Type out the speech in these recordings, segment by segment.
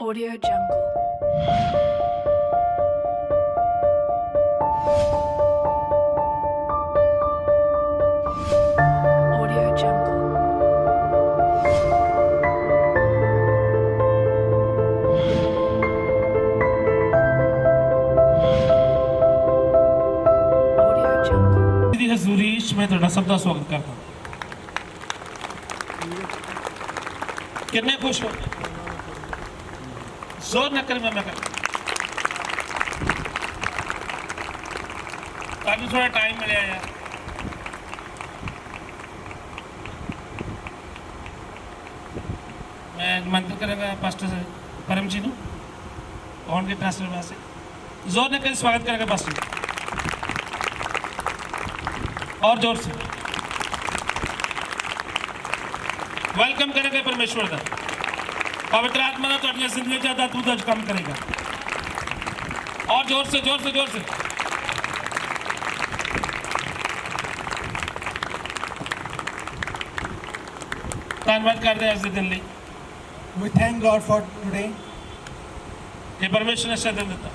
Audio Jungle. Audio Jungle. Audio Jungle. ਦੀ ਹਜ਼ੂਰੀ 'ਚ ਮੈਂ ਤੁਹਾਡਾ ਸਭ ਦਾ ਸਵਾਗਤ ਕਰਦਾ ਕਿੰਨੇ ਖੁਸ਼ ਹੋ ਜ਼ੋਰ ਨਾ ਕਰ ਮੈਂ ਕਰ ਤੁਹਾਨੂੰ ਥੋੜਾ ਟਾਈਮ ਮਿਲਿਆ ਯਾਰ ਮੈਂ ਮੰਤਰ ਕਰਾਂਗਾ ਪਾਸਟਰ परम जी ऑन के ट्रांसफर वास्ते जोर ने कर स्वागत करेगा पास्टर और जोर से वेलकम करेंगे परमेश्वर का पवित्र आत्मा का तो जिंदगी ज्यादा तू दज काम करेगा और जोर से जोर से जोर से धन्यवाद करते हैं आज के दिन लिए We thank God for today, कि परमेश्वर ने अच्छा दिन देता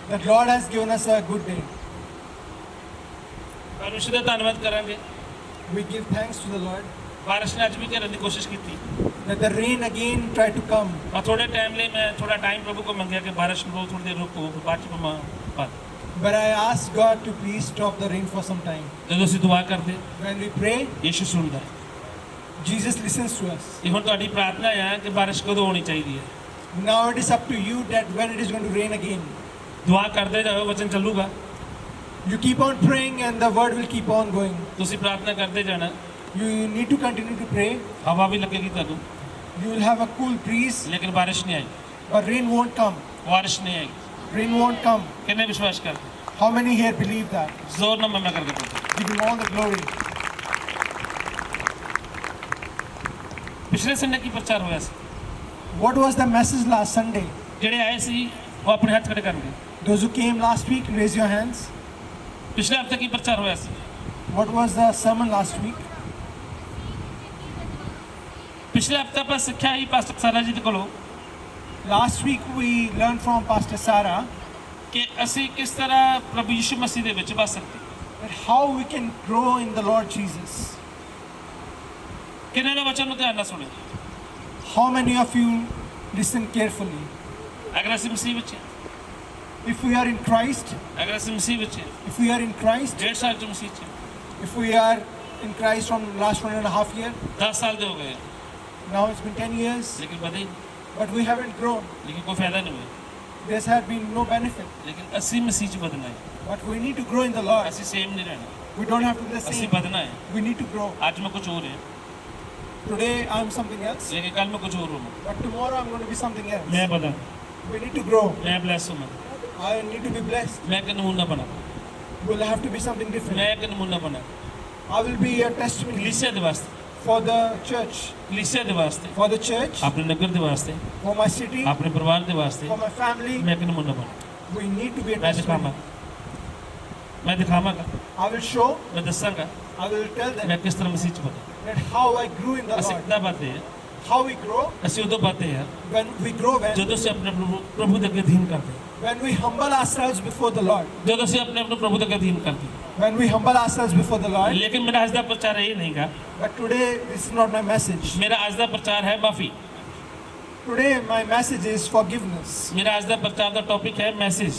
that Lord has given us a good day. परमेश्वर का धन्यवाद करेंगे We give thanks to the Lord बारिश ने आज भी करने की कोशिश की थी that the rain again tried to come. और थोड़े टाइम लिए मैं थोड़ा टाइम प्रभु को मांगा कि बारिश को थोड़ी देर रोको बाद में बात But I asked God to please stop the rain for some time. ਜਦੋਂ ਅਸੀਂ ਦੁਆ ਕਰਦੇ When we pray, ਯਿਸੂ ਸੁਣਦਾ ਹੈ Jesus listens to us. ਇਹ ਹੁਣ ਤੁਹਾਡੀ ਪ੍ਰਾਰਥਨਾ ਹੈ ਕਿ ਬਾਰਿਸ਼ ਕਦੋਂ ਹੋਣੀ ਚਾਹੀਦੀ ਹੈ Now it is up to you that when it is going to rain again. ਦੁਆ ਕਰਦੇ ਜਾਓ ਵਚਨ ਚੱਲੂਗਾ You keep on praying and the word will keep on going. ਤੁਸੀਂ ਪ੍ਰਾਰਥਨਾ ਕਰਦੇ ਜਾਣਾ You need to continue to pray. ਹਵਾ ਵੀ ਲੱਗੇਗੀ ਤੁਹਾਨੂੰ You will have a cool breeze, ਲੇਕਿਨ ਬਾਰਿਸ਼ ਨਹੀਂ ਆਈ but rain won't come. ਬਾਰਿਸ਼ ਨਹੀਂ ਆਈ Rain won't come. ਕਿੰਨੇ ਵਿਸ਼ਵਾਸ ਕਰਦੇ How many here believe that? ਜ਼ੋਰ ਨਾਲ ਮੰਨਾ ਕਰਕੇ ਬੋਲੋ Give him all the glory. ਪਿਛਲੇ ਸੰਡੇ ਕੀ ਪ੍ਰਚਾਰ ਹੋਇਆ ਸੀ What was the message last Sunday? ਜਿਹੜੇ ਆਏ ਸੀ ਉਹ ਆਪਣੇ ਹੱਥ ਖੜੇ ਕਰਨਗੇ Those who came last week, raise your hands. ਪਿਛਲੇ ਹਫਤੇ ਕੀ ਪ੍ਰਚਾਰ ਹੋਇਆ ਸੀ What was the sermon last week? ਪਿਛਲੇ ਹਫਤੇ ਆਪਾਂ ਸਿੱਖਿਆ ਹੀ ਪਾਸਟਰ ਸਾਰਾ ਜੀ ਦੇ ਕੋਲੋਂ Last week we learned from Pastor Sarah ਕਿ ਅਸੀਂ ਕਿਸ ਤਰ੍ਹਾਂ ਪ੍ਰਭੂ ਯਿਸੂ ਮਸੀਹ ਦੇ ਵਿੱਚ ਬਸ ਸਕਦੇ that how we can grow in the Lord Jesus. ਕਿੰਨੇ ਨੇ ਵਚਨ ਨੂੰ ਧਿਆਨ ਨਾਲ ਸੁਣਿਆ How many of you listen carefully? ਅਗਰ ਅਸੀਂ ਮਸੀਹ ਵਿੱਚ ਹਾਂ, If we are in Christ, ਅਗਰ ਅਸੀਂ ਮਸੀਹ ਵਿੱਚ ਹਾਂ, if we are in Christ, 1.5 ਸਾਲ ਤੋਂ ਮਸੀਹ 'ਚ ਹਾਂ, if we are in Christ from last 1.5 year, 10 ਸਾਲ ਦੇ ਹੋ ਗਏ now it's been 10 years, ਲੇਕਿਨ ਵਧੇ but we haven't grown. ਲੇਕਿਨ ਕੋਈ ਫਾਇਦਾ ਨਹੀਂ ਹੋਇਆ There's had been no benefit. ਲੇਕਿਨ ਅਸੀਂ ਮਸੀਹ 'ਚ ਵਧਣਾ ਹੈ But we need to grow in the Lord. ਅਸੀਂ ਸੇਮ ਨਹੀਂ ਰਹਿਣਾ We don't have to be the ਅਸੀਂ same. ਵਧਣਾ ਹੈ We need to grow. ਅੱਜ ਮੈਂ ਕੁਝ ਹੋਰ ਹਾਂ Today I'm something else, ਲੇਕਿਨ ਕੱਲ ਮੈਂ ਕੁਝ ਹੋਰ ਹੋਵਾਂ but tomorrow I'm going to be something else. ਮੈਂ ਵਧਾਂ We need to grow. ਮੈਂ ਬਲੈਸ ਹੋਵਾਂ I need to be blessed. ਮੈਂ ਇੱਕ ਨਮੂਨਾ ਬਣਾ Will have to be something different. ਮੈਂ ਇੱਕ ਨਮੂਨਾ ਬਣਾ I will be a testimony ਕਲੀਸਿਆ ਦੇ ਵਾਸਤੇ for the church, ਕਲੀਸਿਆ ਦੇ ਵਾਸਤੇ for the church, ਆਪਣੇ ਨਗਰ ਦੇ ਵਾਸਤੇ for my city, ਆਪਣੇ ਪਰਿਵਾਰ ਦੇ ਵਾਸਤੇ for my family. ਮੈਂ ਇੱਕ ਨਮੂਨਾ ਬਣਾ We need to be a ਮੈਂ testimony. ਮੈਂ ਦਿਖਾਵਾਂਗਾ I will show, ਮੈਂ ਦੱਸਾਂਗਾ I will tell them ਮੈਂ ਕਿਸ ਤਰ੍ਹਾਂ ਮਸੀਹ 'ਚ ਵਧਾਂ that how I grew in the ਅਸੀਂ Lord. ਕਿੱਦਾਂ ਵਧਦੇ ਹਾਂ How we grow, ਅਸੀਂ ਉਦੋਂ ਵਧਦੇ ਹਾਂ when we grow, ਜਦੋਂ ਅਸੀਂ ਆਪਣੇ ਪ੍ਰਭੂ ਦੇ ਅੱਗੇ ਅਧੀਨ ਕਰਦੇ ਹਾਂ when we humble ourselves before the Lord. ਜਦੋਂ ਅਸੀਂ ਆਪਣੇ ਆਪ ਨੂੰ ਪ੍ਰਭੂ ਦੇ ਅੱਗੇ ਅਧੀਨ ਕਰਦੇ ਹਾਂ When we humble ourselves before the Lord. ਲੇਕਿਨ ਮੇਰਾ ਅੱਜ ਦਾ ਪ੍ਰਚਾਰ ਇਹ ਨਹੀਂਗਾ But today, this is not my message. ਮੇਰਾ ਅੱਜ ਦਾ ਪ੍ਰਚਾਰ ਹੈ ਮਾਫੀ Today, my message is forgiveness. ਮੇਰਾ ਅੱਜ ਦਾ ਪ੍ਰਚਾਰ ਦਾ ਟੌਪਿਕ ਹੈ ਮੈਸੇਜ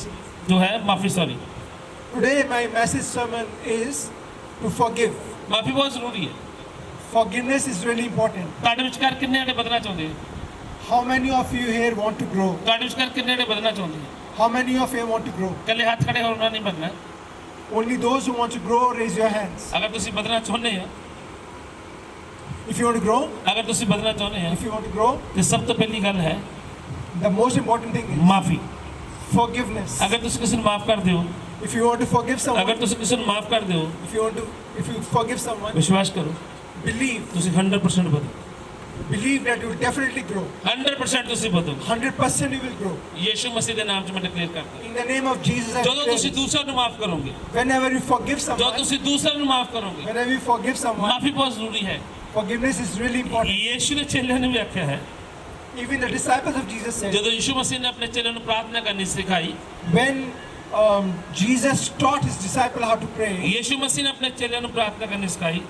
ਜੋ ਹੈ ਮਾਫੀ sorry Today, my message sermon is to forgive. ਮਾਫੀ ਬਹੁਤ ਜ਼ਰੂਰੀ ਹੈ Forgiveness is really important. ਤੁਹਾਡੇ ਵਿਚਕਾਰ ਕਿੰਨੇ ਨੇ ਬਦਲਣਾ ਚਾਹੁੰਦੇ ਹੋ How many of you here want to grow? ਤੁਹਾਡੇ ਵਿਚਕਾਰ ਕਿੰਨੇ ਨੇ ਬਦਲਣਾ ਚਾਹੁੰਦੇ ਹੋ How many of you want to grow? ਇਕੱਲੇ ਹੱਥ ਖੜੇ ਹੋਣਾ ਨਹੀਂ ਬਦਲਣਾ Only those who want to grow, raise your hands. ਅਗਰ ਤੁਸੀਂ ਬਦਲਣਾ ਚਾਹੁੰਦੇ ਹੋ If you want to grow, ਅਗਰ ਤੁਸੀਂ ਬਦਲਣਾ ਚਾਹੁੰਦੇ ਹੋ if you want to grow, ਤੇ ਸਭ ਤੋਂ ਪਹਿਲੀ ਗੱਲ ਹੈ the most important thing is ਮਾਫੀ forgiveness. ਅਗਰ ਤੁਸੀਂ ਕਿਸੇ ਨੂੰ ਮਾਫ ਕਰਦੇ ਹੋ If you want to forgive ਅਗਰ someone, ਤੁਸੀਂ ਕਿਸੇ ਨੂੰ ਮਾਫ ਕਰਦੇ ਹੋ if you forgive someone, ਵਿਸ਼ਵਾਸ ਕਰੋ believe ਤੁਸੀਂ 100% ਵਧੋ that you will definitely grow. 100% ਤੁਸੀਂ ਵਧੋ 100% you will grow. ਯਿਸੂ ਮਸੀਹ ਦੇ ਨਾਮ 'ਚ ਮੈਂ ਡਿਕਲੇਅਰ ਕਰਦਾ In the name of Jesus, I ਜਦੋਂ ਤੁਸੀਂ declare, ਦੂਸਰਿਆਂ ਨੂੰ ਮਾਫ ਕਰੋਗੇ whenever you forgive ਜਦੋਂ someone, ਤੁਸੀਂ ਦੂਸਰਿਆਂ ਨੂੰ ਮਾਫ ਕਰੋਗੇ whenever you forgive someone, ਮਾਫੀ ਬਹੁਤ ਜ਼ਰੂਰੀ ਹੈ forgiveness is really important. ਯਿਸੂ ਨੇ ਚੇਲਿਆਂ ਨੂੰ ਵੀ ਆਖਿਆ ਹੈ Even the disciples of Jesus said, ਜਦੋਂ ਯਿਸੂ ਮਸੀਹ ਨੇ ਆਪਣੇ ਚੇਲਿਆਂ ਨੂੰ ਪ੍ਰਾਰਥਨਾ ਕਰਨੀ ਸਿਖਾਈ, when Jesus taught his disciple how to pray, ਯਿਸੂ ਮਸੀਹ ਨੇ ਆਪਣੇ ਚੇਲਿਆਂ ਨੂੰ ਪ੍ਰਾਰਥਨਾ ਕਰਨੀ ਸਿਖਾਈ,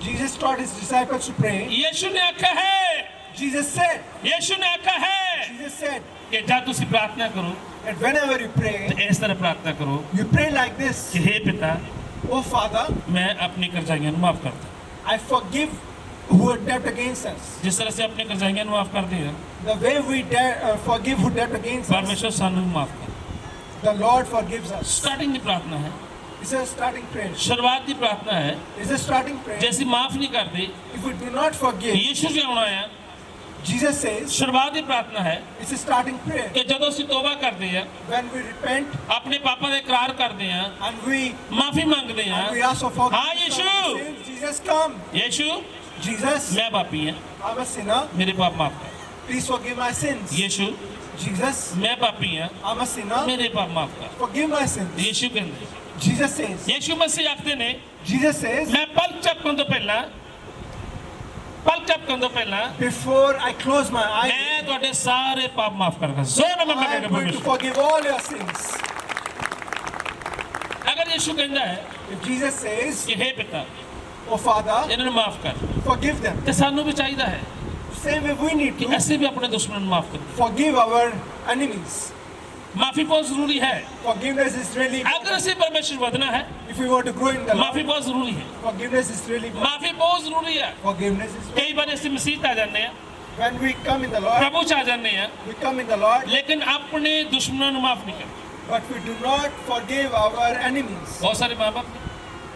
Jesus taught his disciples to pray. ਯਿਸੂ ਨੇ ਆਖਿਆ ਹੈ, Jesus said, ਯਿਸੂ ਨੇ ਆਖਿਆ ਹੈ Jesus said ਕਿ ਜਦ ਤੁਸੀਂ ਪ੍ਰਾਰਥਨਾ ਕਰੋ that whenever you pray, ਤੇ ਇਸ ਤਰ੍ਹਾਂ ਪ੍ਰਾਰਥਨਾ ਕਰੋ you pray like this: ਕਿ ਹੇ ਪਿਤਾ, Oh Father, ਮੈਂ ਆਪਣੀ ਕਰਜ਼ਾਈਆਂ ਨੂੰ ਮਾਫ ਕਰਦਾ। I forgive who have debt against us. ਜਿਸ ਤਰ੍ਹਾਂ ਅਸੀਂ ਆਪਣੇ ਕਰਜ਼ਾਈਆਂ ਨੂੰ ਮਾਫ ਕਰਦੇ ਹਾਂ, The way we forgive who debt against us, ਪਰਮੇਸ਼ਰ ਸਾਨੂੰ ਵੀ ਮਾਫ ਕਰ। the Lord forgives us. Starting ਦੀ ਪ੍ਰਾਰਥਨਾ ਹੈ, It's a starting prayer. ਸ਼ੁਰੂਆਤ ਦੀ ਪ੍ਰਾਰਥਨਾ ਹੈ। It's a starting ਜੇ prayer. ਅਸੀਂ ਮਾਫ ਨਹੀਂ ਕਰਦੇ, If we do not forgive, ਯਿਸੂ ਜੀ ਆਉਣਾ ਹੈ। Jesus says ਸ਼ੁਰੂਆਤ ਦੀ ਪ੍ਰਾਰਥਨਾ ਹੈ it's a starting prayer. ਕਿ ਜਦੋਂ ਅਸੀਂ ਤੋਬਾ ਕਰਦੇ ਹਾਂ, When we repent ਆਪਣੇ ਪਾਪਾਂ ਦਾ ਇਕਰਾਰ ਕਰਦੇ ਹਾਂ, and we ਮਾਫੀ ਮੰਗਦੇ ਹਾਂ, ask for forgiveness, हाँ, यीशु। we say, Jesus, come. ਯਿਸੂ, Jesus, ਮੈਂ ਪਾਪੀ ਹਾਂ, I'm a sinner. ਮੇਰੇ ਪਾਪ ਮਾਫ ਕਰ। Please forgive my sins. ਯਿਸੂ, Jesus, ਮੈਂ ਪਾਪੀ ਹਾਂ, I'm a sinner. ਮੇਰੇ ਪਾਪ ਮਾਫ ਕਰ। Forgive my sins. ਯਿਸੂ ਕਹਿੰਦੇ, Jesus says, ਯਿਸੂ ਮਸੀਹ ਆਖਦੇ ਨੇ, Jesus says, ਮੈਂ ਪਲਕ ਝਪਕਣ ਤੋਂ ਪਹਿਲਾਂ before I close my eyes, ਮੈਂ ਤੁਹਾਡੇ ਸਾਰੇ ਪਾਪ ਮਾਫ ਕਰਾਂਗਾ। ਜ਼ੋਰ ਨਾਲ ਮੈਂ I am ਕਹਾਂਗਾ going to ਪਰਮੇਸ਼ਰ। forgive all your sins. ਅਗਰ ਯਿਸੂ ਕਹਿੰਦਾ ਹੈ If Jesus says, ਕਿ ਹੇ ਪਿਤਾ, Oh Father, ਇਹਨਾਂ ਨੂੰ ਮਾਫ ਕਰ, forgive them. ਤੇ ਸਾਨੂੰ ਵੀ ਚਾਹੀਦਾ ਹੈ Same way we need ਕਿ to ਅਸੀਂ ਵੀ ਆਪਣੇ ਦੁਸ਼ਮਣਾਂ ਨੂੰ ਮਾਫ ਕਰੀਏ। forgive our enemies. ਮਾਫੀ ਬਹੁਤ ਜ਼ਰੂਰੀ ਹੈ। Forgiveness is really ਅਗਰ important. ਅਸੀਂ ਪਰਮੇਸ਼ਰ ਵਧਣਾ ਹੈ, If we want to grow in the Lord, ਮਾਫੀ ਬਹੁਤ ਜ਼ਰੂਰੀ ਹੈ। forgiveness is really important. ਮਾਫੀ ਬਹੁਤ ਜ਼ਰੂਰੀ ਹੈ। Forgiveness is ਕਈ ਵਾਰ ਅਸੀਂ ਮਸੀਹ ਆ ਜਾਂਦੇ ਆ, when we come in the Lord, ਪ੍ਰਭੂ ਚ ਆ ਜਾਂਦੇ ਆ, we come in the Lord, ਲੇਕਿਨ ਆਪਣੇ ਦੁਸ਼ਮਣਾਂ ਨੂੰ ਮਾਫ ਨਹੀਂ ਕਰਦੇ। but we do not forgive our enemies. ਬਹੁਤ ਸਾਰੇ ਮਾਂ ਬਾਪ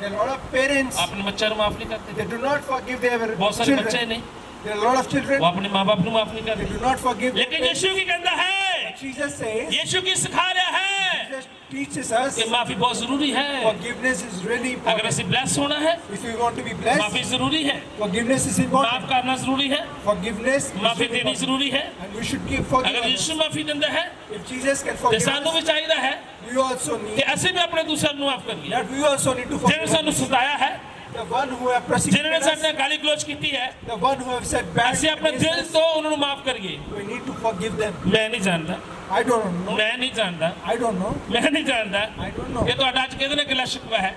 There are a lot of parents, ਆਪਣੇ ਬੱਚਿਆਂ ਨੂੰ ਮਾਫ ਨਹੀਂ ਕਰਦੇ। they do not forgive their ਬਹੁਤ ਸਾਰੇ ਬੱਚੇ children. ਨੇ, There are a lot of children, ਉਹ ਆਪਣੇ ਮਾਂ ਬਾਪ ਨੂੰ ਮਾਫ ਨਹੀਂ they ਕਰਦੇ। do not forgive their ਲੇਕਿਨ parents. ਯਿਸੂ ਕੀ ਕਹਿੰਦਾ ਹੈ? Jesus says, ਯਿਸੂ ਕੀ ਸਿਖਾ ਰਿਹਾ ਹੈ Jesus teaches us ਕਿ ਮਾਫੀ ਬਹੁਤ ਜ਼ਰੂਰੀ ਹੈ। forgiveness is really ਅਗਰ important. ਅਸੀਂ ਬਲੈਸ ਹੋਣਾ ਹੈ, If we want to be blessed, ਮਾਫੀ ਜ਼ਰੂਰੀ ਹੈ। forgiveness is ਮਾਫ important. ਕਰਨਾ ਜ਼ਰੂਰੀ ਹੈ, Forgiveness is ਮਾਫੀ really ਦੇਣੀ important. ਜ਼ਰੂਰੀ ਹੈ। And we should give ਅਗਰ forgiveness. ਯਿਸੂ ਮਾਫੀ ਦਿੰਦਾ ਹੈ, If Jesus can ਤੇ forgive ਸਾਨੂੰ ਵੀ us, ਚਾਹੀਦਾ ਹੈ we also need ਕਿ ਅਸੀਂ ਵੀ ਆਪਣੇ ਦੁਸ਼ਮਣ ਨੂੰ ਮਾਫ ਕਰੀਏ। that we also need to ਜਿਹਨੇ forgive ਸਾਨੂੰ others. ਸਤਾਇਆ ਹੈ, The one who have ਜਿਹਨੇ persecuted ਸਾਡੇ us, ਨਾਲ ਗਾਲੀ ਗਲੋਚ ਕੀਤੀ ਹੈ, the one who have said bad ਅਸੀਂ ਆਪਣੇ against ਦਿਲ us, ਤੋਂ ਉਹਨਾਂ ਨੂੰ ਮਾਫ ਕਰੀਏ। we need to forgive them. ਮੈਂ ਨਹੀਂ ਜਾਣਦਾ, I don't know. ਮੈਂ ਨਹੀਂ ਜਾਣਦਾ, I don't know. ਮੈਂ ਨਹੀਂ ਜਾਣਦਾ I don't know ਕਿ ਤੁਹਾਡਾ ਅੱਜ ਕਿਹਦੇ ਨਾਲ ਗਿਲਾ ਸ਼ਿਕਵਾ ਹੈ।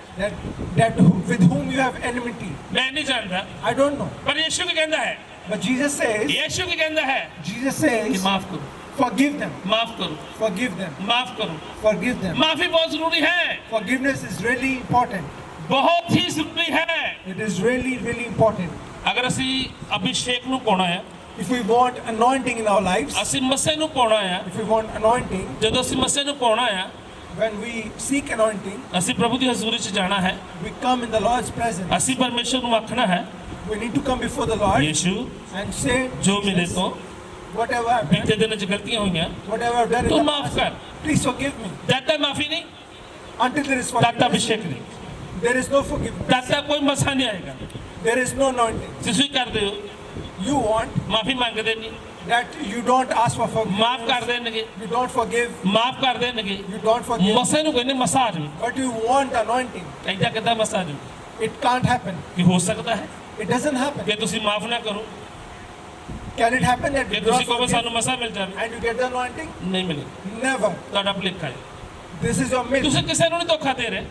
with whom you have enmity. ਮੈਂ ਨਹੀਂ ਜਾਣਦਾ, I don't know. ਪਰ ਯਿਸੂ ਕੀ ਕਹਿੰਦਾ ਹੈ? But Jesus says, ਯਿਸੂ ਕੀ ਕਹਿੰਦਾ ਹੈ Jesus ਕਿ says, ਮਾਫ ਕਰੋ, forgive them. ਮਾਫ ਕਰੋ, Forgive them. ਮਾਫ ਕਰੋ। Forgive them. ਮਾਫੀ ਬਹੁਤ ਜ਼ਰੂਰੀ ਹੈ, Forgiveness is really important. ਬਹੁਤ ਹੀ ਜ਼ਰੂਰੀ ਹੈ। It is really, really important. ਅਗਰ ਅਸੀਂ ਅਭਿਸ਼ੇਕ ਨੂੰ ਪਾਉਣਾ ਹੈ, If we want anointing in our lives, ਅਸੀਂ ਮਸੇ ਨੂੰ ਪਾਉਣਾ ਹੈ, if we want anointing, ਜਦੋਂ ਅਸੀਂ ਮਸੇ ਨੂੰ ਪਾਉਣਾ ਹੈ, when we seek anointing, ਅਸੀਂ ਪ੍ਰਭੂ ਦੀ ਹਜ਼ੂਰੀ 'ਚ ਜਾਣਾ ਹੈ, we come in the Lord's presence. ਅਸੀਂ ਪਰਮੇਸ਼ਰ ਨੂੰ ਆਖਣਾ ਹੈ, We need to come before the Lord ਯਿਸੂ and say, ਜੋ ਮੇਰੇ Jesus, ਤੋਂ whatever I've done, ਬੀਤੇ ਦਿਨ 'ਚ ਗਲਤੀਆਂ ਹੋਈਆਂ, whatever I've done in ਤੂੰ the ਮਾਫ past, ਕਰ। please forgive me. ਦਾਤਾ ਮਾਫੀ ਨਹੀਂ, Until there is ਦਾਤਾ forgiveness, ਅਭਿਸ਼ੇਕ ਨਹੀਂ, there is no forgiveness. ਦਾਤਾ ਕੋਈ ਮਸਾ ਨਹੀਂ ਆਏਗਾ। There is no anointing. ਤੁਸੀਂ ਕਰਦੇ ਹੋ, You want ਮਾਫੀ ਮੰਗਦੇ ਨਹੀਂ, that you don't ask for ਮਾਫ ਕਰ forgiveness. ਦੇਣਗੇ, You don't forgive. ਮਾਫ ਕਰ ਦੇਣਗੇ। You don't forgive. ਮਸੇ ਨੂੰ ਕਹਿੰਦੇ ਮਸਾ ਆ ਜਾਵੇ, But you want anointing. ਕਹਿੰਦਾ ਕਿੱਦਾਂ ਮਸਾ ਆ ਜਾਵੇ? It can't happen. ਕੀ ਹੋ ਸਕਦਾ ਹੈ It doesn't happen. ਕਿ ਤੁਸੀਂ ਮਾਫ ਨਾ ਕਰੋ, Can it happen that ਕਿ you don't ਤੁਸੀਂ ਕਹੋ forgive ਸਾਨੂੰ ਮਸਾ ਮਿਲ ਜਾਵੇ? and you get the anointing? ਨਹੀਂ ਮਿਲੇ, Never. ਤੁਹਾਡਾ ਭੁਲੇਖਾ ਹੈ। This is your myth. ਤੁਸੀਂ ਕਿਸੇ ਨੂੰ ਨਹੀਂ ਧੋਖਾ ਦੇ ਰਹੇ,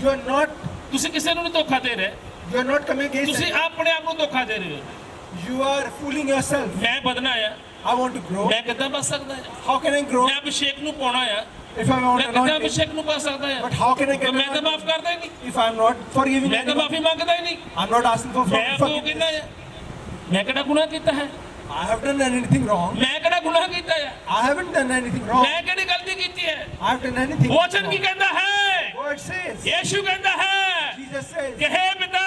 You are not. ਤੁਸੀਂ ਕਿਸੇ ਨੂੰ ਨਹੀਂ ਧੋਖਾ ਦੇ ਰਹੇ, You are not coming against. ਤੁਸੀਂ it. ਆਪਣੇ ਆਪ ਨੂੰ ਧੋਖਾ ਦੇ ਰਹੇ ਹੋ। You are fooling yourself. ਮੈਂ ਵਧਣਾ ਆ, I want to grow. ਮੈਂ ਕਿੱਦਾਂ ਬਚ ਸਕਦਾ ਹਾਂ? How can I grow ਮੈਂ ਅਭਿਸ਼ੇਕ ਨੂੰ ਪਾਉਣਾ ਆ, if I want ਮੈਂ ਕਿੱਦਾਂ anointing? ਅਭਿਸ਼ੇਕ ਨੂੰ ਪਾ ਸਕਦਾ ਹਾਂ? But how can I get ਮੈਂ ਤਾਂ anointing ਮਾਫ ਕਰਦਾ ਹੀ ਨਹੀਂ, if I'm not forgiving ਮੈਂ ਤਾਂ anyone? ਮਾਫੀ ਮੰਗਦਾ ਹੀ ਨਹੀਂ। I'm not asking for ਮੈਂ ਕੋ ਕਹਿੰਦਾ forgiveness. ਆ, ਮੈਂ ਕਿਹੜਾ ਗੁਨਾਹ ਕੀਤਾ ਹੈ? I have done anything wrong. ਮੈਂ ਕਿਹੜਾ ਗੁਨਾਹ ਕੀਤਾ ਹੈ? I haven't done anything wrong. ਮੈਂ ਕਿਹੜੀ ਗਲਤੀ ਕੀਤੀ ਹੈ? I have done anything ਵਚਨ ਕੀ wrong. ਕਹਿੰਦਾ ਹੈ? Word says. ਯਿਸੂ ਕਹਿੰਦਾ ਹੈ Jesus says. ਕਿ ਹੇ ਪਿਤਾ,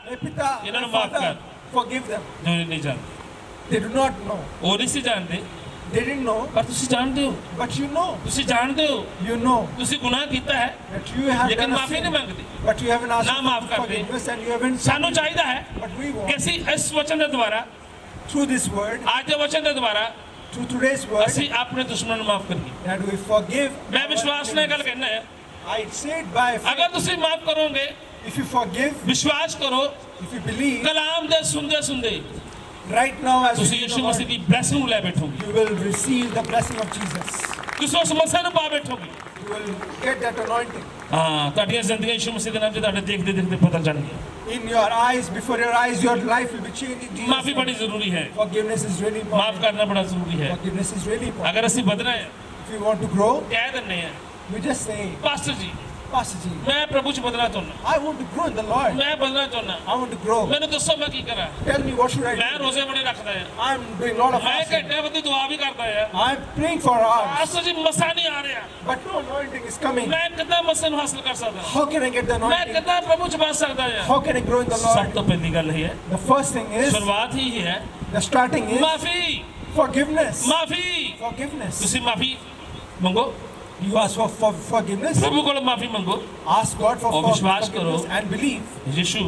Hey, Pita, ਇਹਨਾਂ ਨੂੰ my ਮਾਫ਼ Father, ਕਰ। forgive them. ਜੋ ਨਹੀਂ ਜਾਣਦੇ, They do not know. ਉਹ ਨਹੀਂ ਸੀ ਜਾਣਦੇ, They didn't know, ਪਰ ਤੁਸੀਂ ਜਾਣਦੇ ਹੋ, but you know. ਤੁਸੀਂ ਜਾਣਦੇ ਹੋ, You know ਤੁਸੀਂ ਗੁਨਾਹ ਕੀਤਾ ਹੈ, that you have ਲੇਕਿਨ done a ਮਾਫੀ sin, ਨਹੀਂ ਮੰਗਦੇ। but you haven't asked ਨਾ ਮਾਫ਼ for ਕਰਦੇ। forgiveness and you haven't. ਸਾਨੂੰ ਚਾਹੀਦਾ ਹੈ But we ਕਿ want ਅਸੀਂ ਇਸ ਵਚਨ ਦੇ ਦੁਆਰਾ, through this word, ਅੱਜ ਦੇ ਵਚਨ ਦੇ ਦੁਆਰਾ through today's word, ਅਸੀਂ ਆਪਣੇ ਦੁਸ਼ਮਣਾਂ ਨੂੰ ਮਾਫ ਕਰੀਏ। that we forgive. ਮੈਂ our ਵਿਸ਼ਵਾਸ ਨਾਲ ਗੱਲ enemies. ਕਹਿਣਾ ਹੈ, I say it by faith. ਅਗਰ ਤੁਸੀਂ ਮਾਫ ਕਰੋਗੇ, If you forgive, ਵਿਸ਼ਵਾਸ ਕਰੋ, if you believe, ਕਲਾਮ ਦੇ ਸੁਣਦੇ ਸੁਣਦੇ Right now, as ਤੁਸੀਂ you ਯਿਸੂ ਮਸੀਹ ਦੀ ਬਲੇਸਿੰਗ ਨੂੰ ਲੈ ਬੈਠੋਗੇ you will receive the blessing of Jesus. ਤੁਸੀਂ ਉਸ ਮਸੀਹ ਨੂੰ ਪਾ ਬੈਠੋਗੇ You will get that anointing. ਹਾਂ ਤੁਹਾਡੀਆਂ ਜ਼ਿੰਦਗੀਆਂ ਯਿਸੂ ਮਸੀਹ ਦੇ ਨਾਮ 'ਚ ਤੁਹਾਡੇ ਦੇਖਦੇ ਦੇਖਦੇ ਬਦਲ ਜਾਣਗੀਆਂ In your eyes, before your eyes, your life will be changing. Jesus' ਮਾਫੀ ਬੜੀ name. ਜ਼ਰੂਰੀ ਹੈ Forgiveness is really ਮਾਫ important. ਕਰਨਾ ਬੜਾ ਜ਼ਰੂਰੀ ਹੈ Forgiveness is really important. ਅਗਰ ਅਸੀਂ ਵਧਣਾ ਹੈ If you want to grow, ਕਹਿ ਦਿੰਦੇ ਆ you just say, ਪਾਸਟਰ ਜੀ Pastor Ji, ਮੈਂ ਪ੍ਰਭੂ 'ਚ ਬਦਲਣਾ ਚਾਹੁੰਦਾ I want to grow in the Lord. ਮੈਂ ਬਦਲਣਾ ਚਾਹੁੰਦਾ I want to grow. ਮੈਨੂੰ ਦੱਸੋ ਮੈਂ ਕੀ ਕਰਾਂ Tell me what should I ਮੈਂ do? ਰੋਜ਼ੇ ਬੜੇ ਰੱਖਦਾ ਆ I'm doing a lot of ਮੈਂ fasting. ਘੰਟੇ ਬੱਧੀ ਦੁਆ ਵੀ ਕਰਦਾ ਆ I'm praying for hours, pastor ਜੀ ਮਸਾ ਨਹੀਂ ਆ ਰਿਹਾ but no anointing is coming. ਮੈਂ ਕਿੱਦਾਂ ਮਸੇ ਨੂੰ ਹਾਸਲ ਕਰ ਸਕਦਾ How can I get the ਮੈਂ anointing? ਕਿੱਦਾਂ ਪ੍ਰਭੂ 'ਚ ਬਚ ਸਕਦਾ ਆ How can I grow in the ਸਭ Lord? ਤੋਂ ਪਹਿਲੀ ਗੱਲ ਇਹ ਹੈ The first thing is, ਸ਼ੁਰੂਆਤ ਹੀ ਇਹ ਹੈ the starting is ਮਾਫੀ forgiveness. ਮਾਫੀ Forgiveness. ਤੁਸੀਂ ਮਾਫੀ ਮੰਗੋ You ask for forgiveness. ਪ੍ਰਭੂ ਕੋਲ ਮਾਫੀ ਮੰਗੋ Ask God for और विश्वास forgiveness करो। and believe ਯਿਸੂ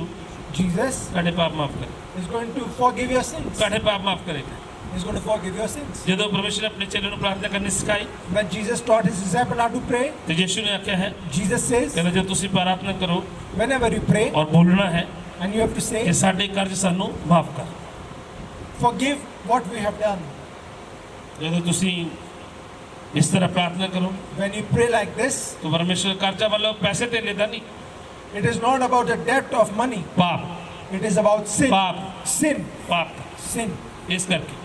Jesus ਤੁਹਾਡੇ ਪਾਪ ਮਾਫ ਕਰੇ is going to forgive your sins. ਤੁਹਾਡੇ ਪਾਪ ਮਾਫ ਕਰੇਗਾ He's going to forgive your sins. ਜਦੋਂ ਪਰਮੇਸ਼ਰ ਨੇ ਆਪਣੇ ਚੇਲੇ ਨੂੰ ਪ੍ਰਾਰਥਨਾ ਕਰਨੀ ਸਿਖਾਈ When Jesus taught his disciple how to pray, ਤੇ ਯਿਸੂ ਨੇ ਆਖਿਆ ਹੈ Jesus says, ਕਹਿੰਦਾ ਜਦ ਤੁਸੀਂ ਪ੍ਰਾਰਥਨਾ ਕਰੋ whenever you pray, ਔਰ ਬੋਲਣਾ ਹੈ and you have to say, ਕਿ ਸਾਡੇ ਕਰਜ਼ ਸਾਨੂੰ ਮਾਫ ਕਰ forgive what we have done. ਜਦੋਂ ਤੁਸੀਂ ਇਸ ਤਰ੍ਹਾਂ ਪ੍ਰਾਰਥਨਾ ਕਰੋ When you pray like this, ਤਾਂ ਪਰਮੇਸ਼ਰ ਕਰਜ਼ਾ ਵੱਲੋਂ ਪੈਸੇ ਤੇ ਲੈਂਦਾ ਨਹੀਂ it is not about the debt of money. ਪਾਪ It is about sin. ਪਾਪ Sin. ਪਾਪ Sin. ਇਸ ਕਰਕੇ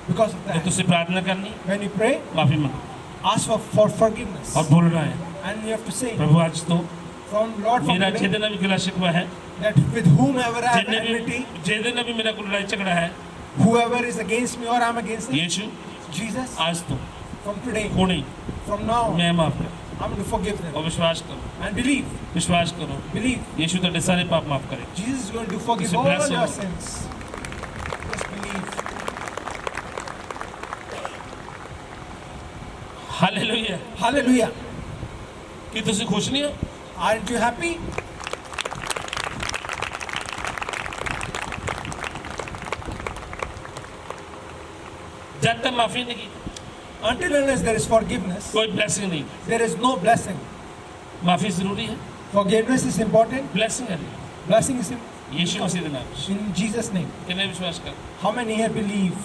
Because of ਜਦ that. ਤੁਸੀਂ ਪ੍ਰਾਰਥਨਾ ਕਰਨੀ When you pray, ਮਾਫੀ ਮੰਗੋ ask for forgiveness. ਔਰ ਬੋਲਣਾ ਹੈ And you have to say, ਪ੍ਰਭੂ ਅੱਜ ਤੋਂ from Lord, from ਮੇਰਾ today, ਜਿਹਦੇ ਨਾਲ ਵੀ ਗਿਲਾ ਸ਼ਿਕਵਾ ਹੈ that with whomever I have ਜਿਹਨੇ enmity, ਵੀ ਜਿਹਦੇ ਨਾਲ ਵੀ ਮੇਰਾ ਕੋਈ ਲੜਾਈ ਝਗੜਾ ਹੈ whoever is against me or I'm against him, ਯਿਸੂ Jesus, ਅੱਜ ਤੋਂ from today, ਹੁਣੇ from now, ਮੈਂ ਮਾਫ ਕਰ I'm going to forgive ਔਰ them. ਵਿਸ਼ਵਾਸ ਕਰੋ And believe, ਵਿਸ਼ਵਾਸ ਕਰੋ believe. ਯਿਸੂ ਤੁਹਾਡੇ ਸਾਰੇ ਪਾਪ ਮਾਫ ਕਰੇ Jesus is going to forgive It's a all blessing. your sins. Just believe. Hallelujah Hallelujah. ਕੀ ਤੁਸੀਂ ਖੁਸ਼ ਨਹੀਂ ਹੋ Aren't you happy? ਜਦ ਤੱਕ ਮਾਫੀ ਨਹੀਂ ਕੀਤੀ Until unless there is forgiveness, ਕੋਈ ਬਲੇਸਿੰਗ ਨਹੀਂ there is no blessing. ਮਾਫੀ ਜ਼ਰੂਰੀ ਹੈ Forgiveness is important. ਬਲੇਸਿੰਗ ਹੈ Blessing is ਯਿਸੂ ਮਸੀਹ ਦੇ ਨਾਮ 'ਚ। in Jesus' name. ਕਿੰਨੇ ਵਿਸ਼ਵਾਸ ਕਰ How many here believe?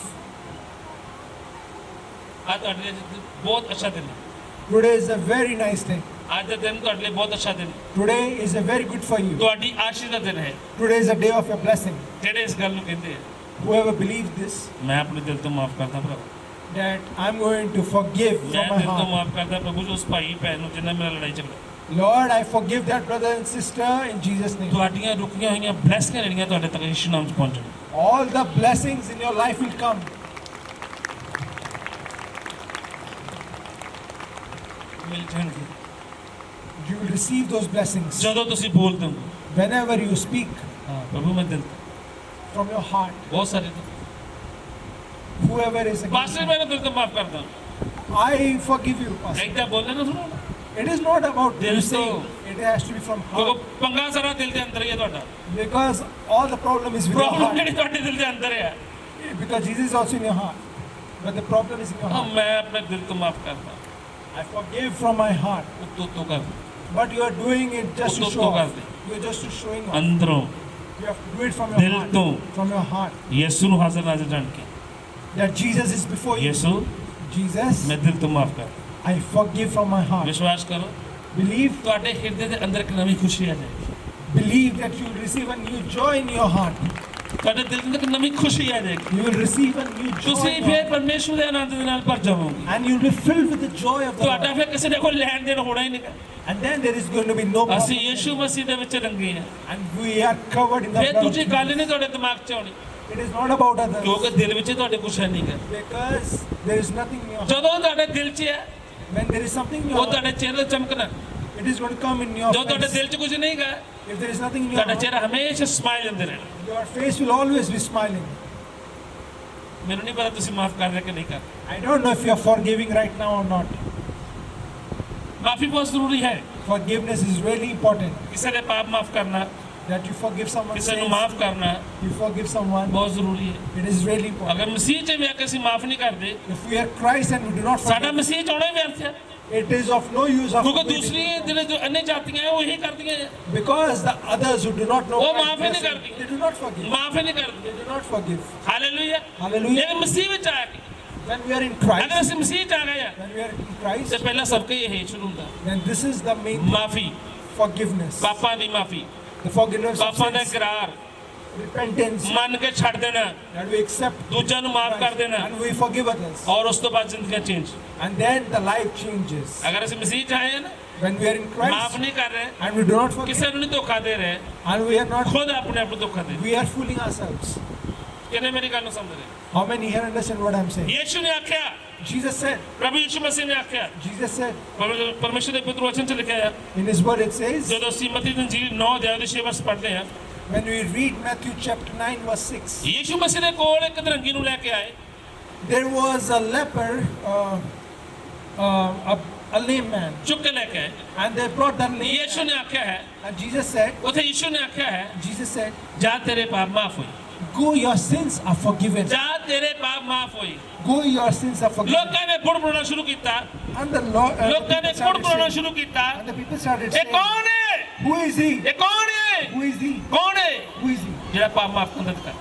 ਅੱਜ ਤੁਹਾਡੇ ਲਈ ਬਹੁਤ ਅੱਛਾ ਦਿਨ ਹੈ Today is a very nice day. ਅੱਜ ਦਾ ਦਿਨ ਤੁਹਾਡੇ ਲਈ ਬਹੁਤ ਅੱਛਾ ਦਿਨ ਹੈ Today is a very good for you. ਤੁਹਾਡੀ ਆਸ਼ੀਰਵਾਦ ਦਾ ਦਿਨ ਹੈ Today is a day of your blessing. ਜਿਹੜੇ ਇਸ ਗੱਲ ਨੂੰ ਕਹਿੰਦੇ ਆ Whoever believes this, ਮੈਂ ਆਪਣੇ ਦਿਲ ਤੋਂ ਮਾਫ ਕਰਦਾ ਭਰਾ that I'm going to forgive ਮੈਂ from my ਦਿਲ ਤੋਂ heart. ਮਾਫ ਕਰਦਾ ਪ੍ਰਭੂ ਜੀ ਉਸ ਭਾਈ ਭੈਣ ਨੂੰ ਜਿੰਨਾ ਮੇਰਾ ਲੜਾਈ ਝਗੜਾ Lord, I forgive that brother and sister in Jesus' name. ਤੁਹਾਡੀਆਂ ਰੁਕੀਆਂ ਹੋਈਆਂ ਬਲੈਸਿੰਗਾਂ ਜਿਹੜੀਆਂ ਤੁਹਾਡੇ ਤੱਕ ਯਿਸੂ ਨਾਮ 'ਚ ਪਹੁੰਚਣ All the blessings in your life will come. ਮਿਲ ਜਾਣਗੇ You will receive those blessings ਜਦੋਂ ਤੁਸੀਂ ਬੋਲਦੇ ਹੋ whenever you speak ਹਾਂ ਪ੍ਰਭੂ ਮੈਂ ਦਿਲ from your heart. ਬਹੁਤ ਸਾਰੇ Whoever is against pastor you, ਮੈਂ ਦਿਲ ਤੋਂ ਮਾਫ ਕਰਦਾ I forgive you, Pastor. ਇੱਦਾਂ ਬੋਲਣਾ ਨਾ ਸੁਣੋ It is not about There you is saying. It has to be from ਕਿਉਂਕਿ heart. ਪੰਗਾ ਸਾਰਾ ਦਿਲ ਦੇ ਅੰਦਰ ਹੀ ਹੈ ਤੁਹਾਡਾ Because all the problem is with your problem heart. ਜਿਹੜੀ ਤੁਹਾਡੇ ਦਿਲ ਦੇ ਅੰਦਰ ਹੈ Because Jesus is also in your heart. But the problem is in your ਹਾਂ heart. ਮੈਂ ਆਪਣੇ ਦਿਲ ਤੋਂ ਮਾਫ ਕਰਦਾ I forgive from my heart. ਉੱਤੋਂ ਉੱਤੋਂ ਕਰਦਾ But you are doing it just to Utto show kar off. de. You are just showing off. ਅੰਦਰੋਂ You have to do it from your Dil heart. to. From your heart. ਯਿਸੂ ਨੂੰ ਹਾਜ਼ਰ ਨਾਜ਼ਰ ਜਾਣ ਕੇ That Jesus is before you. ਯਿਸੂ Jesus, ਮੈਂ ਦਿਲ ਤੋਂ ਮਾਫ ਕਰ I forgive from my heart. ਵਿਸ਼ਵਾਸ ਕਰੋ Believe, ਤੁਹਾਡੇ ਹਿਰਦੇ ਦੇ ਅੰਦਰ ਇੱਕ ਨਵੀਂ ਖੁਸ਼ੀ ਆ ਜਾਏਗੀ believe that you will receive a new joy in your heart. ਤੁਹਾਡੇ ਦਿਲ ਦੇ ਅੰਦਰ ਇੱਕ ਨਵੀਂ ਖੁਸ਼ੀ ਆ ਜਾਏਗੀ You will receive a new joy. ਤੁਸੀਂ in your ਫਿਰ heart. ਪਰਮੇਸ਼ਵਰ ਦੇ ਆਨੰਦ ਦੇ ਨਾਲ ਭਰ ਜਾਵੋਗੇ And you will be filled with the joy of the ਤੁਹਾਡਾ Lord. ਫਿਰ ਕਿਸੇ ਦੇ ਕੋਲ ਲੈਣ ਦੇਣ ਹੋਣਾ ਹੀ ਨਹੀਂ And then there is going to be no ਅਸੀਂ problem. ਯਿਸੂ ਮਸੀਹ ਦੇ ਵਿੱਚ ਰੰਗੇ ਆ And we are covered in the ਫਿਰ blood of ਦੂਜੀ ਗੱਲ Jesus. ਨਹੀਂ ਤੁਹਾਡੇ ਦਿਮਾਗ 'ਚ ਆਉਣੀ It is not about others. ਕਿਉਂਕਿ ਦਿਲ ਵਿੱਚ ਤੁਹਾਡੇ ਕੁਛ ਹੈ ਨਹੀਂ ਗਾ Because there is nothing in your heart. ਜਦੋਂ ਤੁਹਾਡੇ ਦਿਲ 'ਚ ਹੈ When there is something in ਉਹ your heart, ਤੁਹਾਡੇ ਚਿਹਰੇ 'ਤੇ ਚਮਕਣਾ it is going to come in your ਜਦੋਂ ਤੁਹਾਡੇ face. ਦਿਲ 'ਚ ਕੁਝ ਨਹੀਂ ਗਾ If there is nothing in your ਤੁਹਾਡਾ heart, ਚਿਹਰਾ ਹਮੇਸ਼ਾ ਸਮਾਈਲ ਹੁੰਦੇ ਰਹਿਣਾ your face will always be smiling. ਮੈਨੂੰ ਨਹੀਂ ਪਤਾ ਤੁਸੀਂ ਮਾਫ ਕਰ ਰਹੇ ਕਿ ਨਹੀਂ ਕਰ ਰਹੇ I don't know if you are forgiving right now or not. ਮਾਫੀ ਬਹੁਤ ਜ਼ਰੂਰੀ ਹੈ Forgiveness is really important. ਕਿਸੇ ਦੇ ਪਾਪ ਮਾਫ ਕਰਨਾ That you forgive someone. ਕਿਸੇ ਨੂੰ sins, ਮਾਫ ਕਰਨਾ You forgive someone. ਬਹੁਤ ਜ਼ਰੂਰੀ ਹੈ It is really important. ਅਗਰ ਮਸੀਹ 'ਚ ਵੀ ਆ ਕੇ ਅਸੀਂ ਮਾਫ ਨਹੀਂ ਕਰਦੇ If we are Christ and we do not ਸਾਡਾ forgive, ਮਸੀਹ 'ਚ ਆਉਣਾ ਹੀ ਵਿਅਰਥ ਹੈ it is of no use of ਕਿਉਂਕਿ ਦੂਸਰੀ ਜਿਹੜੇ ਜੋ अन्य ਜਾਤੀਆਂ ਹੈ ਉਹ ਇਹੀ ਕਰਦੀਆਂ ਹੈ because the others who do not know ਉਹ Christ, ਮਾਫ਼ ਹੀ ਨਹੀਂ ਕਰਦੀ। they do not forgive. ਮਾਫ ਹੀ ਨਹੀਂ ਕਰਦੀ। They do not forgive. Hallelujah Hallelujah. ਜੇ ਮਸੀਹ ਵਿੱਚ ਆ ਕੇ When we are in ਅਗਰ Christ, ਅਸੀਂ ਮਸੀਹ ਚ ਆ ਗਏ ਆ when we are in ਤੇ Christ, ਪਹਿਲਾਂ ਸਭ ਤੋਂ ਇਹ ਸ਼ੁਰੂ ਹੁੰਦਾ then this is the main ਮਾਫੀ, forgiveness. ਪਾਪਾਂ ਦੀ ਮਾਫੀ, The forgiveness of ਪਾਪਾਂ ਦਾ sins, ਇਕਰਾਰ, repentance, ਮੰਨ ਕੇ ਛੱਡ ਦੇਣਾ, that we accept ਦੂਜਿਆਂ ਨੂੰ ਮਾਫ ਕਰ Christ ਦੇਣਾ and we forgive others. ਔਰ ਉਸ ਤੋਂ ਬਾਅਦ ਜ਼ਿੰਦਗੀ change. And then the life changes. ਅਗਰ ਅਸੀਂ ਮਸੀਹ ਚ ਆਏ ਹਾਂ ਨਾ, When we are in ਮਾਫ Christ ਨਹੀਂ ਕਰ ਰਹੇ, and we do not forgive ਕਿਸੇ ਨੂੰ ਨਹੀਂ ਧੋਖਾ ਦੇ ਰਹੇ, and we are not, ਖੁਦ ਆਪਣੇ ਆਪ ਨੂੰ ਧੋਖਾ ਦੇ ਰਹੇ। we are fooling ourselves. ਕਿਹਨੇ ਮੇਰੀ ਗੱਲ ਨੂੰ ਸਮਝ ਰਹੇ? How many here understand what I'm saying? Yishu ਨੇ ਆਖਿਆ, Jesus said, ਪ੍ਰਭੂ ਯੀਸ਼ੂ ਮਸੀਹ ਨੇ ਆਖਿਆ, Jesus said, ਪਰਮੇਸ਼ਰ ਦੇ ਪਵਿੱਤਰ ਵਚਨ ਚ ਲਿਖਿਆ ਹੈ, in his word it says, ਜਦੋਂ ਅਸੀਂ ਮਤੀ ਦੀ ਇੰਜੀਲ 9 ਅਧਿਆਇ ਦੇ 6 ਵਰਸ ਪੜ੍ਹਦੇ ਹਾਂ, when we read Matthew chapter 9 verse 6, Yishu ਮਸੀਹ ਦੇ ਕੋਲ ਇੱਕ ਦਰੰਗੀ ਨੂੰ ਲੈ ਕੇ ਆਏ, there was a leper, a lame man, ਚੁੱਕ ਕੇ ਲੈ ਕੇ ਆਏ। and they brought that lame Yishu man, ਨੇ ਆਖਿਆ ਹੈ, and Jesus said, ਉੱਥੇ ਯੀਸ਼ੂ ਨੇ ਆਖਿਆ ਹੈ, Jesus said, ਜਾ ਤੇਰੇ ਪਾਪ ਮਾਫ ਹੋਏ, go, your sins are forgiven. ਜਾ ਤੇਰੇ ਪਾਪ ਮਾਫ ਹੋਏ। Go, your sins are forgiven. ਲੋਕਾਂ ਨੇ ਬੁੜ ਬੁੜਨਾ ਸ਼ੁਰੂ ਕੀਤਾ, And the Lord, ਲੋਕਾਂ ਨੇ people ਬੁੜ started ਬੁੜਨਾ saying, ਸ਼ੁਰੂ ਕੀਤਾ, and the people started ਇਹ saying, ਕੌਣ ਹੈ? who is he? ਇਹ ਕੌਣ ਹੈ? Who is he? ਕੌਣ ਹੈ Who is he? ਜਿਹੜਾ ਪਾਪ ਮਾਫ ਕਰਨ ਦਾ?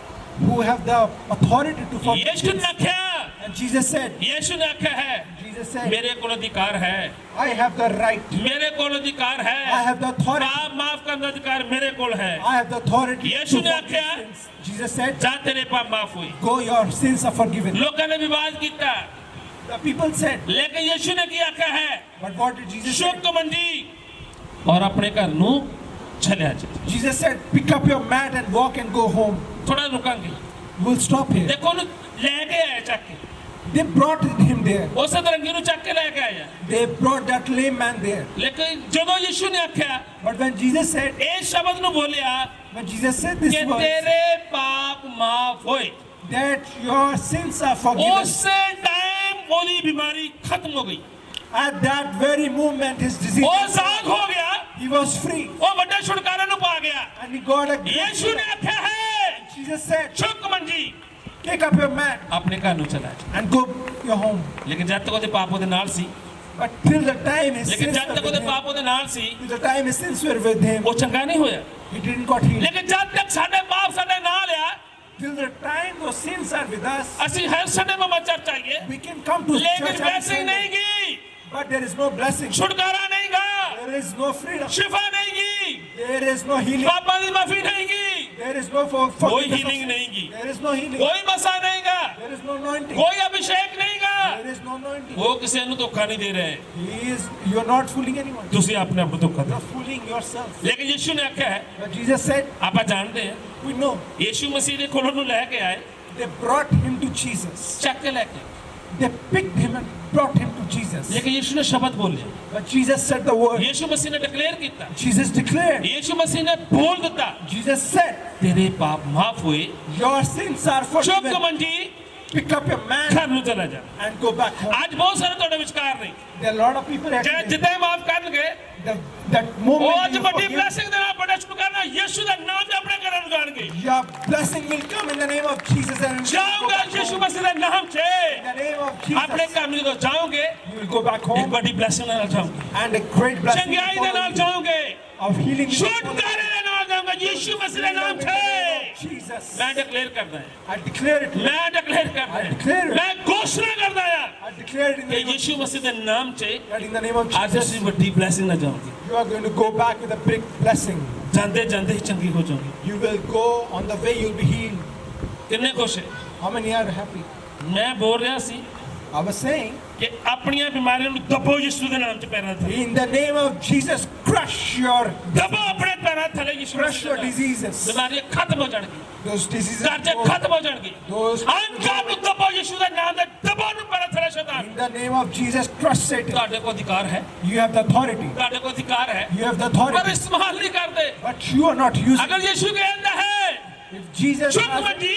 Who have the authority to forgive Yishu sins? ਨੇ ਆਖਿਆ, And Jesus said, ਯੀਸ਼ੂ ਨੇ ਆਖਿਆ ਹੈ, Jesus said, ਮੇਰੇ ਕੋਲ ਅਧਿਕਾਰ ਹੈ, I have the right, ਮੇਰੇ ਕੋਲ ਅਧਿਕਾਰ I ਹੈ, have the authority, ਪਾਪ ਮਾਫ ਕਰਨ ਦਾ ਅਧਿਕਾਰ ਮੇਰੇ ਕੋਲ ਹੈ। I have the authority to Yishu ਨੇ forgive ਆਖਿਆ, sins. Jesus said, ਜਾ ਤੇਰੇ ਪਾਪ ਮਾਫ ਹੋਏ। go, your sins are forgiven. ਲੋਕਾਂ ਨੇ ਵਿਵਾਦ ਕੀਤਾ, The people said, ਲੇਕਿਨ ਯੀਸ਼ੂ ਨੇ ਕੀ ਆਖਿਆ ਹੈ? but what did Jesus say? ਸ਼ੁਕ ਮੰਜੀ ਔਰ ਆਪਣੇ ਘਰ ਨੂੰ ਚਲਿਆ ਜਾ। Jesus said, pick up your mat and walk and go home. ਥੋੜਾ ਰੁਕਾਂਗੇ, We'll stop here. ਦੇਖੋ ਉਹਨੂੰ ਲੈ ਕੇ ਆਏ ਚੱਕ ਕੇ, They brought him there. ਉਸ ਦਰੰਗੀ ਨੂੰ ਚੱਕ ਕੇ ਲੈ ਕੇ ਆਇਆ। They brought that lame man there. ਲੇਕਿਨ ਜਦੋਂ ਯੀਸ਼ੂ ਨੇ ਆਖਿਆ, But when Jesus said, ਇਹ ਸ਼ਬਦ ਨੂੰ ਬੋਲਿਆ when Jesus said this ਕਿ words, ਤੇਰੇ ਪਾਪ ਮਾਫ ਹੋਏ, that your sins are forgiven, ਉਸੇ ਟਾਈਮ ਉਹਦੀ ਬਿਮਾਰੀ ਖਤਮ ਹੋ ਗਈ, at that very moment his disease, ਉਹ ਆਜ਼ਾਦ ਹੋ ਗਿਆ, he was free ਉਹ ਵੱਡੇ ਛੁਟਕਾਰੇ ਨੂੰ ਪਾ ਗਿਆ। and he got a great Yishu ਨੇ ਆਖਿਆ ਹੈ, Jesus said, ਸ਼ੁਕ ਮੰਜੀ take up your mat ਆਪਣੇ ਘਰ ਨੂੰ ਚਲਾ ਜਾ। and go your home. ਲੇਕਿਨ ਜਦ ਤੱਕ ਉਹਦੇ ਪਾਪ ਉਹਦੇ ਨਾਲ ਸੀ, But till the time his ਲੇਕਿਨ sins ਜਦ were ਤੱਕ with ਉਹਦੇ him, ਪਾਪ ਉਹਦੇ ਨਾਲ ਸੀ, till the time his sins were with him, ਉਹ ਚੰਗਾ ਨਹੀਂ ਹੋਇਆ। he didn't got healed. ਲੇਕਿਨ ਜਦ ਤੱਕ ਸਾਡੇ ਪਾਪ ਸਾਡੇ ਨਾਲ ਆ, Till the time those sins are with us, ਅਸੀਂ ਹਰ ਸੰਡੇ ਮਮਾ ਚਰਚ ਆਈਏ, we can come to ਲੇਕਿਨ church every ਬਲੇਸਿੰਗ ਨਹੀਂ Sunday, ਗੀ, but there is no blessing. ਛੁਟਕਾਰਾ ਨਹੀਂ ਗਾ, There is no freedom. Shifa ਨਹੀਂ ਗੀ, There is no healing. ਪਾਪਾਂ ਦੀ ਮਾਫੀ ਨਹੀਂ ਗੀ, There is no ਕੋਈ forgiveness of ਹੀਲਿੰਗ sins. ਨਹੀਂ ਗੀ, There is no healing. ਕੋਈ ਮਸਾ ਨਹੀਂ ਗਾ, There is no anointing. ਕੋਈ ਅਭਿਸ਼ੇਕ ਨਹੀਂ ਗਾ। There is no anointing. ਉਹ ਕਿਸੇ ਨੂੰ ਧੋਖਾ ਨਹੀਂ ਦੇ ਰਹੇ, You are not fooling anyone. ਤੁਸੀਂ ਆਪਣੇ ਆਪ ਨੂੰ ਧੋਖਾ You ਦੇ। are fooling yourself. ਲੇਕਿਨ ਯੀਸ਼ੂ ਨੇ ਆਖਿਆ ਹੈ, But Jesus said, ਆਪਾਂ ਜਾਣਦੇ ਹਾਂ, we know. ਯੀਸ਼ੂ ਮਸੀਹ ਦੇ ਕੋਲ ਉਹਨੂੰ ਲੈ ਕੇ ਆਏ, They brought him to Jesus. ਚੱਕ ਕੇ ਲੈ ਕੇ। They picked him and brought him to Jesus. ਲੇਕਿਨ ਯੀਸ਼ੂ ਨੇ ਸ਼ਬਦ ਬੋਲੇ, But Jesus said the word. Yishu ਮਸੀਹ ਨੇ ਡਿਕਲੇਅਰ ਕੀਤਾ, Jesus declared. ਯੀਸ਼ੂ ਮਸੀਹ ਨੇ ਬੋਲ ਦਿੱਤਾ, Jesus said, ਤੇਰੇ ਪਾਪ ਮਾਫ ਹੋਏ, your sins are ਚੁੱਕ forgiven. ਮੰਜੀ Pick up your mat ਘਰ ਨੂੰ ਚਲਾ ਜਾ। and go back home. ਅੱਜ ਬਹੁਤ ਸਾਰੇ ਤੁਹਾਡੇ ਵਿਚਕਾਰ ਨਹੀਂ, There are a lot of people ਜੇ actually. ਜਿੱਦਾਂ ਮਾਫ ਕਰਨਗੇ, That moment ਉਹ ਅੱਜ you ਵੱਡੀ forgive, ਬਲੇਸਿੰਗ ਦੇ ਨਾਲ ਬੜਾ ਛੁਟਕਾਰਾ ਯੀਸ਼ੂ ਦਾ ਨਾਮ ਤੇ ਆਪਣੇ ਘਰਾਂ ਨੂੰ ਜਾਣਗੇ। your blessing will come in the name of Jesus and you will go ਜਾਓਗੇ back ਯੀਸ਼ੂ home. ਮਸੀਹ ਦੇ ਨਾਮ 'ਚ, In the name of ਆਪਣੇ Jesus, ਘਰ ਨੂੰ ਜਦੋਂ ਜਾਓਗੇ, you will go back ਇੱਕ home ਵੱਡੀ ਬਲੇਸਿੰਗ ਨਾਲ ਜਾਓਗੇ, and a great blessing will ਚੰਗਿਆਈ ਦੇ follow ਨਾਲ you. ਜਾਓਗੇ, Of healing will follow you. ਛੁਟਕਾਰੇ ਦੇ ਨਾਲ ਜਾਓਗੇ ਯੀਸ਼ੂ ਮਸੀਹ ਦੇ In ਨਾਮ the 'ਚ। name of Jesus. ਮੈਂ ਡਿਕਲੇਅਰ ਕਰਦਾ ਹਾਂ, I declare it. ਮੈਂ ਡਿਕਲੇਅਰ ਕਰਦਾ I declare ਹਾਂ, it. ਮੈਂ ਘੋਸ਼ਣਾ ਕਰਦਾ ਹਾਂ I declare it in ਕਿ the name of ਯੀਸ਼ੂ ਮਸੀਹ ਦੇ ਨਾਮ 'ਚ that in the name of ਅੱਜ Jesus, ਅਸੀਂ ਵੱਡੀ ਬਲੇਸਿੰਗ ਨਾਲ ਜਾਓਗੇ, you are going to go back with a big blessing. ਜਾਂਦੇ ਜਾਂਦੇ ਹੀ ਚੰਗੀ ਹੋ ਜਾਓਗੇ। You will go on the way, you'll be healed. ਕਿੰਨੇ ਖੁਸ਼ ਹੈ? How many are happy? ਮੈਂ ਬੋਲ ਰਿਹਾ ਸੀ I was saying, ਕਿ ਆਪਣੀਆਂ ਬਿਮਾਰੀਆਂ ਨੂੰ ਦਬੋ ਯਿਸੂ ਦੇ ਨਾਮ 'ਚ ਪੈਰਾਂ ਥੱਲੇ, in the name of Jesus, crush your ਦਬੋ ਆਪਣੇ ਪੈਰਾਂ ਥੱਲੇ ਯਿਸੂ crush your ਮਸੀਹ ਦੇ ਨਾਮ। diseases. ਬਿਮਾਰੀਆਂ ਖਤਮ ਹੋ ਜਾਣਗੀਆਂ, Those diseases ਕਰਜ਼ੇ go. ਖਤਮ ਹੋ ਜਾਣਗੇ। Those ਅੰਕਾਰ ਨੂੰ ਦਬੋ ਯਿਸੂ ਦੇ ਨਾਮ ਦੇ, ਦਬੋ ਨੂੰ ਪੈਰਾਂ ਥੱਲੇ ਸ਼ੈਤਾਨ। in the name of Jesus, crush Satan. ਤੁਹਾਡੇ ਕੋਲ ਅਧਿਕਾਰ ਹੈ, You have the authority. ਤੁਹਾਡੇ ਕੋਲ ਅਧਿਕਾਰ ਹੈ, You have the ਪਰ authority. ਇਸਤੇਮਾਲ ਨਹੀਂ ਕਰਦੇ। But you are not using ਅਗਰ it. ਯਿਸੂ ਕਹਿੰਦਾ ਹੈ If Jesus ਚੁੱਕ has, ਮੰਜੀ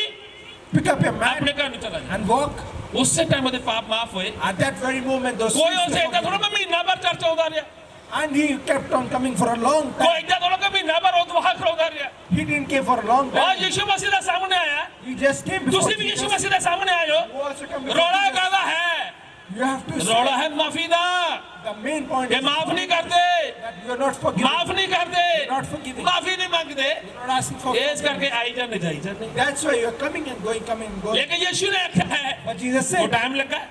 pick up your mat ਆਪਣੇ ਘਰ ਨੂੰ ਚਲਾ ਜਾ, and walk, ਉਸੇ ਟਾਈਮ ਉਹਦੇ ਪਾਪ ਮਾਫ ਹੋਏ। at that very moment, those ਕੋਈ sins ਉਸੇ were ਏਦਾਂ ਥੋੜਾ forgiven. ਮਹੀਨਾ ਭਰ ਚਰਚ ਆਉਂਦਾ ਰਿਹਾ, And he kept on coming for a long ਕੋਈ time. ਏਦਾਂ ਥੋੜਾ ਮਹੀਨਾ ਭਰ ਉਹ ਦੁਆ ਖਲੋਦਾ ਰਿਹਾ। He didn't came for a long ਉਹ time. ਯਿਸੂ ਮਸੀਹ ਦੇ ਸਾਹਮਣੇ ਆਇਆ, He just came before ਤੁਸੀਂ ਵੀ ਯਿਸੂ Jesus. ਮਸੀਹ ਦੇ ਸਾਹਮਣੇ ਆਇਓ। You also come before ਰੌਲਾ Jesus. ਕਾਹਦਾ ਹੈ? You have to ਰੌਲਾ say, ਹੈ ਮਾਫੀ ਦਾ। The main point ये is माफ नहीं करते, that you are not forgiving. माफ नहीं करते, Not forgiving. माफी नहीं मांगते, You're not asking for ये इस करके forgiveness. आई जाने जाई जाने। That's why you're coming and going. लेकिन यीशु ने आख्या है, But Jesus वो said, टाइम लगा,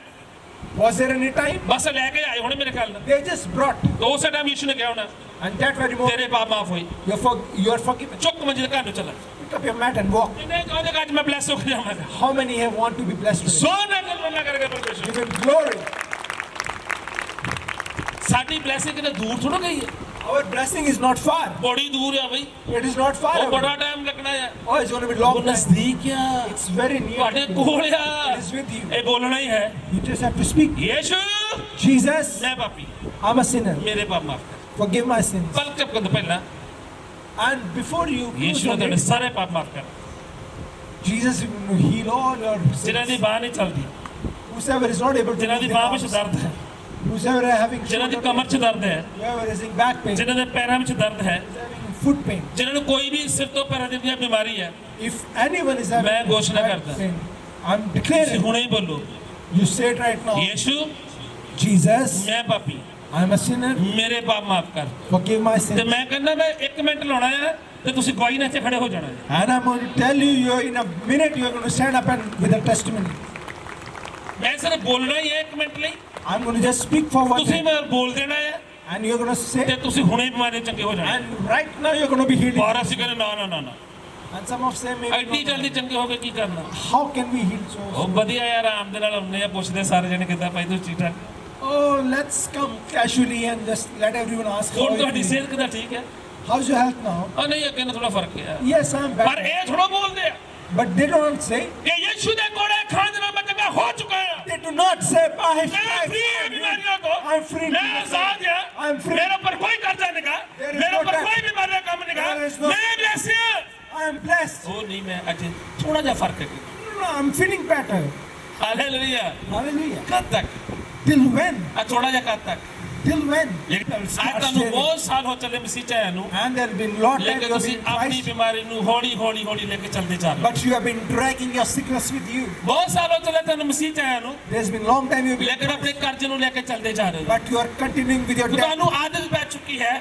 was there any time? बस लेके आए होने मेरे ख्याल में। They just brought. तो उस टाइम यीशु ने क्या होना, And that very moment, तेरे पाप माफ हुई, you are forgiven. चुक मंजिल का चला। Pick up your mat and walk. नहीं कहोगे आज मैं ब्लेस होकर जाऊंगा, How many have want to be blessed today? सोना कल्पना करके परमेश्वर। Give him glory. साडी ब्लेसिंग कितने दूर थोड़ा गई है, Our blessing is not far. बड़ी दूर है भाई, It is not far वो away. बड़ा टाइम लगना है, Oh, it's going to be वो long time. नजदीक है, It's very near. ਤੁਹਾਡੇ to you. ਕੋਲ ਆ, It is with you. ये बोलना ही है, You just have to speak. Yeshu Jesus, मैं पापी, I'm a sinner. मेरे पाप माफ कर। Forgive my sins. पलक झपकन तो पहला And before you close Yeshu your ने तेरे lips, सारे पाप माफ कर, Jesus will heal all your जिन्हां दी sins. बाह नहीं चलदी, Whosoever is not able to जिन्हां दी move बाह their ਵਿੱਚ arms, दर्द है, whosoever is having जिन्हां दी shoulder कमर 'ਚ दर्द है, pain, whoever is in back pain, जिन्हां दे पैਰਾਂ ਵਿੱਚ दर्द है, is having foot pain. जिन्हां ਨੂੰ ਕੋਈ ਵੀ ਸਿਰ ਤੋਂ ਪੈਰਾਂ ਦੀ ਬਿਮਾਰੀ ਹੈ, If anyone is having मैं घोषणा back करता। pain, I'm ਤੁਸੀਂ declaring, ਹੁਣੇ ਹੀ ਬੋਲੋ, you say it right now, Yeshu Jesus, मैं पापी, I'm a sinner, ਮੇਰੇ ਪਾਪ ਮਾਫ ਕਰ। forgive my ਤੇ sins. ਮੈਂ ਕਹਿੰਦਾ ਮੈਂ 1 ਮਿੰਟ ਲਾਉਣਾ ਹੈ ਤੇ ਤੁਸੀਂ ਗਵਾਹੀ ਨਾਲ ਇੱਥੇ ਖੜੇ ਹੋ ਜਾਣਾ ਹੈ। And I'm going to tell you, you're in a minute, you're going to stand up and with a testimony. ਮੈਂ ਸਿਰਫ ਬੋਲਣਾ ਹੀ ਹੈ 1 ਮਿੰਟ ਲਈ, I'm going to just speak for 1 ਤੁਸੀਂ minute. ਮੈਂ ਬੋਲ ਦੇਣਾ ਹੈ And you're going to say, ਤੇ ਤੁਸੀਂ ਹੁਣੇ ਬਿਮਾਰੀ ਚੰਗੇ ਹੋ ਜਾਣਾ। and right now you're going to be healed. ਔਰ ਅਸੀਂ ਕਹਿੰਦੇ ਨਾ ਨਾ ਨਾ ਨਾ, And some of say, maybe, ਐਡੀ ਜਲਦੀ ਚੰਗੇ ਹੋ ਕੇ ਕੀ ਕਰਨਾ। how can we heal so? ਉਹ ਵਧੀਆ ਯਾਰ, ਆਰਾਮ ਦੇ ਨਾਲ ਆਉਂਦੇ ਆ, ਪੁੱਛਦੇ ਸਾਰੇ ਜਣੇ ਕਿੱਦਾਂ ਭਾਈ ਤੁਸੀਂ ਠੀਕ ਠਾਕ, Oh, let's come casually and just let everyone ask. ਹੁਣ how ਤੁਹਾਡੀ you feel. ਸਿਹਤ ਕਿੱਦਾਂ ਠੀਕ ਹੈ? How's your health now? ਆ ਨਹੀਂ, ਅੱਗੇ ਨਾਲ ਥੋੜਾ ਫਰਕ ਹੈ, Yes, I'm ਪਰ better. ਇਹ ਥੋੜਾ ਬੋਲਦੇ ਆ But they don't say, ਕਿ ਯੀਸ਼ੂ ਦੇ ਕੋਲੇ ਖਾਣ ਦੇ ਨਾਲ ਮੈਂ ਚੰਗਾ ਹੋ ਚੁੱਕਾ ਹਾਂ, they do not say, मैं फ्री है बीमारियों को, I'm free. मैं आजाद है, I'm free. मेरे ऊपर कोई कर्जा नहीं का, There is मेरे no ऊपर tax. कोई बीमारी का काम नहीं का, There is no- मैं blessed हूं। I'm blessed. वो नहीं, मैं आज थोड़ा जा फर्क है। No, I'm feeling better. Hallelujah. Hallelujah. कब तक? Till when? आ थोड़ा जा कब तक? Till when? आज Start ਤੁਹਾਨੂੰ sharing. ਬਹੁਤ ਸਾਲ ਹੋ ਚੱਲੇ ਮਸੀਹ ਚ ਆਇਆ ਨੂੰ, And there have been lot of ਲੇਕਿਨ you have ਤੁਸੀਂ been ਆਪਣੀ Christ, ਬਿਮਾਰੀ ਨੂੰ ਹੌਲੀ ਹੌਲੀ ਹੌਲੀ ਲੈ ਕੇ ਚੱਲਦੇ ਜਾ ਰਹੇ ਹੋ। but you have been dragging your sickness with you. ਬਹੁਤ ਸਾਲ ਹੋ ਚੱਲੇ ਤੁਹਾਨੂੰ ਮਸੀਹ ਚ ਆਇਆ ਨੂੰ, There's been long time you've been, ਲੇਕਿਨ ਆਪਣੇ ਕਰਜ਼ ਨੂੰ ਲੈ ਕੇ ਚੱਲਦੇ ਜਾ ਰਹੇ ਹੋ। but you are continuing with your death. ਤੁਹਾਨੂੰ ਆਦਤ ਪੈ ਚੁੱਕੀ ਹੈ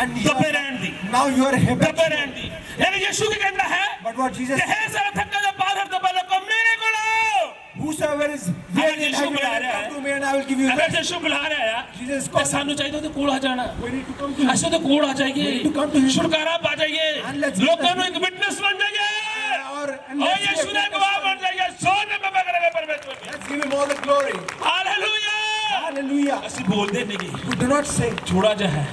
And you ਦੱਬੇ are, ਰਹਿਣ ਦੀ, now you are ਦੱਬੇ habitual. ਰਹਿਣ ਦੀ। ਲੇਕਿਨ ਯਿਸੂ ਕੀ ਕਹਿੰਦਾ ਹੈ But what Jesus ਕਿ ਹੈ ਸਾਰਾ ਥੱਕਾ ਦਾ ਪਾਰ ਹਰ ਦਬਾ ਲੋਕੋ ਮੇਰੇ ਕੋਲ ਆਓ। whosoever is weary and Yeshu heavy बुला laden, रहा है। come to me and I will give you ਅਗਰ rest. ਯਿਸੂ ਬੁਲਾ ਰਿਹਾ ਹੈ Jesus ਤੇ calls. ਸਾਨੂੰ ਚਾਹੀਦਾ ਉਹਦੇ ਕੋਲ ਆ ਜਾਣਾ, We need to come to him. ਅਸੀਂ ਉਹਦੇ ਕੋਲ ਆ ਜਾਈਏ, We need to come to him. ਛੁਟਕਾਰਾ ਪਾ ਜਾਈਏ, And let's ਲੋਕਾਂ ਨੂੰ ਇੱਕ ਵਿਟਨੈਸ ਬਣ ਜਾਈਏ And और let's यीशु give ने him गवाह बन जाइए, सोने में बगैर परमेश्वर की। let's give him all the glory. Hallelujah. Hallelujah. ਅਸੀਂ ਬੋਲਦੇ ਨਹੀਂ, We do not say, ਥੋੜਾ ਜਿਹਾ ਹੈ,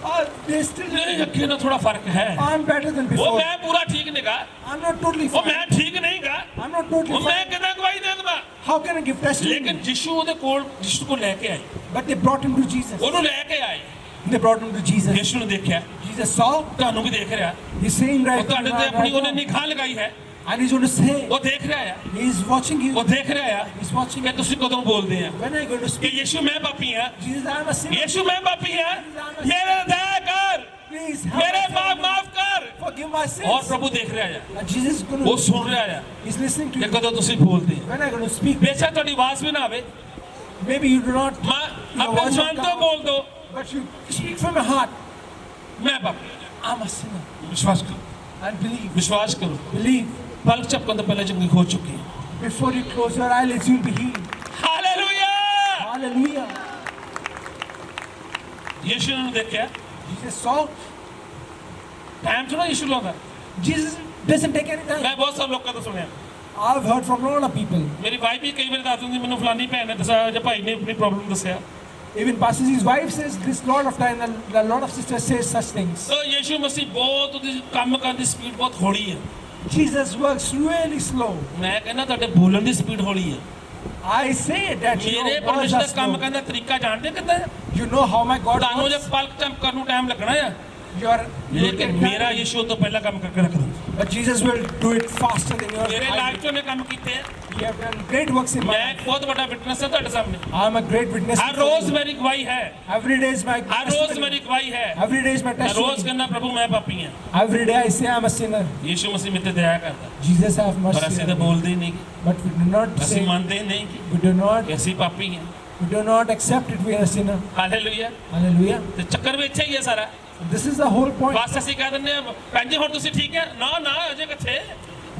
oh, there's still, ਨਹੀਂ ਅੱਗੇ ਨਾ ਥੋੜਾ ਫਰਕ ਹੈ, I'm better than ਉਹ before. ਮੈਂ ਪੂਰਾ ਠੀਕ ਨਹੀਂ ਗਾ, I'm not totally ਉਹ fine. ਮੈਂ ਠੀਕ ਨਹੀਂ ਗਾ, I'm not ਉਹ totally ਮੈਂ fine. ਕਿਦਾਂ ਗਵਾਹੀ ਦੇ ਦਵਾਂ। How can I give testimony? ਲੇਕਿਨ ਯਿਸੂ ਉਹਦੇ ਕੋਲ, ਯਿਸੂ ਕੋਲ ਲੈ ਕੇ ਆਏ, But they brought him to Jesus. ਉਹਨੂੰ ਲੈ ਕੇ ਆਏ, They brought him to Jesus. ਯਿਸੂ ਨੇ ਦੇਖਿਆ, Jesus saw, ਤੁਹਾਨੂੰ ਵੀ ਦੇਖ ਰਿਹਾ, he's saying ਉਹ right, ਤੁਹਾਡੇ ਤੇ right, ਆਪਣੀ ਉਹਨੇ right now. ਨਿਗਾਹ ਲਗਾਈ ਹੈ, And he's going to say, ਉਹ ਦੇਖ ਰਿਹਾ ਹੈ, he's watching you. ਉਹ ਦੇਖ ਰਿਹਾ ਹੈ He's watching ਕਿ you. ਤੁਸੀਂ ਕਦੋਂ ਬੋਲਦੇ ਆ When are you going to ਕਿ speak? ਯਿਸੂ ਮੈਂ ਪਾਪੀ ਹਾਂ, Jesus, I'm a sinner. ਯਿਸੂ ਮੈਂ ਪਾਪੀ ਹਾਂ, ਮੇਰੇ ਦਇਆ ਕਰ, Please ਮੇਰੇ help ਪਾਪ me. ਮਾਫ ਕਰ। Forgive my ਔਰ sins. ਪ੍ਰਭੂ ਦੇਖ ਰਿਹਾ ਹੈ, And Jesus is going ਉਹ to, ਸੁਣ ਰਿਹਾ ਹੈ he's listening to ਕਿ you. ਕਦੋਂ ਤੁਸੀਂ ਬੋਲਦੇ ਆ। When are you going to speak? ਬੇਸ਼ੱਕ ਤੁਹਾਡੀ ਆਵਾਜ਼ ਵੀ ਨਾ ਆਵੇ, Maybe you do not, ਮਾਂ your ਆਪਣੇ voice ਮਨ will ਤੋਂ come, ਬੋਲ ਦੋ, but you speak from your heart. ਮੈਂ ਪਾਪੀ ਹਾਂ। I'm a sinner. ਵਿਸ਼ਵਾਸ ਕਰੋ, And believe. ਵਿਸ਼ਵਾਸ ਕਰੋ, Believe. ਪਲਕ ਝਪਕਣ ਤੋਂ ਪਹਿਲਾਂ ਚੰਗੀ ਹੋ ਚੁੱਕੀ ਹੈ। Before you close your eyelids, you'll be healed. Hallelujah. Hallelujah. ਯਿਸੂ ਨੂੰ ਦੇਖਿਆ, Jesus saw. ਟਾਈਮ ਥੋੜਾ ਯਿਸੂ ਲਾਉਂਦਾ। Jesus doesn't take any time. ਮੈਂ ਬਹੁਤ ਸਾਰੇ ਲੋਕਾਂ ਤੋਂ ਸੁਣਿਆ, I've heard from a lot of people. ਮੇਰੀ ਵਾਈਫ ਵੀ ਕਈ ਵਾਰ ਦੱਸ ਦਿੰਦੀ ਮੈਨੂੰ ਫਲਾਨੀ ਭੈਣ ਨੇ ਦੱਸਿਆ ਜਾਂ ਭਾਈ ਨੇ ਆਪਣੀ ਪ੍ਰੋਬਲਮ ਦੱਸਿਆ। Even Pastor G's wife says this lot of time, and a lot of sisters say such things. ਸੋ ਯਿਸੂ ਮਸੀਹ ਬਹੁਤ ਉਹਦੀ ਕੰਮ ਕਰਨ ਦੀ ਸਪੀਡ ਬਹੁਤ ਹੌਲੀ ਹੈ। Jesus works really slow. ਮੈਂ ਕਹਿੰਦਾ ਤੁਹਾਡੇ ਬੋਲਣ ਦੀ ਸਪੀਡ ਹੌਲੀ ਹੈ। I say that your ਮੇਰੇ words ਪਰਮੇਸ਼ਰ are ਦਾ ਕੰਮ slow. ਕਰਨ ਦਾ ਤਰੀਕਾ ਜਾਣਦੇ ਕਿੱਦਾਂ ਹੈ? You know how my God ਤੁਹਾਨੂੰ ਜੇ works. ਪਲਕ ਝਪਕਣ ਨੂੰ ਟਾਈਮ ਲੱਗਣਾ ਆ, Your ਲੇਕਿਨ ਮੇਰਾ ਯਿਸੂ ਤੋਂ ਪਹਿਲਾਂ ਕੰਮ ਕਰਕੇ ਰੱਖ ਦਿੰਦਾ। but Jesus will do it faster than yours. ਮੇਰੇ ਲਾਈਫ 'ਚ ਉਹਨੇ ਕੰਮ ਕੀਤੇ ਆ। You have done great works in my ਮੈਂ life. ਇੱਕ ਬਹੁਤ ਵੱਡਾ ਵਿਟਨੈਸ ਹਾਂ ਤੁਹਾਡੇ ਸਾਹਮਣੇ। I'm a great witness. ਹਰ ਰੋਜ਼ ਮੇਰੀ ਗਵਾਹੀ ਹੈ, Every day is my Har rose testimony. ਮੇਰੀ ਗਵਾਹੀ ਹੈ। Every day is my ਮੈਂ ਰੋਜ਼ testimony. ਕਹਿੰਦਾ ਪ੍ਰਭੂ ਮੈਂ ਪਾਪੀ ਹਾਂ। Every day I say I'm a sinner. ਯਿਸੂ ਮਸੀਹ ਮੇਰੇ ਤੇ ਦਇਆ ਕਰਦਾ, Jesus have ਪਰ mercy ਅਸੀਂ on ਤਾਂ me. ਬੋਲਦੇ ਹੀ ਨਹੀਂ, But we do not ਅਸੀਂ say, ਮੰਨਦੇ ਨਹੀਂ we do not, ਕਿ ਅਸੀਂ ਪਾਪੀ ਹਾਂ। We do not accept it. We are a sinner. Hallelujah. Hallelujah. ਤੇ ਚੱਕਰ ਵੀ ਇੱਥੇ ਹੀ ਹੈ ਸਾਰਾ। This is the whole point. ਬਸ ਅਸੀਂ ਕਹਿ ਦਿੰਦੇ ਆ ਭੈਣ ਜੀ ਹੁਣ ਤੁਸੀਂ ਠੀਕ ਹੈ ਨਾ ਨਾ ਅਜੇ ਕਿੱਥੇ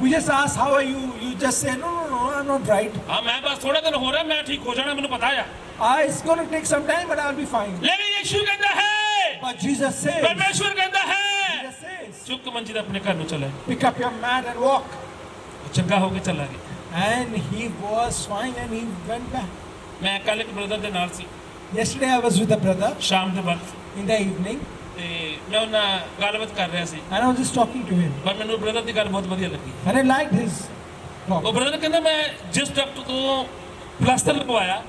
We just ask, how are you? You just say, no, I'm not right. ਹਾਂ ਮੈਂ ਬਸ ਥੋੜੇ ਦਿਨ ਹੋ ਰਿਹਾ ਮੈਂ ਠੀਕ ਹੋ ਜਾਣਾ ਮੈਨੂੰ ਪਤਾ ਆ It's going to take some time, but I'll be fine. ਲੇਕਿਨ ਯਿਸੂ ਕਹਿੰਦਾ ਹੈ But Jesus says, ਪਰਮੇਸ਼ਵਰ ਕਹਿੰਦਾ ਹੈ Jesus says, ਚੁੱਕ ਮੰਜੀ ਦਾ ਆਪਣੇ ਘਰ ਨੂੰ ਚਲੇ pick up your mat and walk. ਚੰਗਾ ਹੋ ਕੇ ਚਲਾ ਗਿਆ And he was fine and he went back. ਮੈਂ ਕੱਲ ਇੱਕ ਬ੍ਰਦਰ ਦੇ ਨਾਲ ਸੀ Yesterday I was with a brother ਸ਼ਾਮ ਦੇ ਵਕਤ in the evening ਤੇ ਮੈਂ ਉਹਨਾਂ ਗੱਲਬਾਤ ਕਰ ਰਿਹਾ ਸੀ and I was just talking to him. ਪਰ ਮੈਨੂੰ ਬ੍ਰਦਰ ਦੀ ਗੱਲ ਬਹੁਤ ਵਧੀਆ ਲੱਗੀ And I liked his ਉਹ talk. ਬ੍ਰਦਰ ਕਹਿੰਦਾ ਮੈਂ ਜਿਸ ਡਾਕਟਰ ਤੋਂ ਪਲਾਸਟਰ ਲਗਵਾਇਆ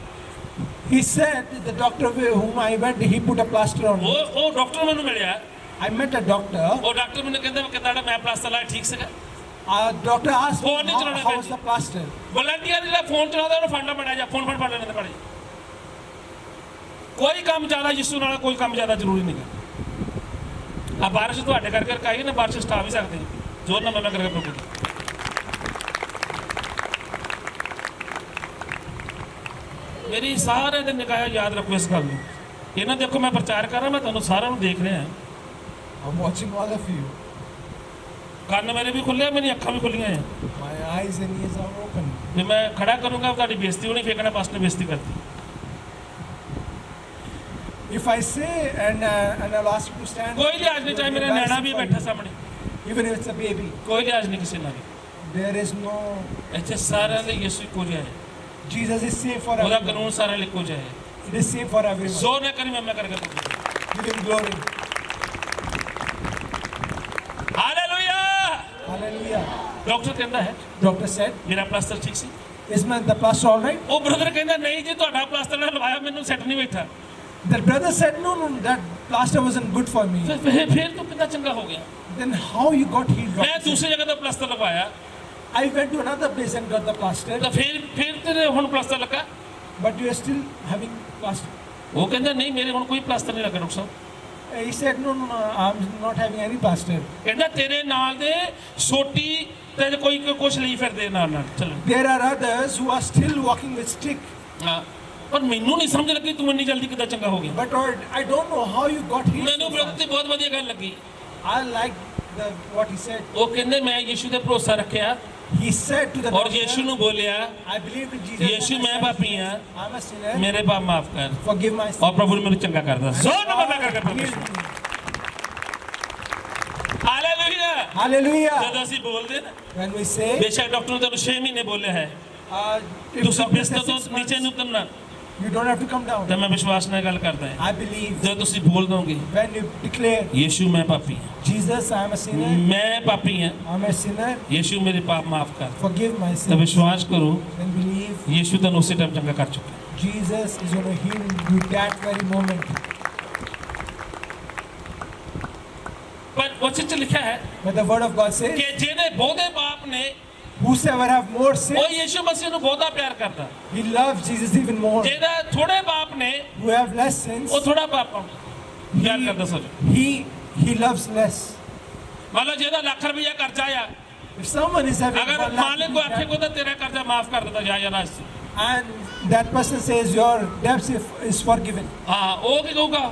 He said the doctor whom I went, he put a plaster on me. ਉਹ ਡਾਕਟਰ ਮੈਨੂੰ ਮਿਲਿਆ I met a doctor. ਉਹ ਡਾਕਟਰ ਮੈਨੂੰ ਕਹਿੰਦਾ ਕਿਦਾਂ ਮੈਂ ਪਲਾਸਟਰ ਲਾਇਆ ਠੀਕ ਸੀਗਾ Doctor asked me, Phone ਨਹੀਂ ਚਲਾਉਣਾ how was the plaster? Volunteer ਜਿਹੜਾ ਫੋਨ ਚਲਾਉਂਦਾ ਉਹਨੂੰ ਫੜਨਾ ਪੈਣਾ ਜਾਂ ਫੋਨ ਫੜ ਲੈਣਾ ਪੜੇ ਕੋਈ ਕੰਮ ਜ਼ਿਆਦਾ ਯਿਸੂ ਨਾਲ ਕੋਈ ਕੰਮ ਜ਼ਿਆਦਾ ਜ਼ਰੂਰੀ ਨਹੀਂ ਹੈ ਆ ਬਾਰਿਸ਼ ਤੁਹਾਡੇ ਕਰਕੇ ਰਕਾਈ ਨਾ ਬਾਰਿਸ਼ ਸਟਾ ਵੀ ਸਕਦੇ ਜ਼ੋਰ ਨਾਲ ਮੈਂ ਕਰਕੇ ਪ੍ਰਭੂ ਮੇਰੀ ਸਾਰੇ ਦੇ ਨਿਕਾਇਆ ਯਾਦ ਰੱਖੋ ਇਸ ਗੱਲ ਨੂੰ ਇਹਨਾਂ ਦੇਖੋ ਮੈਂ ਪ੍ਰਚਾਰ ਕਰ ਰਿਹਾ ਮੈਂ ਤੁਹਾਨੂੰ ਸਾਰਿਆਂ ਨੂੰ ਦੇਖ ਰਿਹਾ I'm watching all of you. ਕੰਨ ਮੇਰੇ ਵੀ ਖੁੱਲੇ ਮੇਰੀ ਅੱਖਾਂ ਵੀ ਖੁੱਲੀਆਂ ਆ My eyes and ears are open. ਜੇ ਮੈਂ ਖੜਾ ਕਰੂੰਗਾ ਤੁਹਾਡੀ ਬੇਇੱਜ਼ਤੀ ਹੋਣੀ ਫੇਕਣਾ ਪਾਸ ਨੇ ਬੇਇੱਜ਼ਤੀ ਕਰਤੀ If I say and I'll ask you to stand. ਕੋਈ ਲਿਹਾਜ਼ ਨਹੀਂ ਚਾਹੇ ਮੇਰਾ ਨੈਣਾ ਵੀ ਬੈਠਾ ਸਾਹਮਣੇ Even if it's a baby, ਕੋਈ ਲਿਹਾਜ਼ ਨਹੀਂ ਕਿਸੇ ਨਾਲ ਵੀ there is no. ਇੱਥੇ ਸਾਰਿਆਂ ਲਈ ਯਿਸੂ ਇੱਕੋ ਜਿਹਾ ਹੈ Jesus is same for ਉਹਦਾ everyone. ਕਾਨੂੰਨ ਸਾਰਿਆਂ ਲਈ ਇੱਕੋ ਜਿਹਾ ਹੈ It is same for everyone. ਜ਼ੋਰ ਨਾ ਕਰੀ ਮੈਂ ਕਰਕੇ ਪ੍ਰਭੂ Give him glory. Hallelujah Hallelujah. Doctor ਕਹਿੰਦਾ ਹੈ Doctor said, ਮੇਰਾ ਪਲਾਸਟਰ ਠੀਕ ਸੀ is the plaster all right? ਉਹ ਬ੍ਰਦਰ ਕਹਿੰਦਾ ਨਹੀਂ ਜੀ ਤੁਹਾਡਾ ਪਲਾਸਟਰ ਨਾਲ ਲਵਾਇਆ ਮੈਨੂੰ ਸੈੱਟ ਨਹੀਂ ਬੈਠਾ The brother said, no, that plaster wasn't good for me. ਫਿਰ ਤੂੰ ਕਿੰਨਾ ਚੰਗਾ ਹੋ ਗਿਆ Then how you got healed? ਮੈਂ Doctor ਦੂਸਰੀ said. ਜਗ੍ਹਾ ਤੋਂ ਪਲਾਸਟਰ ਲਗਵਾਇਆ I went to another place and got the plaster, ਤਾਂ ਫਿਰ ਤੇਰੇ ਹੁਣ ਪਲਾਸਟਰ ਲੱਗਾ but you are still having plaster. ਉਹ ਕਹਿੰਦਾ ਨਹੀਂ ਮੇਰੇ ਹੁਣ ਕੋਈ ਪਲਾਸਟਰ ਨਹੀਂ ਲੱਗਾ doctor Sahib He said, no, I'm not having any plaster. ਕਹਿੰਦਾ ਤੇਰੇ ਨਾਲ ਦੇ ਸੋਟੀ ਤੇ ਕੋਈ ਕੁਛ ਲਈ ਫਿਰਦੇ ਨਾਲ ਚਲੋ There are others who are still walking with stick. ਹਾਂ ਪਰ ਮੈਨੂੰ ਨਹੀਂ ਸਮਝ ਲੱਗੀ ਤੂੰ ਇੰਨੀ ਜਲਦੀ ਕਿੱਦਾਂ ਚੰਗਾ ਹੋ ਗਿਆ But Lord, I don't know how you got healed. ਮੈਨੂੰ so ਬ੍ਰਦਰ fast. ਤੇ ਬਹੁਤ ਵਧੀਆ ਗੱਲ ਲੱਗੀ I like what he said. ਉਹ ਕਹਿੰਦੇ ਮੈਂ ਯਿਸੂ ਤੇ ਭਰੋਸਾ ਰੱਖਿਆ He said to the ਔਰ ਯਿਸੂ ਨੂੰ ਬੋਲਿਆ I believe in Jesus. ਯਿਸੂ and ਮੈਂ I ਪਾਪੀ ਹਾਂ I'm a sinner. ਮੇਰੇ ਪਾਪ ਮਾਫ ਕਰ Forgive my ਔਰ sins. ਪ੍ਰਭੂ ਨੇ ਮੈਨੂੰ ਚੰਗਾ ਕਰਦਾ ਜ਼ੋਰ ਨਾਲ ਮੈਂ ਕਰਕੇ Heal ਪਰਮੇਸ਼ਵਰ me. Hallelujah Hallelujah. ਜਦੋਂ ਅਸੀਂ ਬੋਲਦੇ ਨਾ When we say, ਬੇਸ਼ੱਕ ਡਾਕਟਰ ਨੇ ਤੁਹਾਨੂੰ 6 ਮਹੀਨੇ ਬੋਲਿਆ ਹੈ if ਤੁਸੀਂ doctor ਬਿਸਤਰ says ਤੋਂ 6 ਨੀਚੇ months, ਨੂੰ ਉਤਰਨਾ you don't have to come down. ਤਾਂ ਮੈਂ ਵਿਸ਼ਵਾਸ ਨਾਲ ਗੱਲ ਕਰਦਾ ਹਾਂ I believe ਜਦੋਂ ਤੁਸੀਂ ਬੋਲ ਦੋਗੇ when you declare, ਯਿਸੂ ਮੈਂ ਪਾਪੀ ਹਾਂ Jesus, I'm a sinner. ਮੈਂ ਪਾਪੀ ਹਾਂ I'm a sinner. ਯਿਸੂ ਮੇਰੇ ਪਾਪ ਮਾਫ ਕਰ Forgive my ਤਾਂ sins. ਵਿਸ਼ਵਾਸ ਕਰੋ Then believe ਯਿਸੂ ਤੁਹਾਨੂੰ ਉਸੇ ਟਾਈਮ ਚੰਗਾ ਕਰ ਚੁੱਕਾ Jesus is going to heal you that very moment. ਪਰ ਵਚਨ ਚ ਲਿਖਿਆ ਹੈ But the word of God says, ਕਿ ਜਿਹਦੇ ਬਹੁਤੇ ਪਾਪ ਨੇ whosoever have more sin, ਉਹ ਯਿਸੂ ਮਸੀਹ ਨੂੰ ਬਹੁਤਾ ਪਿਆਰ ਕਰਦਾ he loves Jesus even more. ਜਿਹਦਾ ਥੋੜੇ ਪਾਪ ਨੇ Who have less sins, ਉਹ ਥੋੜਾ ਪਾਪ ਪਿਆਰ ਕਰਦਾ ਸੋਚ he loves less. ਮੰਨ ਲਓ ਜਿਹਦਾ ਲੱਖ ਰੁਪਈਆ ਕਰਜ਼ਾ ਆ If someone is having ਅਗਰ 1 lakh ਮਾਲਿਕ ਕੋ ਆਖੇ ਕੋ ਤਾਂ ਤੇਰਾ ਕਰਜ਼ਾ ਮਾਫ ਕਰ ਦਿੱਤਾ ਜਾ ਜਾਂ ਰਾਜ and that person says your debts is forgiven, ਹਾਂ ਉਹ ਕੀ ਕਹੂਗਾ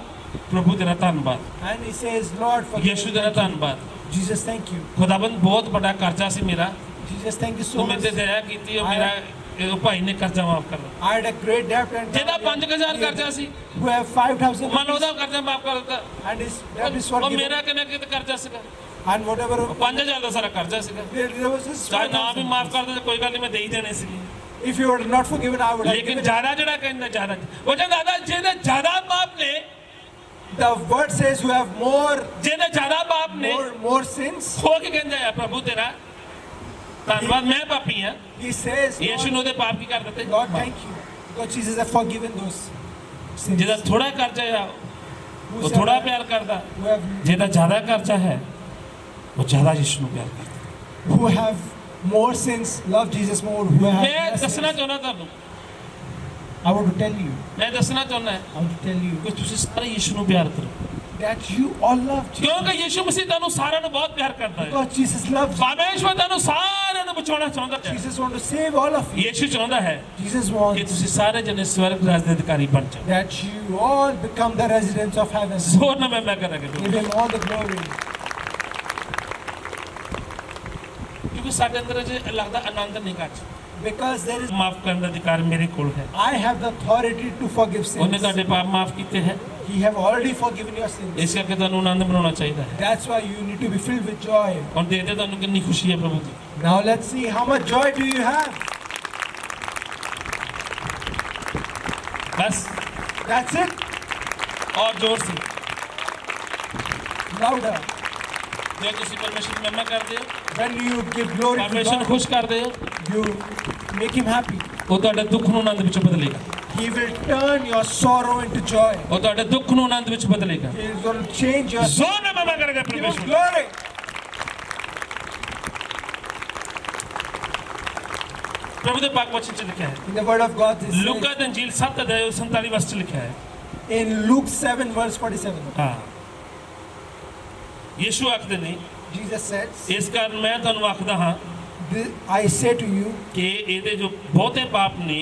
ਪ੍ਰਭੂ ਤੇਰਾ ਧੰਨਵਾਦ and he says, Lord, forgive ਯਿਸੂ me. ਤੇਰਾ ਧੰਨਵਾਦ Jesus, thank you. ਖੁਦਾਵੰਦ ਬਹੁਤ ਵੱਡਾ ਕਰਜ਼ਾ ਸੀ ਮੇਰਾ Jesus, thank you so ਤੂੰ much. ਮੇਰੇ ਤੇ ਦਇਆ ਕੀਤੀ ਉਹ ਮੇਰਾ ਇਹ ਭਾਈ ਨੇ ਕਰਜ਼ਾ ਮਾਫ ਕਰ ਦਿੱਤਾ I had a great debt and ਜਿਹਦਾ 5000 ਕਰਜ਼ਾ ਸੀ who have 5,000 ਮੰਨ ਲਓ ਉਹਦਾ ਕਰਜ਼ਾ ਮਾਫ ਕਰ ਦਿੱਤਾ and his debt is ਉਹ forgiven, ਮੇਰਾ ਕਿੰਨਾ ਕਿਤੇ ਕਰਜ਼ਾ ਸੀਗਾ and whatever 5000 ਦਾ ਸਾਰਾ ਕਰਜ਼ਾ ਸੀਗਾ there was just ਚਾਹੇ ਨਾ ਵੀ 5,000. ਮਾਫ ਕਰ ਦੇ ਕੋਈ ਗੱਲ ਨਹੀਂ ਮੈਂ ਦੇ ਹੀ ਦੇਣੇ ਸੀਗੇ If you were not forgiven, I would have ਲੇਕਿਨ given. ਜ਼ਿਆਦਾ ਜਿਹੜਾ ਕਹਿੰਦਾ ਜ਼ਿਆਦਾ ਉਹ ਕਹਿੰਦਾ ਦਾਦਾ ਜਿਹਦੇ ਜ਼ਿਆਦਾ ਪਾਪ ਨੇ The word says who have ਜਿਹਦੇ ਜ਼ਿਆਦਾ ਪਾਪ ਨੇ more sins. ਹੋ ਕੇ ਕਹਿੰਦਾ ਆ ਪ੍ਰਭੂ ਤੇਰਾ ਧੰਨਵਾਦ ਮੈਂ ਪਾਪੀ ਹਾਂ He says, ਯਿਸੂ ਨੂੰ ਉਹਦੇ ਪਾਪ ਕੀ ਕਰ ਦਿੱਤੇ Lord, thank you, because Jesus has forgiven those sins. ਜਿਹਦਾ ਥੋੜਾ ਕਰਜ਼ਾ ਆ ਉਹ ਥੋੜਾ ਪਿਆਰ ਕਰਦਾ Who have ਜਿਹਦਾ ਜ਼ਿਆਦਾ ਕਰਜ਼ਾ ਹੈ ਉਹ ਜ਼ਿਆਦਾ ਯਿਸੂ ਨੂੰ ਪਿਆਰ ਕਰਦਾ who have more sins love Jesus more. Who have ਮੈਂ less ਦੱਸਣਾ sins. ਚਾਹੁੰਦਾ ਤੁਹਾਨੂੰ I want to tell you. ਮੈਂ ਦੱਸਣਾ ਚਾਹੁੰਦਾ I want to tell you. ਕਿ ਤੁਸੀਂ ਸਾਰੇ ਯਿਸੂ ਨੂੰ ਪਿਆਰ ਕਰੋ that you all love Jesus. ਕਿਉਂਕਿ ਯਿਸੂ ਮਸੀਹ ਤੁਹਾਨੂੰ ਸਾਰਿਆਂ ਨੂੰ ਬਹੁਤ ਪਿਆਰ ਕਰਦਾ ਹੈ Because Jesus loves you. ਪਰਮੇਸ਼ਵਰ ਤੁਹਾਨੂੰ ਸਾਰਿਆਂ ਨੂੰ ਬਚਾਉਣਾ ਚਾਹੁੰਦਾ ਹੈ Jesus wants to save all of you. ਯਿਸੂ ਚਾਹੁੰਦਾ ਹੈ Jesus ਕਿ wants ਤੁਸੀਂ ਸਾਰੇ ਜਣੇ ਸਵਰਗ ਰਾਜ ਦੇ ਅਧਿਕਾਰੀ ਬਣ ਜਾਓ that you all become the residents of heaven. ਜ਼ੋਰ ਨਾਲ ਮੈਂ ਕਰਾਂਗਾ Give him all the glory. ਕਿਉਂਕਿ ਸਾਡੇ ਅੰਦਰ ਜੇ ਲੱਗਦਾ ਆਨੰਦ ਨਹੀਂ ਘੱਟ Because there is, ਮਾਫ ਕਰਨ ਦਾ ਅਧਿਕਾਰ ਮੇਰੇ ਕੋਲ ਹੈ I have the authority to forgive ਉਹਨੇ sins. ਤੁਹਾਡੇ ਪਾਪ ਮਾਫ ਕੀਤੇ ਹੈ He have already forgiven your sins. ਇਸ ਕਰਕੇ ਤੁਹਾਨੂੰ ਆਨੰਦ ਮਨਾਉਣਾ ਚਾਹੀਦਾ ਹੈ That's why you need to be filled with joy. ਹੁਣ ਦੇਖਦੇ ਤੁਹਾਨੂੰ ਕਿੰਨੀ ਖੁਸ਼ੀ ਹੈ ਪ੍ਰਭੂ ਦੀ Now let's see how much joy do you have. Bus That's it. ਔਰ ਜ਼ੋਰ ਸੇ Louder. ਜੇ ਤੁਸੀਂ ਪਰਮੇਸ਼ਰ ਦੀ ਮਹਿਮਾ ਕਰਦੇ ਹੋ When you give glory to ਪਰਮੇਸ਼ਰ ਨੂੰ God, ਖੁਸ਼ ਕਰਦੇ ਹੋ you make him happy. ਉਹ ਤੁਹਾਡੇ ਦੁੱਖ ਨੂੰ ਆਨੰਦ ਵਿੱਚ ਬਦਲੇਗਾ He will turn your sorrow into joy. ਉਹ ਤੁਹਾਡੇ ਦੁੱਖ ਨੂੰ ਆਨੰਦ ਵਿੱਚ ਬਦਲੇਗਾ He is going to change your ਜ਼ੋਰ ਨਾਲ ਮਹਿਮਾ ਕਰੇਗਾ Give him ਪਰਮੇਸ਼ਰ glory. ਪ੍ਰਭੂ ਦੇ ਪਾਕ ਵਚਨ ਚ ਲਿਖਿਆ ਹੈ In the word of God, this ਲੂਕਾ ਦੀ ਅੰਜੀਲ 7 ਅਧਿਆਇ 47 ਵਰਸ ਚ ਲਿਖਿਆ ਹੈ says, in Luke 7 verse 47, ਹਾਂ ਯਿਸੂ ਆਖਦੇ ਨੇ Jesus says, ਇਸ ਕਾਰਨ ਮੈਂ ਤੁਹਾਨੂੰ ਆਖਦਾ ਹਾਂ I say to you, ਕਿ ਇਹਦੇ ਜੋ ਬਹੁਤੇ ਪਾਪ ਨੇ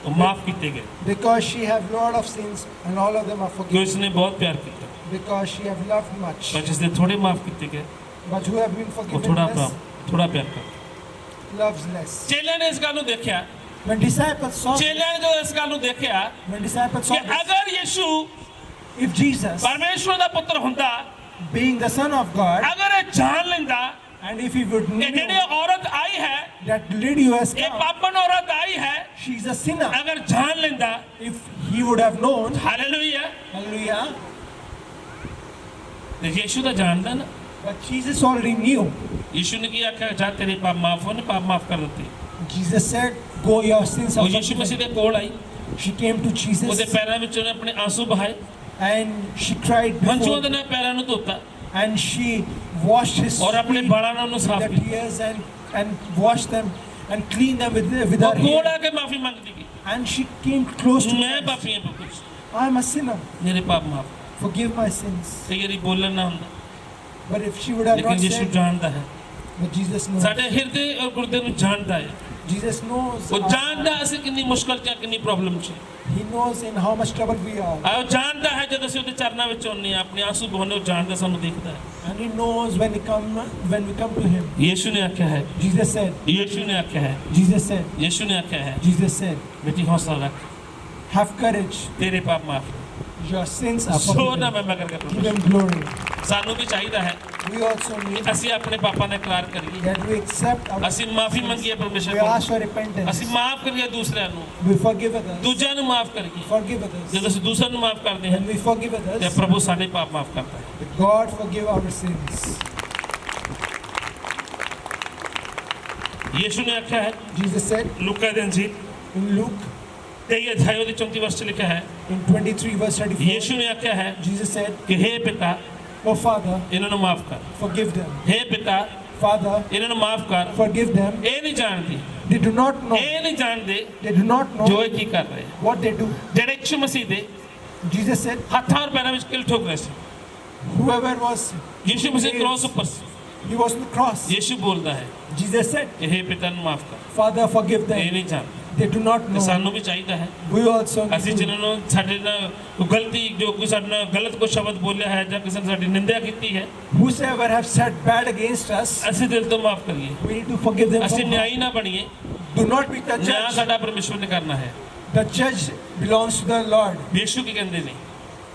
ਉਹ ਮਾਫ ਕੀਤੇ ਗਏ because she have lot of sins and all of them are ਕਿਉਂ forgiven, ਇਸਨੇ ਬਹੁਤ ਪਿਆਰ ਕੀਤਾ because she have loved much, ਪਰ ਜਿਸ ਦੇ ਥੋੜੇ ਮਾਫ ਕੀਤੇ ਗਏ but who have been ਉਹ forgiven less, ਥੋੜਾ ਪਿਆਰ ਕਰਦਾ loves less. ਚੇਲਿਆਂ ਨੇ ਇਸ ਗੱਲ ਨੂੰ ਦੇਖਿਆ When disciples saw, ਚੇਲਿਆਂ ਨੇ ਜਦੋਂ ਇਸ ਗੱਲ ਨੂੰ ਦੇਖਿਆ when disciples saw ਕਿ this, ਅਗਰ ਯਿਸੂ if Jesus, ਪਰਮੇਸ਼ਵਰ ਦਾ ਪੁੱਤਰ ਹੁੰਦਾ being the Son of God, ਅਗਰ ਇਹ ਜਾਣ ਲੈਂਦਾ and if he would ਕਿ ਜਿਹੜੀ know ਔਰਤ ਆਈ ਹੈ that lady who has ਇਹ come, ਪਾਪਣ ਔਰਤ ਆਈ ਹੈ she's a sinner, ਅਗਰ ਜਾਣ ਲੈਂਦਾ if he would have known, hallelujah hallelujah, ਤੇ ਯਿਸੂ ਤਾਂ ਜਾਣਦਾ ਨਾ but Jesus already knew. ਯਿਸੂ ਨੇ ਕੀ ਆਖਿਆ ਜਾ ਤੇਰੇ ਪਾਪ ਮਾਫ ਹੋਣੇ ਪਾਪ ਮਾਫ ਕਰ ਦਿੱਤੇ Jesus said, go, your sins are ਉਹ ਯਿਸੂ ਮਸੀਹ forgiven. ਦੇ ਕੋਲ ਆਈ She came to ਉਹਦੇ Jesus ਪੈਰਾਂ ਵਿੱਚ ਉਹਨੇ ਆਪਣੇ ਆਂਸੂ ਬਹਾਏ and she cried ਹੰਝੂਆਂ before, ਦੇ ਨਾਲ ਪੈਰਾਂ ਨੂੰ ਧੋਤਾ and she washed his ਔਰ ਆਪਣੇ feet ਬਾਲਾਂ ਨਾਲ ਉਹਨੂੰ with ਸਾਫ਼ the ਕੀਤਾ tears and washed them and cleaned them with her ਉਹ ਕੋਲ hair. ਆ ਕੇ ਮਾਫੀ ਮੰਗਦੀ ਗਈ And she came close to ਮੈਂ Christ. ਪਾਪੀ ਹਾਂ ਪ੍ਰਭੂ I'm a sinner. ਮੇਰੇ ਪਾਪ ਮਾਫ Forgive my sins. ਕਈ ਵਾਰੀ ਬੋਲਣ ਨਾ ਹੁੰਦਾ But if she would have ਲੇਕਿਨ not ਯਿਸੂ said, ਜਾਣਦਾ ਹੈ but Jesus knows. ਸਾਡੇ ਹਿਰਦੇ ਔਰ ਗੁਰਦੇ ਨੂੰ ਜਾਣਦਾ ਹੈ Jesus knows. ਉਹ ਜਾਣਦਾ ਅਸੀਂ ਕਿੰਨੀ ਮੁਸ਼ਕਲ ਚ ਕਿੰਨੀ ਪ੍ਰੋਬਲਮ ਚ He knows in how much trouble we are. ਆਹ ਉਹ ਜਾਣਦਾ ਹੈ ਜਦੋਂ ਅਸੀਂ ਉਹਦੇ ਚਰਨਾਂ ਵਿੱਚ ਆਉਂਦੇ ਹਾਂ ਆਪਣੇ ਆਂਸੂ ਬਹਾਉਂਦੇ ਉਹ ਜਾਣਦਾ ਸਾਨੂੰ ਦੇਖਦਾ ਹੈ And he knows when we come to him. ਯਿਸੂ ਨੇ ਆਖਿਆ ਹੈ Jesus said, ਯਿਸੂ ਨੇ ਆਖਿਆ ਹੈ Jesus said, ਯਿਸੂ ਨੇ ਆਖਿਆ ਹੈ Jesus said, ਬੇਟੀ ਹੌਸਲਾ ਰੱਖ have courage. ਤੇਰੇ ਪਾਪ ਮਾਫ Your sins are ਸੋ ਨਾ forgiven. ਮੈਂ ਕਰਕੇ Give ਪ੍ਰਭੂ him glory. ਸਾਨੂੰ ਵੀ ਚਾਹੀਦਾ ਹੈ We also need ਅਸੀਂ ਆਪਣੇ ਪਾਪਾਂ ਦਾ ਇਕਰਾਰ ਕਰੀਏ that we accept our ਅਸੀਂ ਮਾਫੀ sins. ਮੰਗੀਏ ਪਰਮੇਸ਼ਰ We ਕੋਲ ask for repentance. ਅਸੀਂ ਮਾਫ ਕਰੀਏ ਦੂਸਰਿਆਂ ਨੂੰ We forgive others. ਦੂਜਿਆਂ ਨੂੰ ਮਾਫ ਕਰੀਏ Forgive others. ਜਦੋਂ ਅਸੀਂ ਦੂਸਰਿਆਂ ਨੂੰ ਮਾਫ ਕਰਦੇ ਹਾਂ When we forgive ਤੇ others, ਪ੍ਰਭੂ ਸਾਡੇ ਪਾਪ ਮਾਫ ਕਰਦਾ ਹੈ God forgive our sins. ਯਿਸੂ ਨੇ ਆਖਿਆ ਹੈ Jesus said ਲੂਕਾ ਦੇ ਅੰਜੀਲ in Luke, ਤੇ ਇਹ ਅਧਿਆਇ ਦੇ 34 ਵਰਸ ਚ ਲਿਖਿਆ ਹੈ in 23 verse 34, ਯਿਸੂ ਨੇ ਆਖਿਆ ਹੈ Jesus said, ਕਿ ਹੇ ਪਿਤਾ oh Father, ਇਹਨਾਂ ਨੂੰ ਮਾਫ ਕਰ forgive them. ਹੇ ਪਿਤਾ Father, ਇਹਨਾਂ ਨੂੰ ਮਾਫ ਕਰ forgive them. ਇਹ ਨਹੀਂ ਜਾਣਦੇ They do not know. ਇਹ ਨਹੀਂ ਜਾਣਦੇ They do not ਜੋ know ਇਹ ਕੀ ਕਰ ਰਹੇ what they do. ਜਿਹੜੇ ਯਿਸੂ ਮਸੀਹ ਦੇ Jesus said, ਹੱਥਾਂ ਔਰ ਪੈਰਾਂ ਵਿੱਚ ਕਿਲ ਠੋਕ ਰਹੇ ਸੀ whoever was, ਯਿਸੂ ਮਸੀਹ ਕ੍ਰੋਸ ਉੱਪਰ ਸੀ he was on the cross. ਯਿਸੂ ਬੋਲਦਾ ਹੈ Jesus said, ਕਿ ਹੇ ਪਿਤਾ ਨੂੰ ਮਾਫ ਕਰ Father, forgive ਇਹ them. ਨਹੀਂ ਜਾਣਦੇ They do not ਤੇ know. ਸਾਨੂੰ ਵੀ ਚਾਹੀਦਾ ਹੈ We also ਅਸੀਂ need to. ਜਿਨ੍ਹਾਂ ਨੂੰ ਸਾਡੇ ਨਾਲ ਕੋਈ ਗਲਤੀ ਜੋ ਕੋਈ ਸਾਡੇ ਨਾਲ ਗਲਤ ਕੋਈ ਸ਼ਬਦ ਬੋਲਿਆ ਹੈ ਜਾਂ ਕਿਸੇ ਨੇ ਸਾਡੀ ਨਿੰਦਿਆ ਕੀਤੀ ਹੈ Whosoever have said bad against us, ਅਸੀਂ ਦਿਲ ਤੋਂ ਮਾਫ ਕਰੀਏ we need to forgive them. ਅਸੀਂ from ਨਿਆਈ ਨਾ ਬਣੀਏ Do not be the ਨਿਆਂ judge. ਸਾਡਾ ਪਰਮੇਸ਼ਵਰ ਨੇ ਕਰਨਾ ਹੈ The judge belongs to the Lord. ਯਿਸੂ ਕੀ ਕਹਿੰਦੇ ਨੇ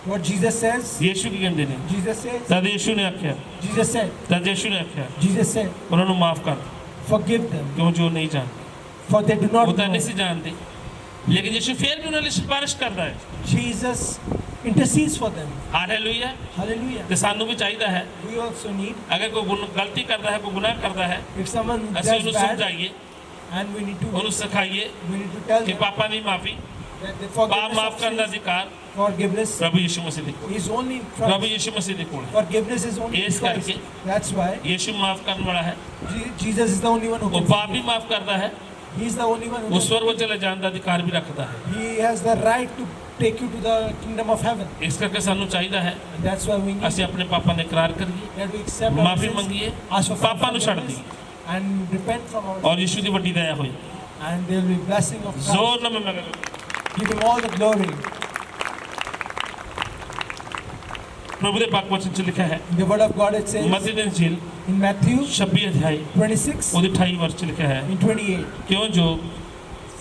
What Jesus says, ਯਿਸੂ ਕੀ ਕਹਿੰਦੇ ਨੇ Jesus says, ਤਦ ਯਿਸੂ ਨੇ ਆਖਿਆ Jesus said, ਤਦ ਯਿਸੂ ਨੇ ਆਖਿਆ Jesus said, ਉਹਨਾਂ ਨੂੰ ਮਾਫ ਕਰ forgive them, ਕਿਉਂ ਜੋ ਨਹੀਂ ਜਾਣਦੇ for they do ਉਹ not ਤਾਂ ਨਹੀਂ know. ਸੀ ਜਾਣਦੇ ਲੇਕਿਨ ਯਿਸੂ ਫਿਰ ਵੀ ਉਹਨਾਂ ਲਈ ਸਿਫਾਰਿਸ਼ ਕਰਦਾ ਹੈ Jesus intercedes for them. Hallelujah Hallelujah. ਤੇ ਸਾਨੂੰ ਵੀ ਚਾਹੀਦਾ ਹੈ We also need, ਅਗਰ ਕੋਈ ਗਲਤੀ ਕਰਦਾ ਹੈ ਕੋਈ ਗੁਨਾਹ ਕਰਦਾ ਹੈ if someone ਅਸੀਂ does ਉਹਨੂੰ bad, ਸਮਝਾਈਏ and we need to ਉਹਨੂੰ ਸਿਖਾਈਏ tell ਕਿ them ਪਾਪਾ ਦੀ ਮਾਫੀ that the ਪਾਪ forgiveness ਮਾਫ of ਕਰਨ ਦਾ sins, ਅਧਿਕਾਰ forgiveness ਪ੍ਰਭੂ ਯਿਸੂ ਮਸੀਹ ਦੇ ਕੋਲ is only in ਪ੍ਰਭੂ Christ. ਯਿਸੂ ਮਸੀਹ ਦੇ ਕੋਲ ਹੈ Forgiveness is only in ਇਸ Christ. ਕਰਕੇ That's why ਯਿਸੂ ਮਾਫ ਕਰਨ ਵਾਲਾ ਹੈ Jesus is the only one who ਉਹ can ਪਾਪ ਵੀ forgive. ਮਾਫ ਕਰਦਾ ਹੈ He is the only one who ਉਸ can ਸਵਰਗ ਵਿੱਚ ਚਲੇ ਜਾਣ ਦਾ ਅਧਿਕਾਰ ਵੀ ਰੱਖਦਾ ਹੈ He has the right to take you to the kingdom of heaven. ਇਸ ਕਰਕੇ ਸਾਨੂੰ ਚਾਹੀਦਾ ਹੈ And that's why we need ਅਸੀਂ ਆਪਣੇ ਪਾਪਾਂ ਦੇ ਇਕਰਾਰ ਕਰੀਏ, that we accept our ਮਾਫੀ sins, ਮੰਗੀਏ, ask for ਪਾਪਾਂ ਨੂੰ ਛੱਡ forgiveness, ਦਈਏ and repent from our ਔਰ ਯਿਸੂ ਦੀ ਵੱਡੀ ਦਇਆ ਹੋਈ। and there will be blessing of Christ. ਜ਼ੋਰ ਨਾਲ ਮੈਂ ਕਹਾਂ Give him all the glory. ਪ੍ਰਭੂ ਦੇ ਪਾਕ ਵਚਨ 'ਚ ਲਿਖਿਆ ਹੈ, In the word of God it says Mati the ਇੰਜੀਲ in Matthew 26 ਅਧਿਆਇ 26 ਉਹਦੇ 28 ਵਰਸ 'ਚ ਲਿਖਿਆ ਹੈ, in 28, ਕਿਉਂ ਜੋ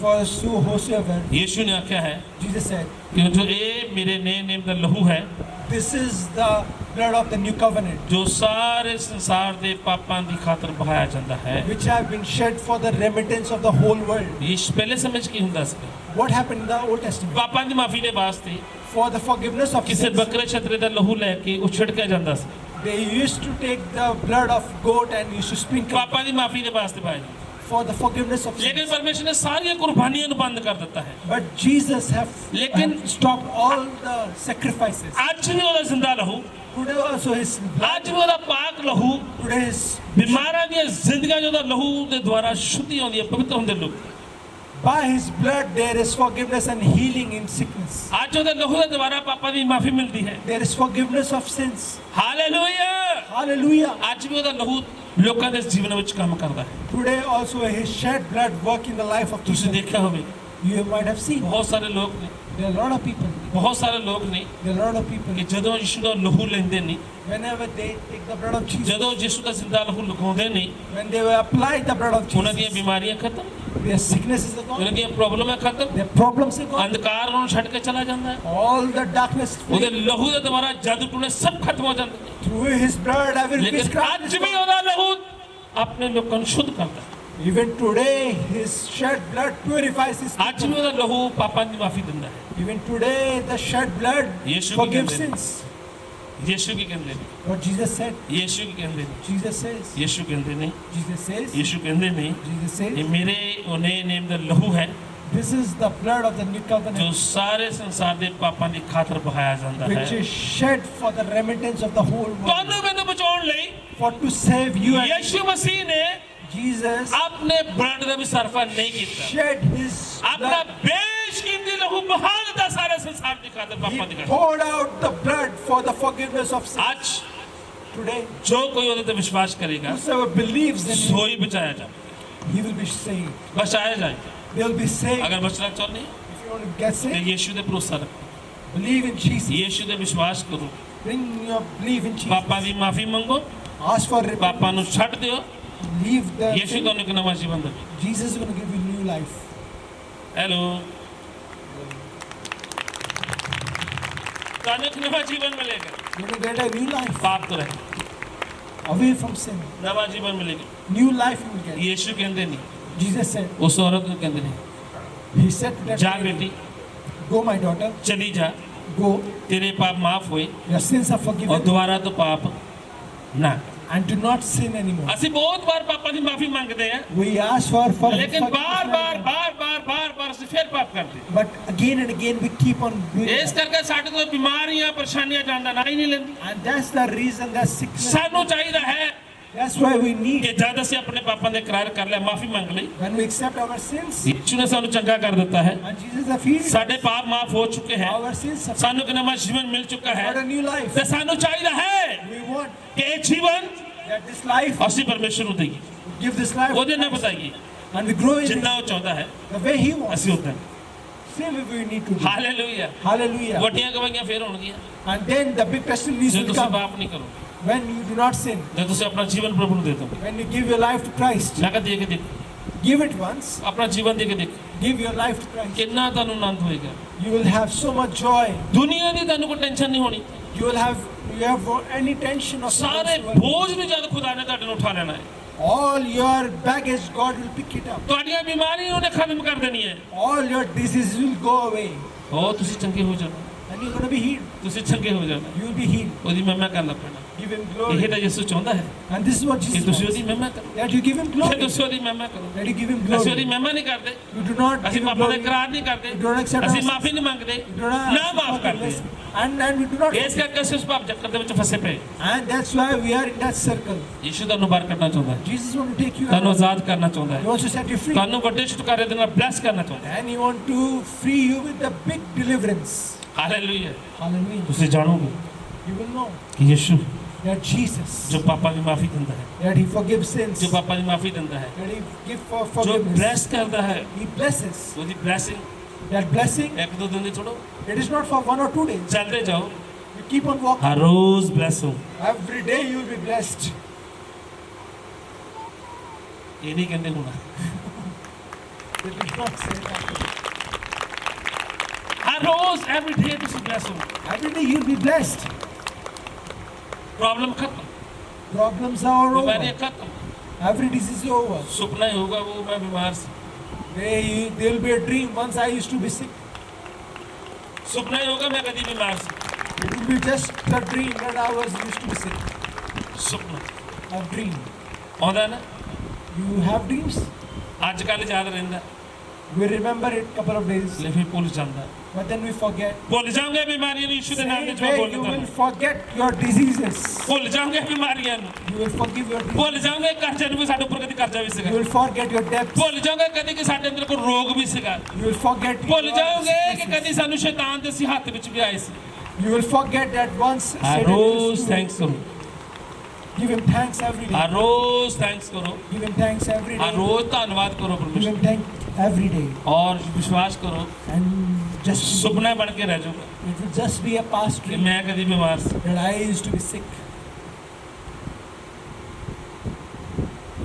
for so whosoever, ਯਿਸੂ ਨੇ ਆਖਿਆ ਹੈ, Jesus said, ਕਿਉਂ ਜੋ ਇਹ ਮੇਰੇ ਨਏ ਨੇਮ ਦਾ ਲਹੂ ਹੈ this is the blood of the new covenant, ਜੋ ਸਾਰੇ ਸੰਸਾਰ ਦੇ ਪਾਪਾਂ ਦੀ ਖਾਤਰ ਬਹਾਇਆ ਜਾਂਦਾ ਹੈ। which have been shed for the remittance of the whole world. ਇਹ ਪਹਿਲੇ ਸਮਝ ਕੀ ਹੁੰਦਾ ਸੀ? What happened in the Old Testament? ਪਾਪਾਂ ਦੀ ਮਾਫੀ ਦੇ ਵਾਸਤੇ For the forgiveness of ਕਿਸੇ sins, ਬੱਕਰੇ ਛਤਰੇ ਦਾ ਲਹੂ ਲੈ ਕੇ ਉਹ ਛਿੜਕਿਆ ਜਾਂਦਾ ਸੀ। they used to take the blood of goat and used to sprinkle ਪਾਪਾਂ ਦੀ ਮਾਫੀ ਦੇ ਵਾਸਤੇ ਪਾਇਆ ਜਾਂਦਾ। for the forgiveness of ਲੇਕਿਨ sins. ਪਰਮੇਸ਼ਰ ਨੇ ਸਾਰੀਆਂ ਕੁਰਬਾਨੀਆਂ ਨੂੰ ਬੰਦ ਕਰ ਦਿੱਤਾ ਹੈ। But Jesus have लेकिन- stopped all the sacrifices. ਅੱਜ ਵੀ ਉਹਦਾ ਜ਼ਿੰਦਾ ਲਹੂ, Today also his blood, ਅੱਜ ਵੀ ਉਹਦਾ ਪਾਕ ਲਹੂ, today his ਬਿਮਾਰਾਂ ਦੀਆਂ ਜ਼ਿੰਦਗੀਆਂ ਜਿਹਦਾ ਲਹੂ ਦੇ ਦੁਆਰਾ ਸ਼ੁੱਧੀ ਆਉਂਦੀ ਹੈ, ਪਵਿੱਤਰ ਹੁੰਦੇ ਲੋਕ। by his blood there is forgiveness and healing in sickness. ਅੱਜ ਉਹਦੇ ਲਹੂ ਦੇ ਦੁਆਰਾ ਪਾਪਾਂ ਦੀ ਮਾਫੀ ਮਿਲਦੀ ਹੈ। There is forgiveness of sins. Hallelujah. Hallelujah. ਅੱਜ ਵੀ ਉਹਦਾ ਲਹੂ ਲੋਕਾਂ ਦੇ ਜੀਵਨ ਵਿੱਚ ਕੰਮ ਕਰਦਾ ਹੈ। Today also his shed blood work in the life of ਤੁਸੀਂ people. ਦੇਖਿਆ ਹੋਵੇ, You might have seen. ਬਹੁਤ ਸਾਰੇ ਲੋਕ ਨੇ, There are a lot of people. ਬਹੁਤ ਸਾਰੇ ਲੋਕ ਨੇ There are a lot of people. ਕਿ ਜਦੋਂ ਯਿਸੂ ਦਾ ਲਹੂ ਲੈਂਦੇ ਨੇ, Whenever they take the blood of Jesus, ਜਦੋਂ ਯਿਸੂ ਦਾ ਜ਼ਿੰਦਾ ਲਹੂ ਲਗਾਉਂਦੇ ਨੇ, when they will apply the blood of ਉਹਨਾਂ ਦੀਆਂ Jesus, ਬਿਮਾਰੀਆਂ ਖਤਮ, their sicknesses are ਉਹਨਾਂ gone, ਦੀਆਂ ਪ੍ਰੋਬਲਮਾਂ ਖਤਮ, their problems are gone, ਅੰਧਕਾਰ ਉਹਨਾਂ ਨੂੰ ਛੱਡ ਕੇ ਚਲਾ ਜਾਂਦਾ ਹੈ। all the darkness ਉਹਦੇ flee. ਲਹੂ ਦੇ ਦੁਆਰਾ ਜਾਦੂ ਟੂਣੇ ਸਭ ਖਤਮ ਹੋ ਜਾਂਦੇ ਨੇ। Through his blood every ਲੇਕਿਨ witchcraft ਅੱਜ is ਵੀ gone. ਉਹਦਾ ਲਹੂ ਆਪਣੇ ਲੋਕਾਂ ਨੂੰ ਸ਼ੁੱਧ ਕਰਦਾ ਹੈ। Even today his shed blood purifies his ਅੱਜ ਵੀ people. ਉਹਦਾ ਲਹੂ ਪਾਪਾਂ ਦੀ ਮਾਫੀ ਦਿੰਦਾ ਹੈ। Even today the shed blood ਯਿਸੂ ਕੀ forgives ਕਹਿੰਦੇ ਨੇ? sins. ਯਿਸੂ ਕੀ ਕਹਿੰਦੇ ਨੇ? What Jesus said, ਯਿਸੂ ਕੀ ਕਹਿੰਦੇ ਨੇ? Jesus says, ਯਿਸੂ ਕਹਿੰਦੇ ਨੇ, Jesus says, ਯਿਸੂ ਕਹਿੰਦੇ ਨੇ, Jesus ਇਹ says, ਮੇਰੇ ਉਹਨੇ ਨੇਮ ਦਾ ਲਹੂ ਹੈ this is the blood of the new ਜੋ covenant, ਸਾਰੇ ਸੰਸਾਰ ਦੇ ਪਾਪਾਂ ਦੀ ਖਾਤਰ ਬਹਾਇਆ ਜਾਂਦਾ which ਹੈ। is shed for the remittance of the whole world, ਤੁਹਾਨੂੰ ਮੈਨੂੰ ਬਚਾਉਣ ਲਈ for to save you and ਯਿਸੂ ਮਸੀਹ ਨੇ Jesus ਆਪਣੇ ਬਲੱਡ ਦਾ ਵੀ ਸਰਫਾ ਨਹੀਂ ਕੀਤਾ, shed his ਆਪਣਾ blood. ਬੇਸ਼ਕੀਮਤੀ ਲਹੂ ਬਹਾ ਦਿੱਤਾ ਸਾਰੇ ਸੰਸਾਰ ਦੀ ਖਾਤਰ, ਪਾਪਾਂ ਦੀ He ਖਾਤਰ। poured out the blood for the forgiveness of sins. ਅੱਜ Today, ਜੋ ਕੋਈ ਉਹਦੇ ਤੇ ਵਿਸ਼ਵਾਸ ਕਰੇਗਾ whosoever believes in him, ਸੋਈ ਬਚਾਇਆ ਜਾਏ, he will be saved. ਬਚਾਇਆ ਜਾਏ। They will be saved. ਅਗਰ ਬਚਣਾ ਚਾਹੁੰਦੇ If you want to get ਤੇ saved, ਯਿਸੂ ਦੇ ਭਰੋਸਾ ਰੱਖੋ, believe in Jesus. ਯਿਸੂ ਦੇ ਵਿਸ਼ਵਾਸ ਕਰੋ, Bring your belief in Jesus. ਪਾਪਾਂ ਦੀ ਮਾਫੀ ਮੰਗੋ, Ask for ਪਾਪਾਂ ਨੂੰ repentance. ਛੱਡ ਦਿਓ, Leave the ਯਿਸੂ sin. ਤੁਹਾਨੂੰ ਇੱਕ ਨਵਾਂ ਜੀਵਨ ਦੇਵੇ। Jesus is going to give you new life. Hello, ਤੁਹਾਨੂੰ ਇੱਕ ਨਵਾਂ ਜੀਵਨ ਮਿਲੇਗਾ, You're going to get a new life ਪਾਪ ਤੋਂ ਰਹਿ away from sin. ਨਵਾਂ ਜੀਵਨ ਮਿਲੇਗਾ। New life you will get. ਯਿਸੂ ਕਹਿੰਦੇ ਨਹੀਂ, Jesus said, ਉਸ ਔਰਤ ਨੂੰ ਕਹਿੰਦੇ ਨੇ, He said to that ਜਾ lady, ਬੇਟੀ, Go, my daughter, ਚਲੀ ਜਾ, go. ਤੇਰੇ ਪਾਪ ਮਾਫ ਹੋਏ Your sins are ਔਰ forgiven ਦੁਬਾਰਾ ਤੋਂ ਪਾਪ ਨਾ ਕਰ। and do not sin anymore. ਅਸੀਂ ਬਹੁਤ ਵਾਰ ਪਾਪਾਂ ਦੀ ਮਾਫੀ ਮੰਗਦੇ ਹਾਂ, We ask for ਲੇਕਿਨ forgiveness, ਬਾਰ-ਬਾਰ ਅਸੀਂ ਫਿਰ ਪਾਪ ਕਰਦੇ ਹਾਂ। but again and again we keep on doing ਇਸ that. ਕਰਕੇ ਸਾਡੇ ਤੋਂ ਬਿਮਾਰੀਆਂ ਪਰੇਸ਼ਾਨੀਆਂ ਜਾਂਦਾ ਨਾ ਹੀ ਨਹੀਂ ਲੈਂਦੀ। And that's the reason that sickness. ਸਾਨੂੰ ਚਾਹੀਦਾ ਹੈ That's why we need, ਕਿ ਜਦ ਅਸੀਂ ਆਪਣੇ ਪਾਪਾਂ ਦੇ ਇਕਰਾਰ ਕਰ ਲਿਆ, ਮਾਫੀ ਮੰਗ ਲਈ, when we accept our sins, ਯਿਸੂ ਨੇ ਸਾਨੂੰ ਚੰਗਾ ਕਰ ਦਿੱਤਾ ਹੈ, and Jesus has healed ਸਾਡੇ ਪਾਪ ਮਾਫ ਹੋ ਚੁੱਕੇ ਹੈ, our sins, have ਸਾਨੂੰ ਇੱਕ ਨਵਾਂ ਜੀਵਨ ਮਿਲ ਚੁੱਕਾ ਹੈ, got a new life. ਤੇ ਸਾਨੂੰ ਚਾਹੀਦਾ ਹੈ We want ਕਿ ਇਹ ਜੀਵਨ that this life, ਅਸੀਂ ਪਰਮੇਸ਼ਰ ਨੂੰ ਦੇਈਏ, give this life, ਉਹਦੇ ਨਾਲ ਬਤਾਈਏ, and we grow in ਜਿੰਨਾ it ਉਹ ਚਾਹੁੰਦਾ ਹੈ the way He wants. ਅਸੀਂ ਉਦਾਂ। Same way we need to do. Hallelujah. Hallelujah. ਵੱਡੀਆਂ ਗਵਾਹੀਆਂ ਫੇਰ ਹੋਣਗੀਆਂ And then the big testimonies ਜੇ will ਤੁਸੀਂ come ਪਾਪ ਨਹੀਂ ਕਰੋ, when you do not sin, ਜੇ ਤੁਸੀਂ ਆਪਣਾ ਜੀਵਨ ਪ੍ਰਭੂ ਨੂੰ ਦੇ ਦਿਓ। when you give your life to Christ. ਮੈਂ ਕਹਾਂ ਦੇ ਕੇ ਦੇਖੋ, Give it once, ਆਪਣਾ ਜੀਵਨ ਦੇ ਕੇ ਦੇਖੋ, give your life to Christ. ਕਿੰਨਾ ਤੁਹਾਨੂੰ ਆਨੰਦ ਹੋਏਗਾ। You will have so much joy. ਦੁਨੀਆ ਦੀ ਤੁਹਾਨੂੰ ਕੋਈ ਟੈਨਸ਼ਨ ਨਹੀਂ ਹੋਣੀ, You have any tension of ਸਾਰੇ whatsoever. ਬੋਝ ਨੂੰ ਜਦ ਖੁਦਾ ਨੇ ਤੁਹਾਡੇ ਨੂੰ ਉਠਾ ਲੈਣਾ ਹੈ, All your baggage, God will pick it up. ਤੁਹਾਡੀਆਂ ਬਿਮਾਰੀਆਂ ਉਹਨੇ ਖਤਮ ਕਰ ਦੇਣੀ ਹੈ। All your diseases will go away, ਉਹ ਤੁਸੀਂ ਚੰਗੇ ਹੋ ਜਾਣਾ, and you're going to be healed. ਤੁਸੀਂ ਚੰਗੇ ਹੋ ਜਾਣਾ, You will be healed. ਉਹਦੀ ਮਹਿਮਾ ਕਰਨਾ ਪੈਣਾ। You give him ਇਹ glory. ਤਾਂ ਯਿਸੂ ਚਾਹੁੰਦਾ ਹੈ And this is what ਕਿ Jesus ਤੁਸੀਂ ਉਹਦੀ wants. ਮਹਿਮਾ ਕਰੋ, That you give him ਕਿ glory. ਤੁਸੀਂ ਉਹਦੀ ਮਹਿਮਾ ਕਰੋ। That you give him ਅਸੀਂ ਉਹਦੀ glory. ਮਹਿਮਾ ਨਹੀਂ ਕਰਦੇ, You do not ਅਸੀਂ give him ਪਾਪਾ ਦਾ glory. ਇਕਰਾਰ ਨਹੀਂ ਕਰਦੇ, You do not accept ਅਸੀਂ our ਮਾਫੀ ਨਹੀਂ ਮੰਗਦੇ, You do not ਨਾ ask ਮਾਫ for ਕਰਦੇ। forgiveness. And we do not. ਇਸ ਕਰਕੇ ਅਸੀਂ ਉਸ ਪਾਪ ਚੱਕਰ ਦੇ ਵਿੱਚ ਫਸੇ ਪਏ। And that's why we are in that circle. ਯਿਸੂ ਤੁਹਾਨੂੰ ਬਾਹਰ ਕੱਢਣਾ ਚਾਹੁੰਦਾ ਹੈ, Jesus wants to take you ਤੁਹਾਨੂੰ out. ਆਜ਼ਾਦ ਕਰਨਾ ਚਾਹੁੰਦਾ He ਹੈ, wants to set you free. ਤੁਹਾਨੂੰ ਵੱਡੇ ਛੁਟਕਾਰੇ ਦੇ ਨਾਲ ਬਲੈਸ ਕਰਨਾ ਚਾਹੁੰਦਾ ਹੈ। And he wants to free you with the big deliverance. Hallelujah. Hallelujah. ਤੁਸੀਂ ਜਾਣੋਗੇ You will know ਕਿ ਯਿਸੂ that Jesus, ਜੋ ਪਾਪਾ ਦੀ ਮਾਫੀ ਦਿੰਦਾ ਹੈ, that he forgives sins, ਜੋ ਪਾਪਾ ਦੀ ਮਾਫੀ ਦਿੰਦਾ ਹੈ, that he gives for ਜੋ forgiveness. ਬਲੈਸ ਕਰਦਾ ਹੈ, He blesses. ਉਹਦੀ ਬਲੈਸਿੰਗ That blessing, ਇੱਕ ਦੋ ਦਿਨ ਦੀ ਛੋੜੋ, it is not for 1 or 2 days. ਚੱਲਦੇ ਜਾਓ, You keep on walking. ਹਰ ਰੋਜ਼ ਬਲੈਸ ਹੋ। Every day you will be blessed. ਇਹ ਨਹੀਂ ਕਹਿੰਦੇ ਹੋਣਾ, It is not say that. ਹਰ ਰੋਜ਼ ਐਵਰੀ ਡੇ ਤੁਸੀਂ ਬਲੈਸ ਹੋ। Every day you will be blessed. Problem ਖਤਮ, Problems are ਬਿਮਾਰੀਆਂ over. ਖਤਮ, Every disease is over. ਸੁਪਨਾ ਹੀ ਹੋਗਾ ਉਹ ਮੈਂ ਬਿਮਾਰ ਸੀ, There will be a dream. Once I used to be sick. ਸੁਪਨਾ ਹੀ ਹੋਗਾ ਮੈਂ ਕਦੀ ਬਿਮਾਰ ਸੀ। It will be just a dream that I was used to be sick. ਸੁਪਨਾ A dream. ਆਉਂਦਾ ਨਾ, You have dreams. ਅੱਜ ਕੱਲ੍ਹ ਯਾਦ ਰਹਿੰਦਾ, We remember it couple of days, ਲੈ ਫਿਰ ਭੁੱਲ ਜਾਂਦਾ, but then we forget. ਭੁੱਲ ਜਾਓਗੇ ਬਿਮਾਰੀਆਂ ਨੂੰ ਯਿਸੂ ਦੇ ਨਾਮ Same ਵਿੱਚ ਮੈਂ way, ਬੋਲ you ਦਿੱਤਾ, will forget your diseases. ਭੁੱਲ ਜਾਓਗੇ ਬਿਮਾਰੀਆਂ ਨੂੰ, You will forgive your diseases. ਭੁੱਲ ਜਾਓਗੇ ਕਰਜ਼ੇ ਨੂੰ ਵੀ ਸਾਡੇ ਉੱਪਰ ਕਦੀ ਕਰਜ਼ਾ ਵੀ ਸੀਗਾ, You will forget your debts. ਭੁੱਲ ਜਾਓਗੇ ਕਦੀ ਕਿ ਸਾਡੇ ਅੰਦਰ ਕੋਈ ਰੋਗ ਵੀ ਸੀਗਾ, You will forget ਭੁੱਲ your ਜਾਓਗੇ ਕਿ sicknesses. ਕਦੀ ਸਾਨੂੰ ਸ਼ੈਤਾਨ ਦੇ ਸੀ ਹੱਥ ਵਿੱਚ ਵੀ ਆਏ ਸੀ। You will forget that once ਹਰ Satan ਰੋਜ਼ used to ਥੈਂਕਸ ਕਰੋ, give him thanks every day. ਹਰ ਰੋਜ਼ ਥੈਂਕਸ ਕਰੋ, Give him thanks every ਹਰ day. ਰੋਜ਼ ਧੰਨਵਾਦ ਕਰੋ Give ਪਰਮੇਸ਼ਰ, him thanks every day. ਔਰ ਵਿਸ਼ਵਾਸ ਕਰੋ And just ਸੁਪਨਾ ਬਣ ਕੇ ਰਹਿ ਜਾਊਗਾ it will just be a past ਕਿ dream ਮੈਂ ਕਦੀ ਬਿਮਾਰ ਸੀ। that I used to be sick.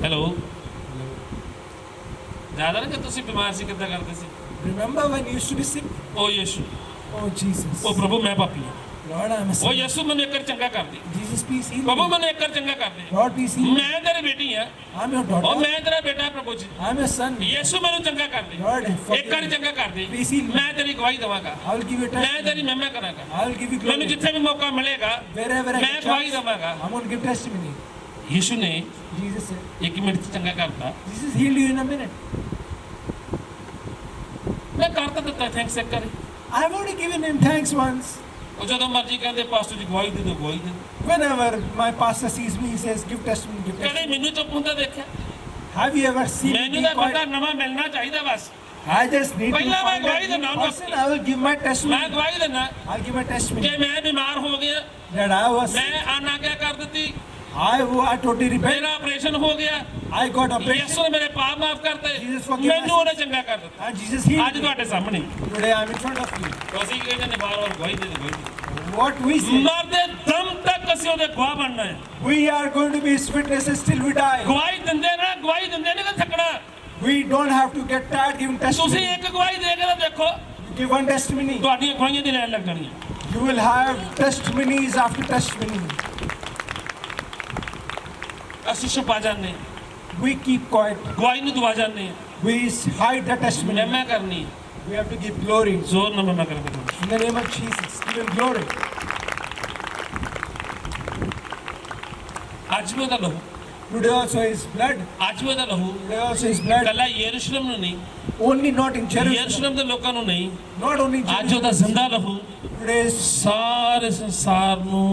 Hello, ਯਾਦ ਆ ਨਾ ਕਿ ਤੁਸੀਂ ਬਿਮਾਰ ਸੀ ਕਿੱਦਾਂ ਕਰਦੇ ਸੀ? Remember when you used to be sick? ਓ ਯਿਸੂ, Oh Jesus. ਓ ਪ੍ਰਭੂ ਮੈਂ ਪਾਪੀ ਹਾਂ, Lord, I am a O sinner. ਯਿਸੂ ਮੈਨੂੰ ਇੱਕ ਵਾਰ ਚੰਗਾ ਕਰ ਦੇ, Jesus, please heal ਪ੍ਰਭੂ me. ਮੈਨੂੰ ਇੱਕ ਵਾਰ ਚੰਗਾ ਕਰ ਦੇ, Lord, please heal me. ਮੈਂ ਤੇਰੀ ਬੇਟੀ ਹਾਂ, I'm your ਓ daughter. ਮੈਂ ਤੇਰਾ ਬੇਟਾ ਪ੍ਰਭੂ ਜੀ, I'm your son. ਯਿਸੂ ਮੈਨੂੰ ਚੰਗਾ ਕਰ ਦੇ, Lord, ਇੱਕ ਵਾਰ forgive me. ਚੰਗਾ ਕਰ ਦੇ, Please heal me. ਮੈਂ ਤੇਰੀ ਗਵਾਹੀ ਦੇਵਾਂਗਾ, I will give you ਮੈਂ testimony. ਤੇਰੀ ਮਹਿਮਾ ਕਰਾਂਗਾ, I will give you ਮੈਨੂੰ glory. ਜਿੱਥੇ ਵੀ ਮੌਕਾ ਮਿਲੇਗਾ Wherever I ਮੈਂ get ਗਵਾਹੀ chance, ਦੇਵਾਂਗਾ। I'm going to give testimony. ਯਿਸੂ ਨੇ Jesus said. 1 ਮਿੰਟ 'ਚ ਚੰਗਾ ਕਰਤਾ, Jesus healed you in a minute. ਮੈਂ ਕਰ ਤਾਂ ਦਿੱਤਾ ਥੈਂਕਸ ਇੱਕ ਵਾਰੀ। I've already given him thanks once. ਉਹ ਜਦੋਂ ਮਰਜ਼ੀ ਕਹਿੰਦੇ ਪਾਸਟਰ ਜੀ ਗਵਾਹੀ ਦੇ ਦਿਓ, ਗਵਾਹੀ ਦੇ ਦਿਓ, Whenever my pastor sees me, he says, give testimony, give ਕਦੇ testimony. ਮੈਨੂੰ ਚੁੱਪ ਹੁੰਦਾ ਦੇਖਿਆ? Have you ever seen me ਮੈਨੂੰ ਤਾਂ ਬੰਦਾ quiet? ਨਵਾਂ ਮਿਲਣਾ ਚਾਹੀਦਾ ਬਸ, I just need to ਪਹਿਲਾਂ ਮੈਂ find ਗਵਾਹੀ a new ਦੇਣਾ person. I will give my ਮੈਂ testimony. ਗਵਾਹੀ ਦਿੰਦਾ I'll give my ਕਿ testimony. ਮੈਂ ਬਿਮਾਰ ਹੋ ਗਿਆ, That I was sick. ਮੈਂ ਅਨਾਗਿਆ ਕਰ ਦਿੱਤੀ, I totally repent. ਮੇਰਾ ਆਪਰੇਸ਼ਨ ਹੋ ਗਿਆ, I got operated. ਯਿਸੂ ਨੇ ਮੇਰੇ ਪਾਪ ਮਾਫ ਕਰਤੇ, Jesus forgive my ਮੈਨੂੰ ਉਹਨੇ ਚੰਗਾ ਕਰ ਦਿੱਤਾ। And Jesus healed ਅੱਜ me. ਤੁਹਾਡੇ ਸਾਹਮਣੇ Today I'm in front of you. ਅਸੀਂ ਕਹਿੰਦੇ ਨੇ ਬਾਰ-ਬਾਰ ਗਵਾਹੀ ਦੇ ਦਿਓ, ਗਵਾਹੀ ਦੇ ਦਿਓ। What we say, ਮਰਦੇ ਦਮ ਤੱਕ ਅਸੀਂ ਉਹਦੇ ਗਵਾਹ ਬਣਨਾ ਹੈ। we are going to be his witnesses till we die. ਗਵਾਹੀ ਦਿੰਦੇ ਨਾ, ਗਵਾਹੀ ਦਿੰਦੇ ਨੇ ਕਿ ਥੱਕਣਾ। We don't have to get tired giving ਤੁਸੀਂ testimony. ਇੱਕ ਗਵਾਹੀ ਦੇ ਕੇ ਤਾਂ ਦੇਖੋ, Give one testimony. ਤੁਹਾਡੀਆਂ ਗਵਾਹੀਆਂ ਦੀ ਲੈਣ ਲੱਗ ਜਾਣੀ ਹੈ। You will have testimonies after testimony. ਅਸੀਂ ਛੁਪਾ ਜਾਂਦੇ ਹਾਂ, We keep quiet. ਗਵਾਹੀ ਨੂੰ ਦਬਾ ਜਾਂਦੇ ਹਾਂ, We hide the testimony. ਮਹਿਮਾ ਕਰਨੀ ਹੈ, We have to give glory. ਜ਼ੋਰ ਨਾਲ ਮਹਿਮਾ ਕਰਾਂਗੇ। In the name of Jesus, give him glory. ਅੱਜ ਵੀ ਉਹਦਾ ਲਹੂ, Today also his blood. ਅੱਜ ਵੀ ਉਹਦਾ ਲਹੂ Today also his blood. ਕੱਲਾ ਯਰੂਸ਼ਲਮ ਨੂੰ ਨਹੀਂ, Only not in Jerusalem. ਯਰੂਸ਼ਲਮ ਦੇ ਲੋਕਾਂ ਨੂੰ ਨਹੀਂ, Not only ਅੱਜ Jerusalem. ਉਹਦਾ ਜ਼ਿੰਦਾ ਲਹੂ Today is ਸਾਰੇ ਸੰਸਾਰ ਨੂੰ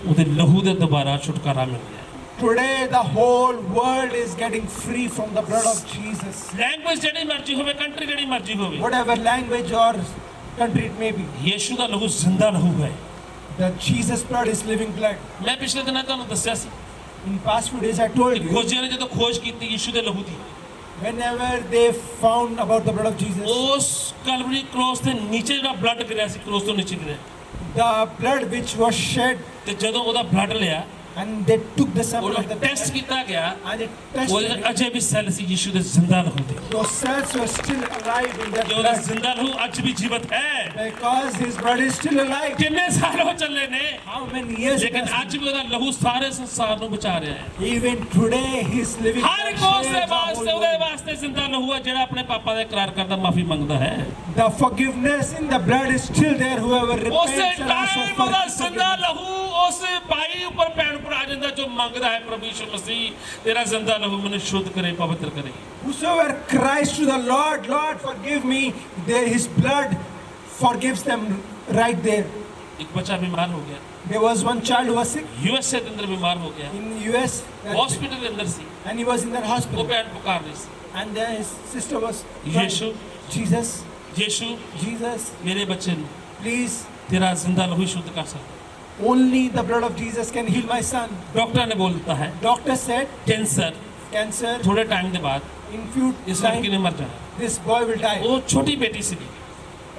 ਉਹਦੇ ਲਹੂ ਦੇ ਦੁਬਾਰਾ ਛੁਟਕਾਰਾ ਮਿਲ ਗਿਆ। Today the whole world is getting free from the blood of Jesus. Language ਜਿਹੜੀ ਮਰਜ਼ੀ ਹੋਵੇ, ਕੰਟਰੀ ਜਿਹੜੀ ਮਰਜ਼ੀ ਹੋਵੇ, Whatever language or country it may be, ਯਿਸੂ ਦਾ ਲਹੂ ਜ਼ਿੰਦਾ ਲਹੂ ਹੈ। the Jesus blood is living blood. ਮੈਂ ਪਿਛਲੇ ਦਿਨਾਂ ਤੁਹਾਨੂੰ ਦੱਸਿਆ ਸੀ In past few days I told ਕਿ you, ਖੋਜੀਆਂ ਨੇ ਜਦੋਂ ਖੋਜ ਕੀਤੀ ਯਿਸੂ ਦੇ ਲਹੂ ਦੀ, whenever they found about the blood of Jesus, ਉਸ ਕਲਵਰੀ ਕ੍ਰੋਸ ਦੇ ਨੀਚੇ ਜਿਹੜਾ ਬਲੱਡ ਗਿਰਿਆ ਸੀ, ਕ੍ਰੋਸ ਤੋਂ ਨੀਚੇ ਗਿਰਿਆ, the blood which was shed, ਤੇ ਜਦੋਂ ਉਹਦਾ ਬਲੱਡ ਲਿਆ, and they took the sample of the test blood ਕੀਤਾ ਗਿਆ, and they ਉਹਦੇ tested it. ਅਜੇ ਵੀ ਸੈੱਲ ਸੀ ਯਿਸੂ ਦੇ ਜ਼ਿੰਦਾ ਲਹੂ ਦੇ, Those cells were still alive in that ਕਿ ਉਹਦਾ blood ਜ਼ਿੰਦਾ ਲਹੂ ਅੱਜ ਵੀ ਜੀਵਤ ਹੈ। because his blood is still alive. ਕਿੰਨੇ ਸਾਲ ਹੋ ਚੱਲੇ ਨੇ, How many years? ਲੇਕਿਨ has ਅੱਜ ਵੀ ਉਹਦਾ ਲਹੂ ਸਾਰੇ ਸੰਸਾਰ ਨੂੰ ਬਚਾ ਰਿਹਾ ਹੈ। even today his living ਹਰ blood ਕੋਸ ਦੇ saves the ਵਾਸਤੇ whole ਉਹਦੇ world. ਵਾਸਤੇ ਜ਼ਿੰਦਾ ਲਹੂ ਹੈ, ਜਿਹੜਾ ਆਪਣੇ ਪਾਪਾ ਦਾ ਇਕਰਾਰ ਕਰਦਾ, ਮਾਫੀ ਮੰਗਦਾ ਹੈ। The forgiveness in the blood is still there. Whoever ਉਸੇ repents and asks time for ਉਹਦਾ ਜ਼ਿੰਦਾ forgiveness. ਲਹੂ ਉਸ ਭਾਈ ਹੀ ਉੱਪਰ ਭੈਣ ਭਰਾ ਜਾਂਦਾ ਜੋ ਮੰਗਦਾ ਹੈ ਪ੍ਰਭੂ ਯਿਸੂ ਮਸੀਹ ਤੇਰਾ ਜ਼ਿੰਦਾ ਲਹੂ ਮੈਨੂੰ ਸ਼ੁੱਧ ਕਰੇ ਪਵਿੱਤਰ ਕਰੇ Whosoever cries to the Lord, Lord, forgive me, his blood forgives them right there. ਇੱਕ ਬੱਚਾ ਬਿਮਾਰ ਹੋ ਗਿਆ There was one child who was sick USA ਦੇ ਅੰਦਰ ਬਿਮਾਰ ਹੋ ਗਿਆ in the US, ਹਸਪੀਟਲ ਦੇ ਅੰਦਰ ਸੀ and he was in that ਉਹ hospital. ਭੈਣ ਪੁਕਾਰ ਰਹੀ ਸੀ And then his sister was crying, Yishu Jesus, Yishu Jesus, ਮੇਰੇ ਬੱਚੇ ਨੂੰ please, ਤੇਰਾ ਜ਼ਿੰਦਾ ਲਹੂ ਸ਼ੁੱਧ ਕਰ ਸਕਦਾ only the blood of Jesus can heal my son. Doctor ਨੇ ਬੋਲ ਦਿੱਤਾ ਹੈ Doctor said, ਕੈਂਸਰ cancer, ਥੋੜੇ ਟਾਈਮ ਦੇ ਬਾਅਦ in few ਇਸ ਲੜਕੀ time, ਨੇ ਮਰ ਜਾਣਾ this boy will die. ਉਹ ਛੋਟੀ ਬੇਟੀ ਸੀਗੀ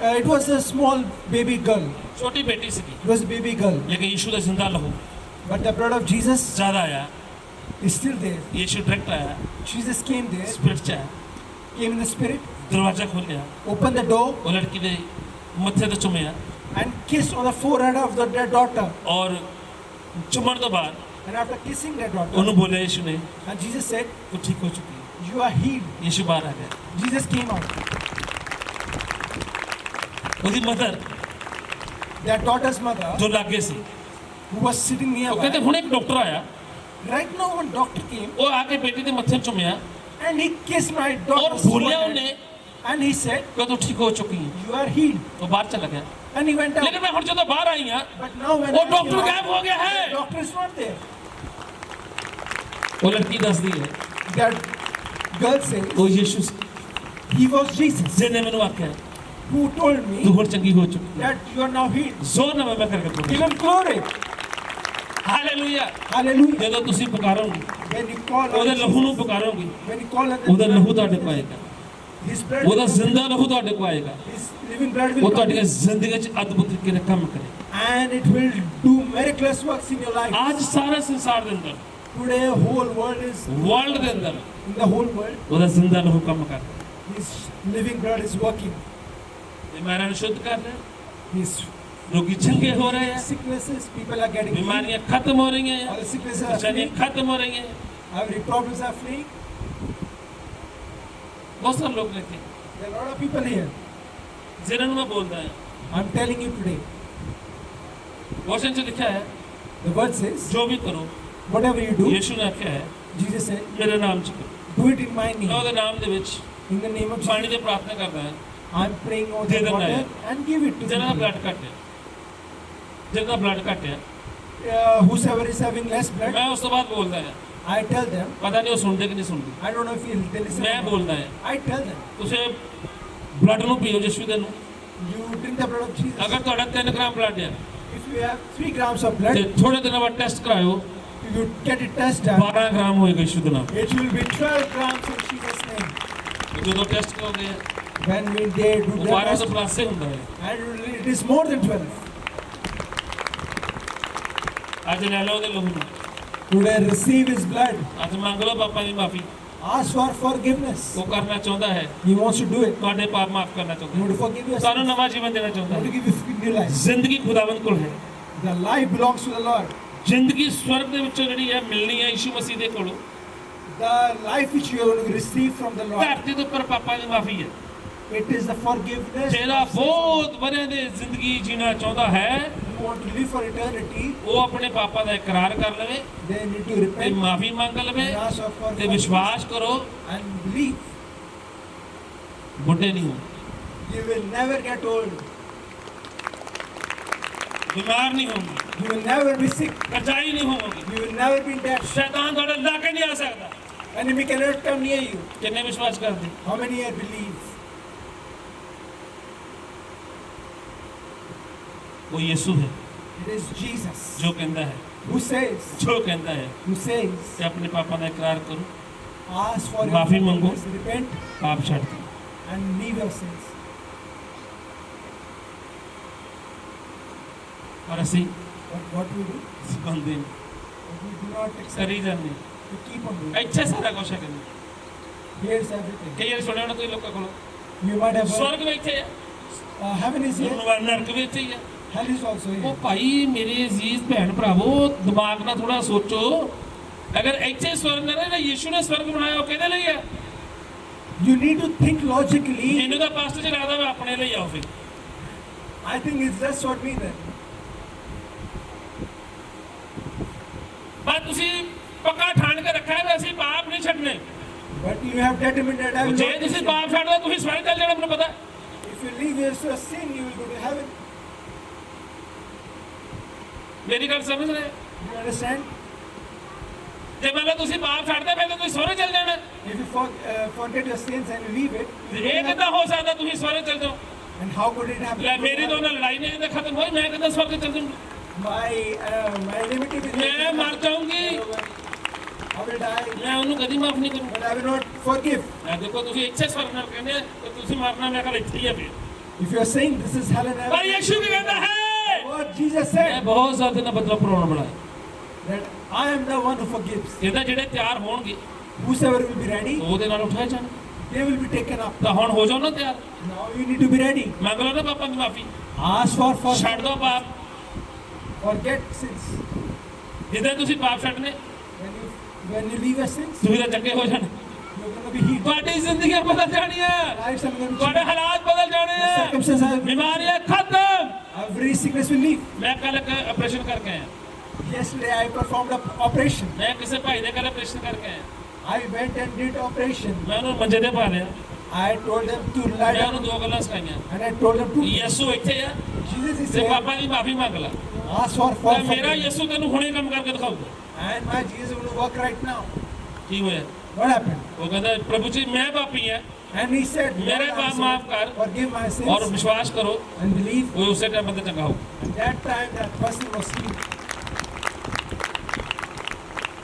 It was a small baby girl. ਛੋਟੀ ਬੇਟੀ ਸੀਗੀ It was a baby girl. ਲੇਕਿਨ ਯੀਸ਼ੂ ਦਾ ਜ਼ਿੰਦਾ ਲਹੂ But the blood of Jesus ਜ਼ਿਆਦਾ ਆਇਆ is still there. Yeshu direct ਆਇਆ Jesus came there, ਸਪਿਰਿਟ ਚ ਆਇਆ came in the spirit, ਦਰਵਾਜ਼ਾ ਖੋਲ੍ਹਿਆ opened the door, ਉਹ ਲੜਕੀ ਦੇ ਮੱਥੇ ਤੇ ਚੁੰਮਿਆ and kissed on the forehead of their daughter. ਔਰ ਚੁੰਮਣ ਤੋਂ ਬਾਅਦ And after kissing their daughter, ਉਹਨੂੰ ਬੋਲਿਆ ਯੀਸ਼ੂ ਨੇ and Jesus said, ਉਹ ਠੀਕ ਹੋ ਚੁੱਕੀ ਹੈ you are healed. ਯੀਸ਼ੂ ਬਾਹਰ ਆ ਗਿਆ Jesus came out. ਉਹਦੀ ਮਦਰ Their daughter's mother, ਜੋ ਲਾਗੇ ਸੀ who was sitting ਉਹ ਕਹਿੰਦੇ nearby, ਹੁਣ ਇੱਕ ਡਾਕਟਰ ਆਇਆ right now one doctor came, ਉਹ ਆ ਕੇ ਬੇਟੀ ਦੇ ਮੱਥੇ ਚੁੰਮਿਆ and he kissed my ਔਰ daughter's ਬੋਲਿਆ forehead, ਉਹਨੇ and he said, ਕਿ ਤੂੰ ਠੀਕ ਹੋ ਚੁੱਕੀ ਹੈ you are healed. ਉਹ ਬਾਹਰ ਚਲਾ ਗਿਆ And he went out. ਲੇਕਿਨ ਮੈਂ ਹੁਣ ਜਦੋਂ ਬਾਹਰ ਆਈ ਹਾਂ But now when ਉਹ I came ਡਾਕਟਰ out, ਗਾਇਬ ਹੋ ਗਿਆ the ਹੈ doctor is not there. ਉਹ ਲੜਕੀ ਦੱਸਦੀ ਹੈ That girl says, ਉਹ ਯੀਸ਼ੂ ਸੀ he was Jesus ਜਿਹਨੇ ਮੈਨੂੰ ਆਖਿਆ who told ਤੂੰ me ਹੁਣ ਚੰਗੀ ਹੋ ਚੁੱਕੀ ਹੈ that you are now healed. ਜ਼ੋਰ ਨਾਲ ਮੈਂ ਕਰਕੇ ਬੋਲ Give him glory. Hallelujah Hallelujah. ਜਦੋਂ ਤੁਸੀਂ ਪੁਕਾਰੋਗੇ When you call ਉਹਦੇ on ਲਹੂ ਨੂੰ Jesus, ਪੁਕਾਰੋਗੇ when you call on ਉਹਦਾ the ਲਹੂ ਤੁਹਾਡੇ ਕੋਲ ਆਏਗਾ his blood, ਉਹਦਾ ਜ਼ਿੰਦਾ ਲਹੂ ਤੁਹਾਡੇ ਕੋਲ ਆਏਗਾ his living blood ਉਹ will come ਤੁਹਾਡੀਆਂ ਜ਼ਿੰਦਗੀ 'ਚ ਅਦਭੁਤ ਤਰੀਕੇ ਨਾਲ ਕੰਮ ਕਰੇ and it will do miraculous works in your life. ਅੱਜ ਸਾਰੇ ਸੰਸਾਰ ਦੇ ਅੰਦਰ Today, whole world is world ਦੇ ਅੰਦਰ in the whole world. ਉਹਦਾ ਜ਼ਿੰਦਾ ਲਹੂ ਕੰਮ ਕਰਦਾ His living blood is working. ਬਿਮਾਰਾਂ ਨੂੰ ਸ਼ੁੱਧ ਕਰ ਰਿਹਾ His ਰੋਗੀ ਚੰਗੇ ਹੋ ਰਹੇ ਆ sicknesses, people are getting healed. ਬਿਮਾਰੀਆਂ ਖਤਮ ਹੋ ਰਹੀਆਂ All ਆ the sicknesses are ਪਰੇਸ਼ਾਨੀਆਂ fleeing. ਖਤਮ ਹੋ ਰਹੀਆਂ Every problems are fleeing. ਬਹੁਤ ਸਾਰੇ ਲੋਕ ਨੇ ਇੱਥੇ There are a lot of people here. ਜਿਨ੍ਹਾਂ ਨੂੰ ਮੈਂ ਬੋਲਦਾ ਹਾਂ I'm telling you today. ਵਚਨ 'ਚ ਲਿਖਿਆ ਹੈ The word says, ਜੋ ਵੀ ਕਰੋ whatever you do, ਯੀਸ਼ੂ ਨੇ ਆਖਿਆ ਹੈ Jesus said, ਮੇਰੇ ਨਾਮ 'ਚ ਕਰੋ do it in my ਮੈਂ ਉਹਦੇ name. ਨਾਮ ਦੇ ਵਿੱਚ In the name of ਪਾਣੀ Jesus, ਦੀ ਪ੍ਰਾਰਥਨਾ ਕਰਦਾ ਹਾਂ I'm praying over ਦੇ the ਦੇਣਾ water ਹੈ। and give it to ਜਿਹਨਾਂ ਦਾ them. ਬਲੱਡ ਘੱਟ ਹੈ ਜਿਹਨਾਂ ਦਾ ਬਲੱਡ ਘੱਟ ਹੈ Whosoever is having less blood, ਮੈਂ ਉਸ ਤੋਂ ਬਾਅਦ ਬੋਲਦਾ ਹਾਂ I tell them. ਪਤਾ ਨਹੀਂ ਉਹ ਸੁਣਦੇ ਕਿ ਨਹੀਂ ਸੁਣਦੇ I don't know if they listen. ਮੈਂ or not. ਬੋਲਦਾ ਹਾਂ I tell them. ਤੁਸੀਂ ਬਲੱਡ ਨੂੰ ਪੀਓ ਯਿਸੂ ਦੇ ਨੂੰ You drink the blood of Jesus. ਅਗਰ ਤੁਹਾਡਾ 3 ਗ੍ਰਾਮ ਬਲੱਡ ਹੈ If you have 3 grams of ਤੇ blood, ਥੋੜੇ ਦਿਨਾਂ ਬਾਅਦ ਟੈਸਟ ਕਰਾਇਓ if you get it tested, 12 gram ਹੋਏਗਾ ਯਿਸੂ ਦੇ ਨਾਮ it will be 12 grams in Jesus' name. ਜਦੋਂ ਟੈਸਟ ਕਰੋਗੇ When we they do ਉਹ blood 12 test, ਤੋਂ ਪਲੱਸ ਹੀ ਹੁੰਦਾ ਹੈ and it is more than 12. ਅੱਜ ਲੈ ਲਓ ਉਹਦੇ ਲਹੂ ਨੂੰ Today receive His blood. ਅੱਜ ਮੰਗ ਲਓ ਪਾਪਾ ਦੀ ਮਾਫੀ Ask for forgiveness. ਉਹ ਕਰਨਾ ਚਾਹੁੰਦਾ ਹੈ He wants to do it. ਤੁਹਾਡੇ ਪਾਪ ਮਾਫ ਕਰਨਾ He ਚਾਹੁੰਦਾ wants ਹੈ to forgive your ਤੁਹਾਨੂੰ sins. ਨਵਾਂ ਜੀਵਨ ਦੇਣਾ He ਚਾਹੁੰਦਾ wants to ਹੈ give you new life. ਜ਼ਿੰਦਗੀ ਖੁਦਾਵੰਦ ਕੋਲ ਹੈ The life belongs to the Lord. ਜ਼ਿੰਦਗੀ ਸਵਰਗ ਦੇ ਵਿੱਚੋਂ ਜਿਹੜੀ ਹੈ ਮਿਲਣੀ ਹੈ ਯਿਸੂ ਮਸੀਹ ਦੇ ਕੋਲੋਂ The life which you are going to receive from the Lord, ਧਰਤੀ ਦੇ ਉੱਪਰ ਪਾਪਾ ਦੀ ਮਾਫੀ ਹੈ it is the forgiveness. ਜਿਹੜਾ ਬਹੁਤ ਵਰ੍ਹਿਆਂ ਦੀ ਜ਼ਿੰਦਗੀ ਜੀਣਾ ਚਾਹੁੰਦਾ ਹੈ You want to live for eternity, ਉਹ ਆਪਣੇ ਪਾਪਾ ਦਾ ਇਕਰਾਰ ਕਰ ਲਵੇ they need to ਤੇ repent ਮਾਫੀ ਮੰਗ ਲਵੇ and ask for ਤੇ forgiveness ਵਿਸ਼ਵਾਸ ਕਰੋ and believe. ਬੁੱਢੇ ਨਹੀਂ ਹੋ You will never get old. ਬਿਮਾਰ ਨਹੀਂ ਹੋਗੇ You will never be sick. ਕਰਜ਼ਾਈ ਨਹੀਂ ਹੋਵੋਗੇ You will never be in debt. ਸ਼ੈਤਾਨ ਤੁਹਾਡੇ ਲਾਗੇ ਨਹੀਂ ਆ ਸਕਦਾ Enemy cannot come near you. ਕਿੰਨੇ ਵਿਸ਼ਵਾਸ ਕਰਦੇ How many here believe? ਉਹ ਯਿਸੂ ਹੈ It is Jesus ਜੋ ਕਹਿੰਦਾ ਹੈ who says, ਜੋ ਕਹਿੰਦਾ ਹੈ ਤੇ ਆਪਣੇ ਪਾਪਾ ਦਾ ਇਕਰਾਰ ਕਰੋ ask for your ਮਾਫੀ ਮੰਗੋ। forgiveness, repent ਪਾਪ ਛੱਡ ਦਿਓ and leave your sins. ਪਰ ਅਸੀਂ But what we do, ਬੰਦੇ ਨੂੰ we do not accept. ਕਰੀ ਜਾਂਦੇ We keep on doing. ਇੱਥੇ ਸਾਰਾ ਕੁਝ ਹੈ ਕਹਿੰਦੇ Here's everything. ਕਈ ਵਾਰ ਸੁਣਿਆ ਹੋਣਾ ਤੁਸੀਂ ਲੋਕਾਂ ਕੋਲੋਂ You might have heard, ਸਵਰਗ ਵੀ ਇੱਥੇ ਹੈ heaven is here, ਨਰਕ ਵੀ ਇੱਥੇ ਹੀ ਹੈ hell is also ਉਹ here. ਭਾਈ ਮੇਰੇ ਅਜ਼ੀਜ਼ ਭੈਣ ਭਰਾਵੋ ਦਿਮਾਗ ਨਾਲ ਥੋੜਾ ਸੋਚੋ ਅਗਰ ਇੱਥੇ ਸਵਰਗ ਨਾ ਰਹੇ ਯਿਸੂ ਨੇ ਸਵਰਗ ਬਣਾਇਆ ਉਹ ਕਿਹਦੇ ਲਈ ਹੈ You need to think logically. ਇਹਨੂੰ ਤਾਂ ਪਾਸਟਰ ਜੀ ਲੱਗਦਾ ਵਾ ਆਪਣੇ ਲਈ ਆਓ ਫਿਰ I think it's just what me then. ਤੁਸੀਂ ਪੱਕਾ ਠਾਣ ਕੇ ਰੱਖਿਆ ਵੀ ਅਸੀਂ ਪਾਪ ਨਹੀਂ ਛੱਡਣੇ। But you have determined that I will ਜੇ not ਤੁਸੀਂ sin. ਪਾਪ ਛੱਡਦੇ ਤੁਸੀਂ ਸਵਰਗ ਚਲ ਜਾਣਾ, ਮੈਨੂੰ ਪਤਾ ਹੈ। If you leave your sin, you will go to heaven. ਮੇਰੀ ਗੱਲ ਸਮਝ ਰਹੇ? Do you understand? ਜੇ ਮੰਨ ਲਓ ਤੁਸੀਂ ਪਾਪ ਛੱਡਦੇ ਫਿਰ ਤਾਂ ਤੁਸੀਂ ਸਵਰਗ ਚਲ ਜਾਣਾ। If you forget your sins and you leave it, ਇਹ ਕਿੱਦਾਂ ਹੋ ਸਕਦਾ ਤੁਸੀਂ ਸਵਰਗ ਚਲ ਜਾਓ? and how could it happen? ਲੈ ਮੇਰੀ ਤਾਂ ਉਹਨਾਂ ਲੜਾਈ ਨਹੀਂ ਕਿਤੇ ਖਤਮ ਹੋਈ, ਮੈਂ ਕਿੱਦਾਂ ਸਵਰਗ ਚਲ ਜਾਊਂਗਾ? My enmity with ਮੈਂ ਮਰ ਜਾਊਂਗੀ, I will die, ਮੈਂ ਉਹਨੂੰ ਕਦੀ ਮਾਫ ਨਹੀਂ ਕਰੂੰਗਾ। but I will not forgive. ਮੈਂ ਦੇਖੋ ਤੁਸੀਂ ਇੱਥੇ ਸਵਰਗ ਨਾਲ ਕਹਿੰਦੇ ਆ ਤੇ ਤੁਸੀਂ ਮਰਨਾ ਮੈਂ ਕੱਲ ਇੱਥੇ ਹੀ ਆ ਫਿਰ। If you are saying this is hell and ਪਰ heaven, ਯਿਸੂ ਕੀ ਕਹਿੰਦਾ ਹੈ? what Jesus ਮੈਂ said, ਬਹੁਤ ਜ਼ਿਆਦਾ ਨਾ ਬਦਲਾ ਪਰੋਣ ਬਣਾਇਆ। that I am the one who forgives. ਇਹਦਾ ਜਿਹੜੇ ਤਿਆਰ ਹੋਣਗੇ Whosoever will be ready, ਉਹਦੇ ਨਾਲ ਉਠਾਏ ਜਾਣ। they will be taken up. ਤਾਂ ਹੁਣ ਹੋ ਜਾਓ ਨਾ ਤਿਆਰ, Now you need to be ready. ਮੰਗ ਲਓ ਨਾ ਪਾਪਾਂ ਦੀ ਮਾਫੀ, Ask for ਛੱਡ ਦਿਓ ਪਾਪ। forget sins. ਜਿੱਦਾਂ ਤੁਸੀਂ ਪਾਪ ਛੱਡਨੇ When you leave your sins, ਤੁਸੀਂ ਤਾਂ ਚੰਗੇ ਹੋ ਜਾਣ, you're going to be healed. ਤੁਹਾਡੀ ਜ਼ਿੰਦਗੀਆਂ ਬਦਲ ਜਾਣੀਆਂ, Lives are going to ਤੁਹਾਡੇ change. ਹਾਲਾਤ ਬਦਲ ਜਾਣੇ ਆ, Circumstances are, ਬਿਮਾਰੀਆਂ ਖਤਮ। every sickness will leave. ਮੈਂ ਕੱਲ ਇੱਕ ਆਪਰੇਸ਼ਨ ਕਰਕੇ ਆਇਆ, Yesterday I performed an operation. ਮੈਂ ਕਿਸੇ ਭਾਈ ਦੇ ਘਰ ਆਪਰੇਸ਼ਨ ਕਰਕੇ ਆਇਆ, I went and did operation. ਮੈਂ ਉਹਨੂੰ ਮੰਜੇ ਤੇ ਪਾ ਲਿਆ, I told them to lie ਮੈਂ ਉਹਨੂੰ down, ਦੋ ਗੱਲਾਂ ਸਿਖਾਈਆਂ। and I told them to. ਯਿਸੂ ਇੱਥੇ ਆ Jesus is ਤੇ there. ਪਾਪਾ ਦੀ ਮਾਫੀ ਮੰਗ ਲੈ, Ask for ਤੇ ਮੇਰਾ forgiveness. ਯਿਸੂ ਤੈਨੂੰ ਹੁਣੇ ਕੰਮ ਕਰਕੇ ਦਿਖਾਊਗਾ। And my Jesus will work right now. ਕੀ ਹੋਇਆ? What happened? ਉਹ ਕਹਿੰਦਾ ਪ੍ਰਭੂ ਜੀ ਮੈਂ ਪਾਪੀ ਹਾਂ, And he said, मेरे "Lord, पाप I'm माफ sorry. कर। Forgive my ਔਰ sins ਵਿਸ਼ਵਾਸ ਕਰੋ and believe." ਉਹ ਉਸੇ ਟਾਈਮ ਬੰਦਾ ਚੰਗਾ ਹੋ। And that time that person was healed.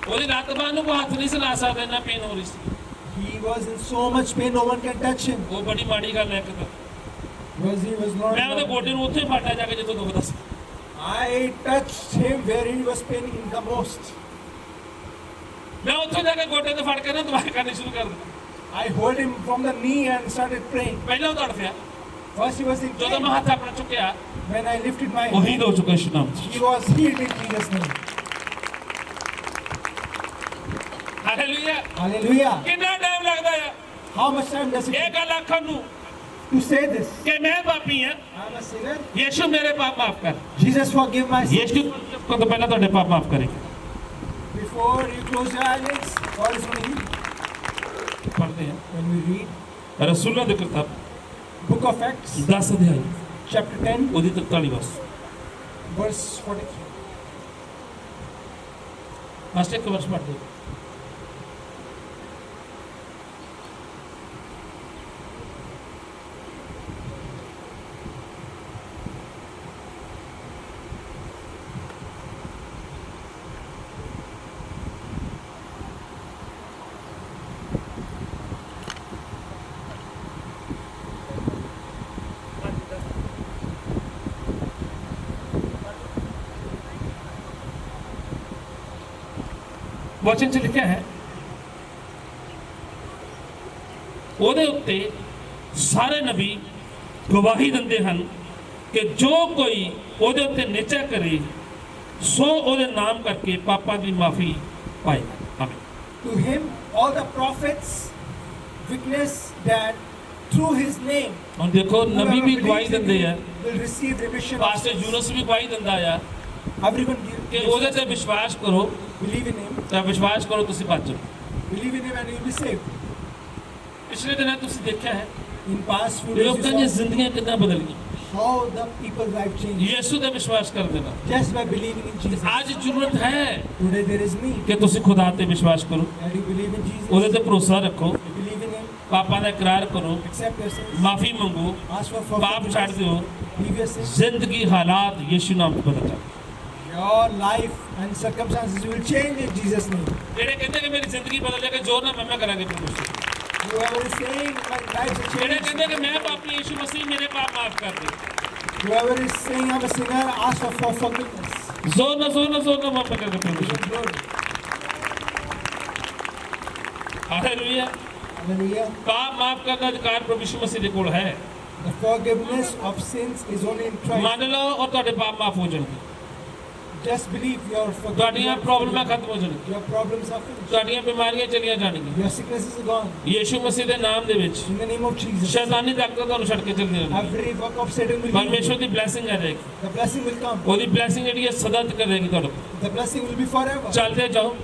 ਉਹਦੀ ਲੱਤ ਬਾਂਹ ਨੂੰ ਕੋਈ ਹੱਥ ਨਹੀਂ ਸੀ ਲਾ ਸਕਦਾ, ਇੰਨਾ ਪੇਨ ਹੋ ਰਹੀ ਸੀ। He was in so much pain, no one can touch him. ਉਹ ਬੜੀ ਮਾੜੀ ਗੱਲ ਹੈ ਇੱਕ ਤਾਂ। Because he was not. ਮੈਂ ਉਹਦੇ ਗੋਡੇ ਨੂੰ ਉੱਥੇ ਹੀ ਫਾਟਿਆ ਜਾ ਕੇ ਜਿੱਥੋਂ ਦੁਖਦਾ ਸੀ। I touched him where he was paining the most. ਮੈਂ ਉੱਥੋਂ ਜਾ ਕੇ ਗੋਡੇ ਤੇ ਫੜ ਕੇ ਨਾ ਦੁਆਈ ਕਰਨੀ ਸ਼ੁਰੂ ਕਰ ਦਿੱਤੀ। I hold him from the knee and started praying. ਪਹਿਲਾਂ ਉਹ ਤੜਫਿਆ, First he was in ਜਦੋਂ ਮੈਂ pain. ਹੱਥ ਆਪਣਾ ਚੁੱਕਿਆ When I lifted my ਉਹੀ hand, ਹੋ ਚੁੱਕਾ ਇਸ ਨਾਮ 'ਚ। he was healed in Jesus' name. Hallelujah. Hallelujah. ਕਿੰਨਾ ਟਾਈਮ ਲੱਗਦਾ ਆ How much time does it ਇਹ take ਗੱਲ ਆਖਣ ਨੂੰ to say this? ਕਿ ਮੈਂ ਪਾਪੀ ਹਾਂ, I'm a sinner. ਯਿਸੂ ਮੇਰੇ ਪਾਪ ਮਾਫ ਕਰ। Jesus forgive my sins. ਯਿਸੂ ਤੋਂ ਪਹਿਲਾਂ ਤੁਹਾਡੇ ਪਾਪ ਮਾਫ ਕਰੇਗਾ। Before you close your eyelids, God is going to heal you. ਪੜ੍ਹਦੇ ਹਾਂ When we read ਰਸੂਲਾਂ ਦੀ ਕਿਤਾਬ Book of Acts, 10 ਅਧਿਆਇ chapter 10, ਉਹਦੀ 43 ਵਰਸ। verse 43. ਫਸਟ ਇੱਕ ਵਰਸ ਪੜ੍ਹਦੇ। ਵਚਨ 'ਚ ਲਿਖਿਆ ਹੈ, ਉਹਦੇ ਉੱਤੇ ਸਾਰੇ ਨਬੀ ਗਵਾਹੀ ਦਿੰਦੇ ਹਨ ਕਿ ਜੋ ਕੋਈ ਉਹਦੇ ਉੱਤੇ ਨਿਚਾ ਕਰੇ ਸੋ ਉਹਦੇ ਨਾਮ ਕਰਕੇ ਪਾਪਾਂ ਦੀ ਮਾਫੀ ਪਾਏਗਾ। ਆਮੀਨ। To him, all the prophets witness that through his name, ਹੁਣ ਦੇਖੋ ਨਬੀ whoever ਵੀ ਗਵਾਹੀ believes in ਦਿੰਦੇ ਆ, him will receive remission of pastor sins. Yunas ਵੀ ਗਵਾਹੀ ਦਿੰਦਾ ਆ Everyone ਕਿ ਉਹਦੇ ਤੇ ਵਿਸ਼ਵਾਸ ਕਰੋ, believe in him, ਤਾਂ ਵਿਸ਼ਵਾਸ ਕਰੋ ਤੁਸੀਂ ਬਚ ਜਾਓ। believe in him and you'll be saved. ਪਿਛਲੇ ਦਿਨਾਂ ਤੁਸੀਂ ਦੇਖਿਆ ਹੈ In past few days, ਲੋਕਾਂ you ਦੀਆਂ saw ਜ਼ਿੰਦਗੀਆਂ ਕਿੰਨਾ ਬਦਲ ਗਈਆਂ how the people's life changed ਯਿਸੂ ਤੇ ਵਿਸ਼ਵਾਸ ਕਰਦੇ ਨਾ। just by believing in Jesus. ਅੱਜ ਜ਼ਰੂਰਤ ਹੈ Today there is need ਕਿ ਤੁਸੀਂ ਖੁਦਾ ਤੇ ਵਿਸ਼ਵਾਸ ਕਰੋ, that you believe in Jesus, ਉਹਦੇ ਤੇ ਭਰੋਸਾ ਰੱਖੋ, you believe in him, ਪਾਪਾਂ ਦਾ ਇਕਰਾਰ ਕਰੋ, accept your sins, ਮਾਫੀ ਮੰਗੋ, ask for ਪਾਪ ਛੱਡ forgiveness, ਦਿਓ, leave your sins. ਜ਼ਿੰਦਗੀ ਹਾਲਾਤ ਯਿਸੂ ਨਾਮ ਤੋਂ ਬਦਲ ਜਾਣ। Your life and circumstances will change in Jesus' name. ਜਿਹੜੇ ਕਹਿੰਦੇ ਕਿ ਮੇਰੀ ਜ਼ਿੰਦਗੀ ਬਦਲ ਜਾਏਗੀ, ਜ਼ੋਰ ਨਾਲ ਮੈਂ ਕਰਾਂਗੇ ਪਰਮੇਸ਼ਰ। Whoever is saying my life will ਜਿਹੜੇ change, ਕਹਿੰਦੇ ਕਿ ਮੈਂ ਪਾਪੀ ਯਿਸੂ ਮਸੀਹ ਮੇਰੇ ਪਾਪ ਮਾਫ ਕਰ ਦੇ, whoever is saying I'm a sinner, ask for forgiveness. ਜ਼ੋਰ ਨਾਲ ਮਾਫ ਕਰਾਂਗੇ ਪਰਮੇਸ਼ਰ। Glory. ਹਾਲੇਲੂਇਆ। Hallelujah. ਪਾਪ ਮਾਫ ਕਰਨ ਦਾ ਅਧਿਕਾਰ ਪ੍ਰਭੂ ਯਿਸੂ ਮਸੀਹ ਦੇ ਕੋਲ ਹੈ। The forgiveness of sins is only in Christ. ਮੰਨ ਲਓ ਔਰ ਤੁਹਾਡੇ ਪਾਪ ਮਾਫ ਹੋ ਜਾਣਗੇ। Just believe your ਤੁਹਾਡੀਆਂ ਪ੍ਰੋਬਲਮਾਂ ਖਤਮ ਹੋ ਜਾਣਗੀਆਂ, Your problems are finished. ਤੁਹਾਡੀਆਂ ਬਿਮਾਰੀਆਂ ਚਲੀਆਂ ਜਾਣਗੀਆਂ Your sicknesses are gone. Yishu ਮਸੀਹ ਦੇ ਨਾਮ ਦੇ ਵਿੱਚ। In the name of Jesus. ਸ਼ੈਤਾਨੀ ਤਾਕਤ ਤੁਹਾਨੂੰ ਛੱਡ ਕੇ ਚਲੀ ਜਾਣਗੀ, Every work of Satan will leave ਪਰਮੇਸ਼ਵਰ you. ਦੀ ਬਲੇਸਿੰਗ ਆ ਜਾਏਗੀ, The blessing will come. ਉਹਦੀ ਬਲੇਸਿੰਗ ਜਿਹੜੀ ਹੈ ਸਦਾ ਤੱਕ ਰਹੇਗੀ ਤੁਹਾਡੇ ਕੋਲ। The blessing will be forever. ਚੱਲਦੇ ਜਾਓ,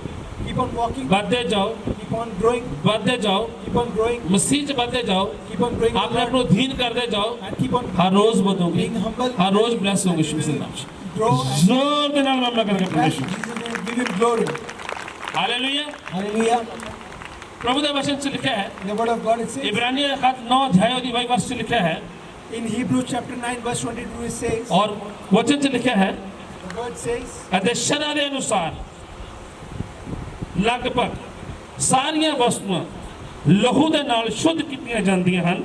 Keep on walking. ਵੱਧਦੇ ਜਾਓ, Keep on growing. ਵੱਧਦੇ ਜਾਓ, Keep on growing. ਮਸੀਹ 'ਚ ਵੱਧਦੇ ਜਾਓ, Keep on growing. in the ਆਪਣੇ ਆਪ Lord. ਨੂੰ ਅਧੀਨ ਕਰਦੇ ਜਾਓ, And keep on ਹਰ ਰੋਜ਼ ਵਧੋਗੇ, being humble. ਹਰ ਰੋਜ਼ ਬਲੈਸ ਹੋਗੇ ਯਿਸੂ ਮਸੀਹ ਦੇ ਨਾਮ 'ਚ। Grow and ਜ਼ੋਰ ਦੇ ਨਾਲ ਮਾਮਲਾ ਕਰਕੇ bless ਪ੍ਰਭੂ Jesus' name. Give him glory. Hallelujah. Hallelujah. ਪ੍ਰਭੂ ਦੇ ਵਚਨ 'ਚ ਲਿਖਿਆ ਹੈ, In the word of God it says. ਇਬਰਾਨੀਆਂ ਦਾ ਖਤ 9 ਅਧਿਆਇ ਦੀ 22 ਵਰਸ 'ਚ ਲਿਖਿਆ ਹੈ, In Hebrews chapter 9 verse 22 it says. ਔਰ ਵਚਨ 'ਚ ਲਿਖਿਆ ਹੈ, The word says. ਅਤੇ ਸ਼ਰ੍ਹਾ ਦੇ ਅਨੁਸਾਰ ਲਗਭਗ ਸਾਰੀਆਂ ਵਸਤੂਆਂ ਲਹੂ ਦੇ ਨਾਲ ਸ਼ੁੱਧ ਕੀਤੀਆਂ ਜਾਂਦੀਆਂ ਹਨ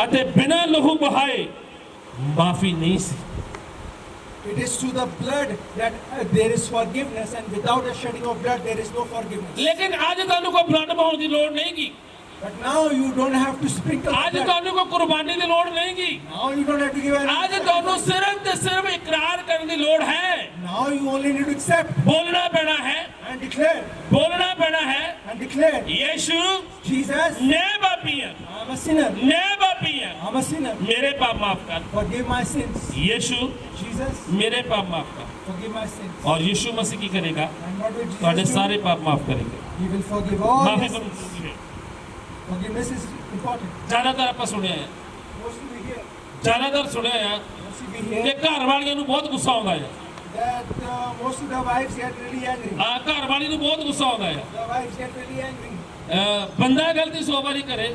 ਅਤੇ ਬਿਨਾਂ ਲਹੂ ਬਹਾਏ ਮਾਫੀ ਨਹੀਂ ਸੀ। It is through the blood that there is forgiveness, and without a shedding of blood there is no forgiveness. ਲੇਕਿਨ ਅੱਜ ਤੁਹਾਨੂੰ ਕੋਈ ਬਲੱਡ ਬਹਾਉਣ ਦੀ ਲੋੜ ਨਹੀਂ ਗੀ, But now you don't have to sprinkle the ਅੱਜ blood. ਤੁਹਾਨੂੰ ਕੋਈ ਕੁਰਬਾਨੀ ਦੀ ਲੋੜ ਨਹੀਂ ਗੀ, Now you don't have to give any. ਅੱਜ ਤੁਹਾਨੂੰ ਸਿਰਫ ਤੇ ਸਿਰਫ ਇਕਰਾਰ ਕਰਨ ਦੀ ਲੋੜ ਹੈ, Now you only need to accept ਬੋਲਣਾ ਪੈਣਾ ਹੈ, and declare ਬੋਲਣਾ ਪੈਣਾ ਹੈ, and declare. ਯੀਸ਼ੂ Jesus, ਮੈਂ ਪਾਪੀ ਹਾਂ, I'm a sinner. ਮੈਂ ਪਾਪੀ ਹਾਂ, I'm a sinner. ਮੇਰੇ ਪਾਪ ਮਾਫ ਕਰ। Forgive my sins. Yishu Jesus, ਮੇਰੇ ਪਾਪ ਮਾਫ ਕਰ, forgive my sins. ਔਰ ਯੀਸ਼ੂ ਮਸੀਹ ਕੀ ਕਰੇਗਾ? And what will ਤੁਹਾਡੇ Jesus do? ਸਾਰੇ ਪਾਪ ਮਾਫ ਕਰੇਗਾ। He will forgive all ਮਾਫੀ your ਕਰੋ। sins. Forgiveness is important. ਜ਼ਿਆਦਾਤਰ ਆਪਾਂ ਸੁਣਿਆ ਹੈ, Mostly we hear. ਜ਼ਿਆਦਾਤਰ ਸੁਣਿਆ ਹੈ Mostly we ਕਿ hear ਘਰ ਵਾਲੀਆਂ ਨੂੰ ਬਹੁਤ ਗੁੱਸਾ ਆਉਂਦਾ ਹੈ। that most of the wives get really angry. ਘਰ ਵਾਲੀ ਨੂੰ ਬਹੁਤ ਗੁੱਸਾ ਆਉਂਦਾ ਹੈ। The wives get really angry. ਬੰਦਾ ਗਲਤੀ 100 ਵਾਰੀ ਕਰੇ,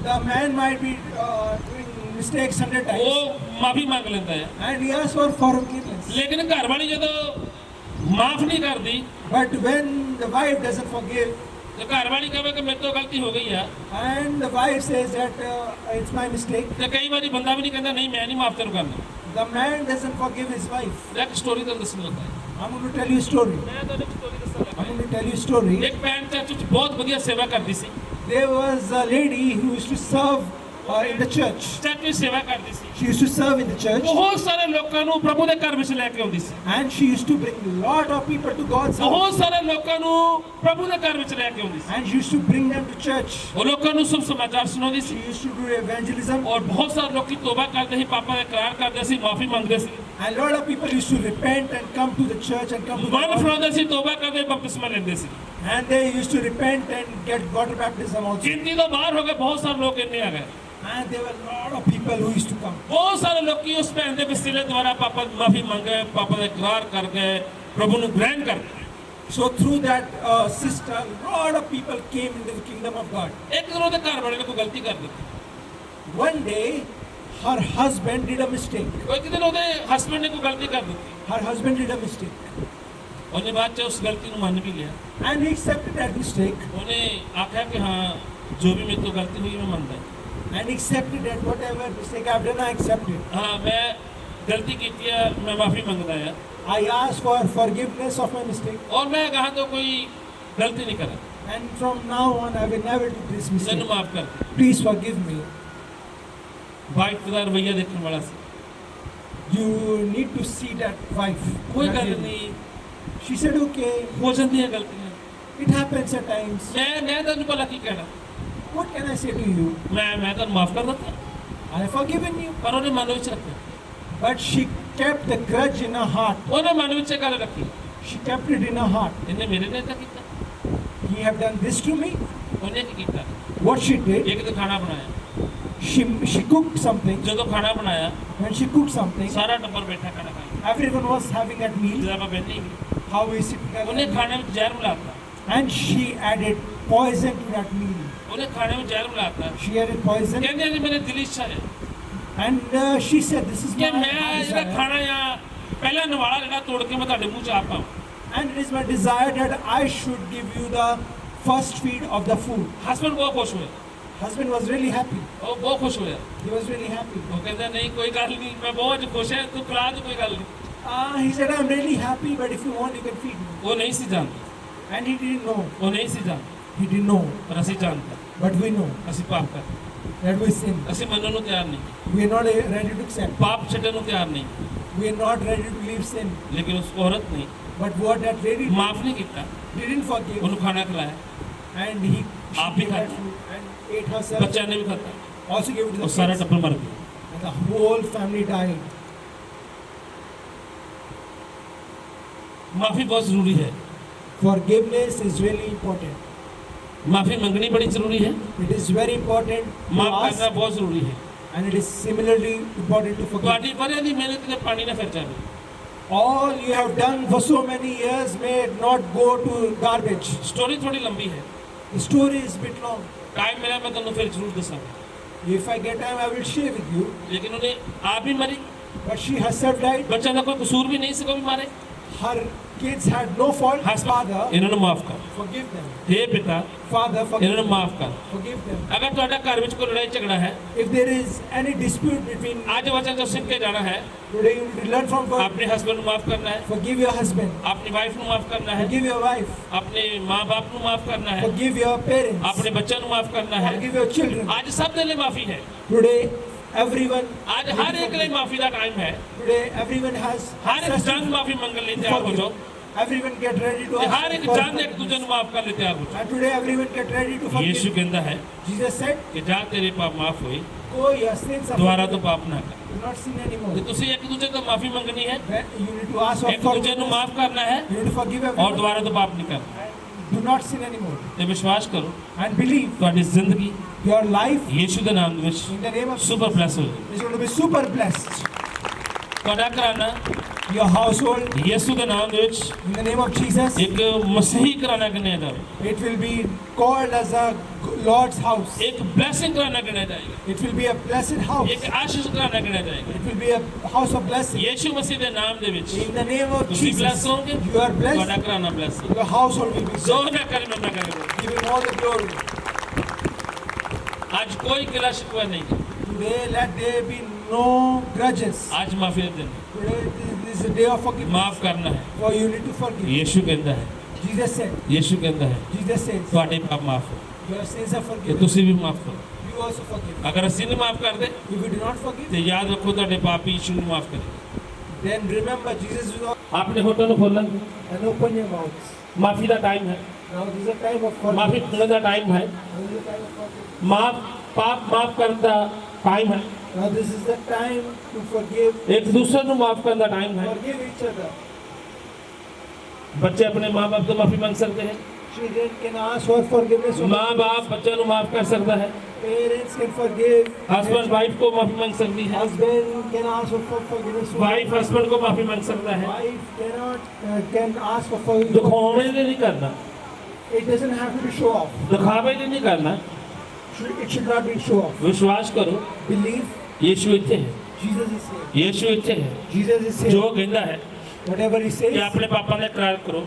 The man might be doing mistakes 100 times. ਉਹ ਮਾਫੀ ਮੰਗ ਲੈਂਦਾ ਹੈ, And he asks for forgiveness. ਲੇਕਿਨ ਘਰ ਵਾਲੀ ਜਦੋਂ ਮਾਫ ਨਹੀਂ ਕਰਦੀ But when the wife doesn't forgive, ਤੇ ਘਰ ਵਾਲੀ ਕਹੇ ਕਿ ਮੇਰੇ ਤੋਂ ਗਲਤੀ ਹੋ ਗਈ ਆ, and the wife says that it's my mistake, ਤੇ ਕਈ ਵਾਰੀ ਬੰਦਾ ਵੀ ਨਹੀਂ ਕਹਿੰਦਾ ਨਹੀਂ ਮੈਂ ਨਹੀਂ ਮਾਫ ਤੈਨੂੰ ਕਰਨਾ। the man doesn't forgive his wife. ਇੱਕ ਸਟੋਰੀ ਤੁਹਾਨੂੰ ਦੱਸਣ ਲੱਗਾ ਹੈ। I'm going to tell you a story. ਮੈਂ ਤੁਹਾਨੂੰ ਇੱਕ ਸਟੋਰੀ ਦੱਸਣ ਲੱਗਾ I'm going to tell you a story. ਇੱਕ ਭੈਣ ਚਰਚ ਵਿੱਚ ਬਹੁਤ ਵਧੀਆ ਸੇਵਾ ਕਰਦੀ ਸੀ, There was a lady who used to serve in the church. Church ਵਿੱਚ ਸੇਵਾ ਕਰਦੀ ਸੀ, She used to serve in the church, ਬਹੁਤ ਸਾਰੇ ਲੋਕਾਂ ਨੂੰ ਪ੍ਰਭੂ ਦੇ ਘਰ ਵਿੱਚ ਲੈ ਕੇ ਆਉਂਦੀ ਸੀ, and she used to bring a lot of people to God's house, ਬਹੁਤ ਸਾਰੇ ਲੋਕਾਂ ਨੂੰ ਪ੍ਰਭੂ ਦੇ ਘਰ ਵਿੱਚ ਲੈ ਕੇ ਆਉਂਦੀ ਸੀ, and she used to bring them to church. ਉਹ ਲੋਕਾਂ ਨੂੰ ਸ਼ੁਭ ਸਮਾਚਾਰ ਸੁਣਾਉਂਦੀ ਸੀ, She used to do evangelism, ਔਰ ਬਹੁਤ ਸਾਰੇ ਲੋਕੀ ਤੋਬਾ ਕਰਦੇ ਸੀ, ਪਾਪਾ ਦਾ ਇਕਰਾਰ ਕਰਦੇ ਸੀ, ਮਾਫੀ ਮੰਗਦੇ ਸੀ, and a lot of people used to repent and come to the church and come to the ਮਨ Lord. ਫਰਾਉਂਦੇ ਸੀ, ਤੋਬਾ ਕਰਦੇ ਬਪਤਿਸਮਾ ਲੈਂਦੇ ਸੀ। And they used to repent and get water baptism also. ਗਿਣਤੀ ਤੋਂ ਬਾਹਰ ਹੋ ਗਏ, ਬਹੁਤ ਸਾਰੇ ਲੋਕ ਇੰਨੇ ਆ ਗਏ, And there were a lot of people who used to come. ਬਹੁਤ ਸਾਰੇ ਲੋਕੀ ਉਸ ਭੈਣ ਦੇ ਵਸੀਲੇ ਦੁਆਰਾ ਪਾਪਾ ਦੀ ਮਾਫੀ ਮੰਗੇ, ਪਾਪਾ ਦਾ ਇਕਰਾਰ ਕਰ ਗਏ, ਪ੍ਰਭੂ ਨੂੰ ਗ੍ਰਹਿਣ ਕਰ ਗਏ। So through that sister, a lot of people came into the kingdom of God. ਇੱਕ ਦਿਨ ਉਹਦੇ ਘਰ ਵਾਲੇ ਨੇ ਕੋਈ ਗਲਤੀ ਕਰ ਦਿੱਤੀ, One day, her husband did a mistake. ਇੱਕ ਦਿਨ ਉਹਦੇ ਹਸਬੰਡ ਨੇ ਕੋਈ ਗਲਤੀ ਕਰ ਦਿੱਤੀ, Her husband did a mistake. ਉਹਨੇ ਬਾਅਦ ਚ ਉਸ ਗਲਤੀ ਨੂੰ ਮੰਨ ਵੀ ਲਿਆ, And he accepted that mistake. ਉਹਨੇ ਆਖਿਆ ਕਿ ਹਾਂ ਜੋ ਵੀ ਮੇਰੇ ਤੋਂ ਗਲਤੀ ਹੋਈ ਮੈਂ ਮੰਨਦਾ, And he accepted that whatever mistake I've done, I accept it. ਹਾਂ ਮੈਂ ਗਲਤੀ ਕੀਤੀ ਹੈ, ਮੈਂ ਮਾਫੀ ਮੰਗਦਾ ਆ, I ask for forgiveness of my mistake. ਔਰ ਮੈਂ ਅਗਾਂਹ ਤੋਂ ਕੋਈ ਗਲਤੀ ਨਹੀਂ ਕਰਾਂ, And from now on, I will never do this mistake. ਮੈਨੂੰ ਮਾਫ ਕਰ ਦੇ। Please forgive me. ਵਾਈਫ ਦਾ ਰਵੱਈਆ ਦੇਖਣ ਵਾਲਾ ਸੀ, You need to see that wife. ਕੋਈ ਗੱਲ ਨਹੀਂ, She said, okay, ਹੋ ਜਾਂਦੀਆਂ ਗਲਤੀਆਂ, it happens at times. ਮੈਂ ਤੁਹਾਨੂੰ ਭਲਾ ਕੀ ਕਹਿਣਾ, What can I say to you? ਮੈਂ ਤੁਹਾਨੂੰ ਮਾਫ ਕਰ ਦਿੱਤਾ, I have forgiven you. ਪਰ ਉਹਨੇ ਮਨ ਵਿੱਚ ਰੱਖਿਆ, But she kept the grudge in her heart. ਉਹਨੇ ਮਨ ਵਿੱਚ ਇਹ ਗੱਲ ਰੱਖੀ, She kept it in her heart. ਇਹਨੇ ਮੇਰੇ ਨਾਲ ਤਾਂ ਕੀਤਾ, He have done this to me. ਉਹਨੇ ਕੀ ਕੀਤਾ, What she did, ਇੱਕ ਤਾਂ ਖਾਣਾ ਬਣਾਇਆ, she cooked something. ਜਦੋਂ ਖਾਣਾ ਬਣਾਇਆ When she cooked something, ਸਾਰਾ ਟੱਬਰ ਬੈਠਾ ਖਾਣਾ ਖਾਇਆ, everyone was having that meal. ਜਦੋਂ ਆਪਾਂ ਬੈਠੇ ਹੀ How we sit together. ਉਹਨੇ ਖਾਣੇ ਵਿੱਚ ਜ਼ਹਿਰ ਮਿਲਾਤਾ, And she added poison to that meal. ਉਹਨੇ ਖਾਣੇ ਵਿੱਚ ਜ਼ਹਿਰ ਮਿਲਾਤਾ, She added poison. ਕਹਿੰਦੇ ਜੀ ਮੇਰੇ ਦਿਲ ਦੀ ਇੱਛਾ ਹੈ And she said, this is ਕਿ my ਮੈਂ ਜਿਹੜਾ desire. ਖਾਣਾ ਆ ਪਹਿਲਾ ਨਵਾਲਾ ਜਿਹੜਾ ਤੋੜ ਕੇ ਮੈਂ ਤੁਹਾਡੇ ਮੂੰਹ ਚ ਆ ਪਾਵਾਂ। And it is my desire that I should give you the first feed of the food. Husband ਬਹੁਤ ਖੁਸ਼ ਹੋਇਆ, Husband was really happy. ਉਹ ਬਹੁਤ ਖੁਸ਼ ਹੋਇਆ, He was really happy. ਉਹ ਕਹਿੰਦਾ ਨਹੀਂ ਕੋਈ ਗੱਲ ਨਹੀਂ, ਮੈਂ ਬਹੁਤ ਖੁਸ਼ ਹਾਂ, ਤੂੰ ਖਿਲਾ ਦੇ, ਕੋਈ ਗੱਲ ਨਹੀਂ। He said, I'm really happy, but if you want, you can feed me. ਉਹ ਨਹੀਂ ਸੀ ਜਾਣਦਾ, And he didn't know. ਉਹ ਨਹੀਂ ਸੀ ਜਾਣਦਾ, He didn't know. ਪਰ ਅਸੀਂ ਜਾਣਦੇ, But we know ਅਸੀਂ ਪਾਪ ਕਰਦੇ, that we sin. ਅਸੀਂ ਮੰਨਣ ਨੂੰ ਤਿਆਰ ਨਹੀਂ, We are not ready to accept. ਪਾਪ ਛੱਡਣ ਨੂੰ ਤਿਆਰ ਨਹੀਂ, We are not ready to leave sin. लेकिन उस औरत ने But what that lady did, माफ नहीं किया, didn't forgive. ਉਹਨੂੰ ਖਾਣਾ ਖਿਲਾਇਆ, And she आप भी gave that खाते। food and ate herself. ਬੱਚਿਆਂ ਨੇ ਵੀ ਖਾਧਾ, Also gave it to ਉਹ the ਸਾਰਾ kids. ਟੱਬਰ ਮਰ ਗਿਆ। And the whole family died. माफी बहुत जरूरी है, Forgiveness is really important. माफी मांगनी बड़ी जरूरी है, It is very important to माफ ask, करना बहुत जरूरी है। and it is similarly important to forgive. ਤੁਹਾਡੀ ਵਰਿਆਂ ਦੀ ਮਿਹਨਤ ਤੇ ਪਾਣੀ ਨਾ ਫਿਰ ਜਾਵੇ। All you have done for so many years may not go to garbage. Story ਥੋੜੀ ਲੰਬੀ ਹੈ, The story is a bit long. Time ਮਿਲਿਆ ਮੈਂ ਤੁਹਾਨੂੰ ਫਿਰ ਜ਼ਰੂਰ ਦੱਸਾਂਗਾ। If I get time, I will share with you. लेकिन उन्हें आप भी मरी, But she herself died. बच्चा का कोई कसूर भी नहीं, इसको भी मारे। Her kids had no fault. Father, इन्होंने माफ कर, forgive them. हे पिता Father, forgive इन्होंने them. माफ कर। Forgive them. अगर ਤੁਹਾਡਾ ਘਰ ਵਿੱਚ ਕੋਈ ਲੜਾਈ ਝਗੜਾ ਹੈ, If there is any dispute between, आज वचन जो सीख के जाना है, today you need to learn from God. अपने हस्बैंड ਨੂੰ ਮਾਫ ਕਰਨਾ है, Forgive your husband. अपनी वाइफ ਨੂੰ ਮਾਫ करना है, Forgive your wife. अपने माँ-बाप ਨੂੰ ਮਾਫ करना है, Forgive your parents. अपने बच्चों ਨੂੰ माफ करना है। Forgive your children. आज सब के लिए माफी है, Today, everyone. आज हर एक के लिए माफी का टाइम है। Today, everyone has. हर एक access to जन माफी मांगने लिए तैयार हो जाओ, Everyone get ready to ask. हर एक for जन एक दूसरे ਨੂੰ ਮਾਫ ਕਰਨ ਲਈ ਤਿਆਰ ਹੋ ਜਾਓ। And today, everyone get ready to Yeshu forgive. कहता है Jesus said, कि जा तेरे पाप माफ होए, "Go, your sins are दोबारा तो forgiven. पाप ना कर। Do not sin anymore." ਤੇ ਤੁਸੀਂ ਇੱਕ ਦੂਜੇ ਤੋਂ ਮਾਫੀ ਮੰਗਣੀ ਹੈ, Then you need to ask for ਇੱਕ ਦੂਜੇ ਨੂੰ forgiveness. ਮਾਫ ਕਰਨਾ ਹੈ, You need to forgive और everyone. दोबारा तो पाप नहीं करना। Do not sin anymore. ਤੇ ਵਿਸ਼ਵਾਸ ਕਰੋ And believe ਤੁਹਾਡੀ ਜ਼ਿੰਦਗੀ your life ਯੀਸ਼ੂ ਦੇ ਨਾਮ ਦੇ ਵਿੱਚ in the name of super bless ਹੋ ਜਾਏ। is going to be super blessed. ਤੁਹਾਡਾ ਘਰਾਣਾ Your household ਯੀਸ਼ੂ ਦੇ ਨਾਮ ਦੇ ਵਿੱਚ in the name of Jesus, ਇੱਕ ਮਸੀਹੀ ਘਰਾਣਾ ਗਿਣਿਆ ਜਾਵੇ, it will be called as a Lord's house. ਇੱਕ ਬਲੈਸਿੰਗ ਘਰਾਣਾ ਗਿਣਿਆ ਜਾਏਗਾ, It will be a blessed house. ਇੱਕ ਆਸ਼ੀਸ਼ ਘਰਾਣਾ ਗਿਣਿਆ ਜਾਏਗਾ। It will be a house of blessing. Yishu ਮਸੀਹ ਦੇ ਨਾਮ ਦੇ ਵਿੱਚ In the name of ਤੁਸੀਂ Jesus, ਬਲੈਸ ਹੋਗੇ, you are ਤੁਹਾਡਾ blessed. ਘਰਾਣਾ ਬਲੈਸ ਹੋ। Your household will be ਜ਼ੋਰ blessed. ਨਾਲ ਕਰੀ ਮੈਂ ਕਰਾਂਗਾ। Give him all the glory. ਅੱਜ ਕੋਈ ਗਿਲਾ ਸ਼ਿਕਵਾ ਨਹੀਂ, Today, let there be no grudges. ਅੱਜ ਮਾਫੀ ਦਾ ਦਿਨ ਹੈ, Today, this is a day of forgiveness. ਮਾਫ ਕਰਨਾ ਹੈ। For you need to forgive. Yishu ਕਹਿੰਦਾ ਹੈ, Jesus said, ਯੀਸ਼ੂ ਕਹਿੰਦਾ ਹੈ Jesus says, ਤੁਹਾਡੇ ਪਾਪ ਮਾਫ ਹੋ, your sins are ਤੇ forgiven. ਤੁਸੀਂ ਵੀ ਮਾਫ ਕਰੋ। You also forgive. ਅਗਰ ਅਸੀਂ ਨਹੀਂ ਮਾਫ ਕਰਦੇ If you do not forgive, ਤੇ ਯਾਦ ਰੱਖੋ ਤੁਹਾਡੇ ਪਾਪ ਯੀਸ਼ੂ ਨੂੰ ਮਾਫ ਕਰੇ। then remember Jesus is all. ਆਪਣੇ ਹੋਠਾਂ ਨੂੰ ਖੋਲਣ, And open your mouths. ਮਾਫੀ ਦਾ ਟਾਈਮ ਹੈ, Now this is a time of ਮਾਫੀ forgiveness. ਮੰਗਣ ਦਾ ਟਾਈਮ ਹੈ, This is a time of forgiveness. ਪਾਪ ਮਾਫ ਕਰਨ ਦਾ ਟਾਈਮ ਹੈ, Now this is the time to forgive. ਇੱਕ ਦੂਸਰੇ ਨੂੰ ਮਾਫ ਕਰਨ ਦਾ ਟਾਈਮ ਹੈ। Forgive each other. ਬੱਚੇ ਆਪਣੇ ਮਾਂ-ਬਾਪ ਤੋਂ ਮਾਫੀ ਮੰਗ ਸਕਦੇ ਹਨ, Children can ask for forgiveness. Of ਮਾਂ-ਬਾਪ ਬੱਚਿਆਂ ਨੂੰ ਮਾਫ ਕਰ ਸਕਦਾ ਹੈ, Parents can forgive. Husband wife को माफी मांग सकती है, Husband can ask for forgiveness. Wife husband को माफी मांग सकता है। Wife can ask for forgiveness. दिखावे लिए नहीं करना, It doesn't have to be show off. दिखावे लिए नहीं करना, It should not be show off. विश्वास करो Believe यीशु ਇੱਥੇ ਹੈ, Jesus is here. यीशु ਇੱਥੇ ਹੈ। Jesus is here. ਜੋ ਕਹਿੰਦਾ ਹੈ Whatever he ਕਿ says, ਆਪਣੇ ਪਾਪਾ ਨੇ ਇਕਰਾਰ ਕਰੋ।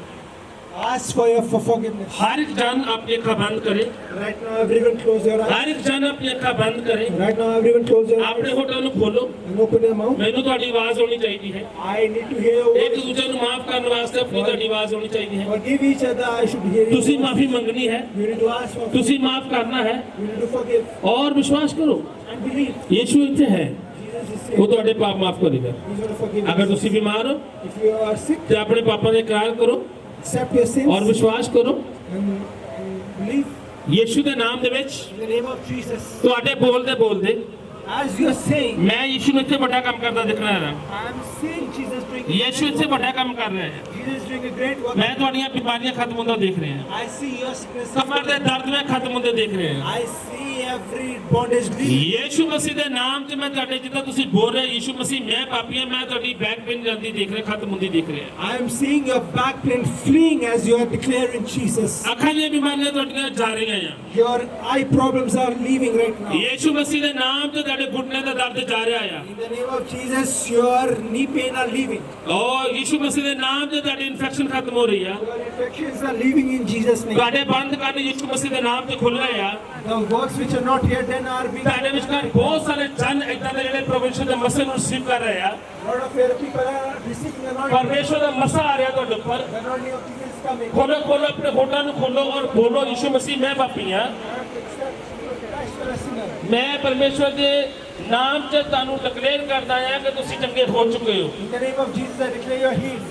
ask for forgiveness. हर एक जन अपनी अखा बंद करे, Right now, everyone close your eyes. हर एक जन अपनी अखा बंद करे, Right now, everyone close your eyes ਆਪਣੇ ਹੋਠਾਂ ਨੂੰ ਖੋਲੋ। and open your mouth. ਮੈਨੂੰ ਤੁਹਾਡੀ ਆਵਾਜ਼ ਹੋਣੀ ਚਾਹੀਦੀ ਹੈ, I need to hear your ਇੱਕ voice. ਦੂਜੇ ਨੂੰ ਮਾਫ ਕਰਨ ਵਾਸਤੇ ਆਪਣੀ ਤੁਹਾਡੀ ਆਵਾਜ਼ ਹੋਣੀ ਚਾਹੀਦੀ ਹੈ। Forgive each other. I should hear you. ਤੁਸੀਂ ਮਾਫੀ ਮੰਗਣੀ ਹੈ, You need to ask for. ਤੁਸੀਂ ਮਾਫ ਕਰਨਾ ਹੈ, You need to forgive ਔਰ ਵਿਸ਼ਵਾਸ ਕਰੋ and believe. ਯੀਸ਼ੂ ਇੱਥੇ ਹੈ, Jesus is ਉਹ here. ਤੁਹਾਡੇ ਪਾਪ ਮਾਫ ਕਰੇਗਾ। He's going to forgive ਅਗਰ you. ਤੁਸੀਂ ਬਿਮਾਰ ਹੋ If you are sick, ਤੇ ਆਪਣੇ ਪਾਪਾ ਦੇ ਇਕਰਾਰ ਕਰੋ accept your sins ਔਰ ਵਿਸ਼ਵਾਸ ਕਰੋ and believe ਯੀਸ਼ੂ ਦੇ ਨਾਮ ਦੇ ਵਿੱਚ। in the name of Jesus. ਤੁਹਾਡੇ ਬੋਲਦੇ ਬੋਲਦੇ As you are saying, ਮੈਂ ਯੀਸ਼ੂ ਨੂੰ ਇੱਥੇ ਵੱਡਾ ਕੰਮ ਕਰਦਾ ਦਿਖਣਾ ਹੈ। I am seeing Jesus doing. Yishu ਇੱਥੇ ਵੱਡਾ ਕੰਮ ਕਰ ਰਿਹਾ ਹੈ। Jesus doing a great work. ਮੈਂ ਤੁਹਾਡੀਆਂ ਬਿਮਾਰੀਆਂ ਖਤਮ ਹੁੰਦਾ ਦੇਖ ਰਿਹਾ ਹਾਂ, I see your sickness. ਕਮਰ ਦੇ ਦਰਦ ਮੈਂ ਖਤਮ ਹੁੰਦੇ ਦੇਖ ਰਿਹਾ ਹਾਂ। I see every bondage leave. Yishu ਮਸੀਹ ਦੇ ਨਾਮ 'ਚ ਮੈਂ ਤੁਹਾਡੇ ਜਿੱਦਾਂ ਤੁਸੀਂ ਬੋਲ ਰਹੇ ਯੀਸ਼ੂ ਮਸੀਹ ਮੈਂ ਪਾਪੀਆਂ ਮੈਂ ਤੁਹਾਡੀ ਬੈਕ ਪੇਨ ਜਾਂਦੀ ਦੇਖ ਰਿਹਾ, ਖਤਮ ਹੁੰਦੀ ਦੇਖ ਰਿਹਾ। I am seeing your back pain fleeing as you are declaring Jesus. ਅੱਖਾਂ ਦੀਆਂ ਬਿਮਾਰੀਆਂ ਤੁਹਾਡੀਆਂ ਜਾ ਰਹੀਆਂ ਆ। Your eye problems are leaving right now. Yishu ਮਸੀਹ ਦੇ ਨਾਮ 'ਚ ਤੁਹਾਡੇ ਘੁਟਨੇ ਦਾ ਦਰਦ ਜਾ ਰਿਹਾ ਆ। In the name of Jesus, your knee pain are leaving. ਔਰ ਯੀਸ਼ੂ ਮਸੀਹ ਦੇ ਨਾਮ 'ਚ ਤੁਹਾਡੀ ਇਨਫੈਕਸ਼ਨ ਖਤਮ ਹੋ ਰਹੀ ਆ। Your infections are leaving in Jesus' name. ਤੁਹਾਡੇ ਬੰਦ ਕਰਨ ਯੀਸ਼ੂ ਮਸੀਹ ਦੇ ਨਾਮ 'ਤੇ ਖੁੱਲ ਰਹੇ ਆ। The works which are not yet done are being. ਤੁਹਾਡੇ ਵਿਚਕਾਰ ਬਹੁਤ ਸਾਰੇ ਜਨ ਇਦਾਂ ਦੇ ਜਿਹੜੇ ਪ੍ਰੋਵਿੰਸ਼ਲ ਦੇ ਮਸਲੇ ਨੂੰ ਰਿਸੀਵ ਕਰ ਰਹੇ ਆ। Lot of your people are receiving the anointing. ਪਰਮੇਸ਼ਵਰ ਦਾ ਮਸਾ ਆ ਰਿਹਾ ਤੁਹਾਡੇ ਉੱਪਰ। The anointing of Jesus is coming. ਖੋਲੋ ਖੋਲੋ ਆਪਣੇ ਹੋਠਾਂ ਨੂੰ ਖੋਲੋ ਔਰ ਬੋਲੋ ਯੀਸ਼ੂ ਮਸੀਹ ਮੈਂ ਪਾਪੀ ਹਾਂ, Christ for a sinner. ਮੈਂ ਪਰਮੇਸ਼ਵਰ ਦੇ ਨਾਮ 'ਚ ਤੁਹਾਨੂੰ ਡਿਕਲੇਅਰ ਕਰਦਾ ਆ ਕਿ ਤੁਸੀਂ ਚੰਗੇ ਹੋ ਚੁੱਕੇ ਹੋ। In the name of Jesus, I declare you are healed.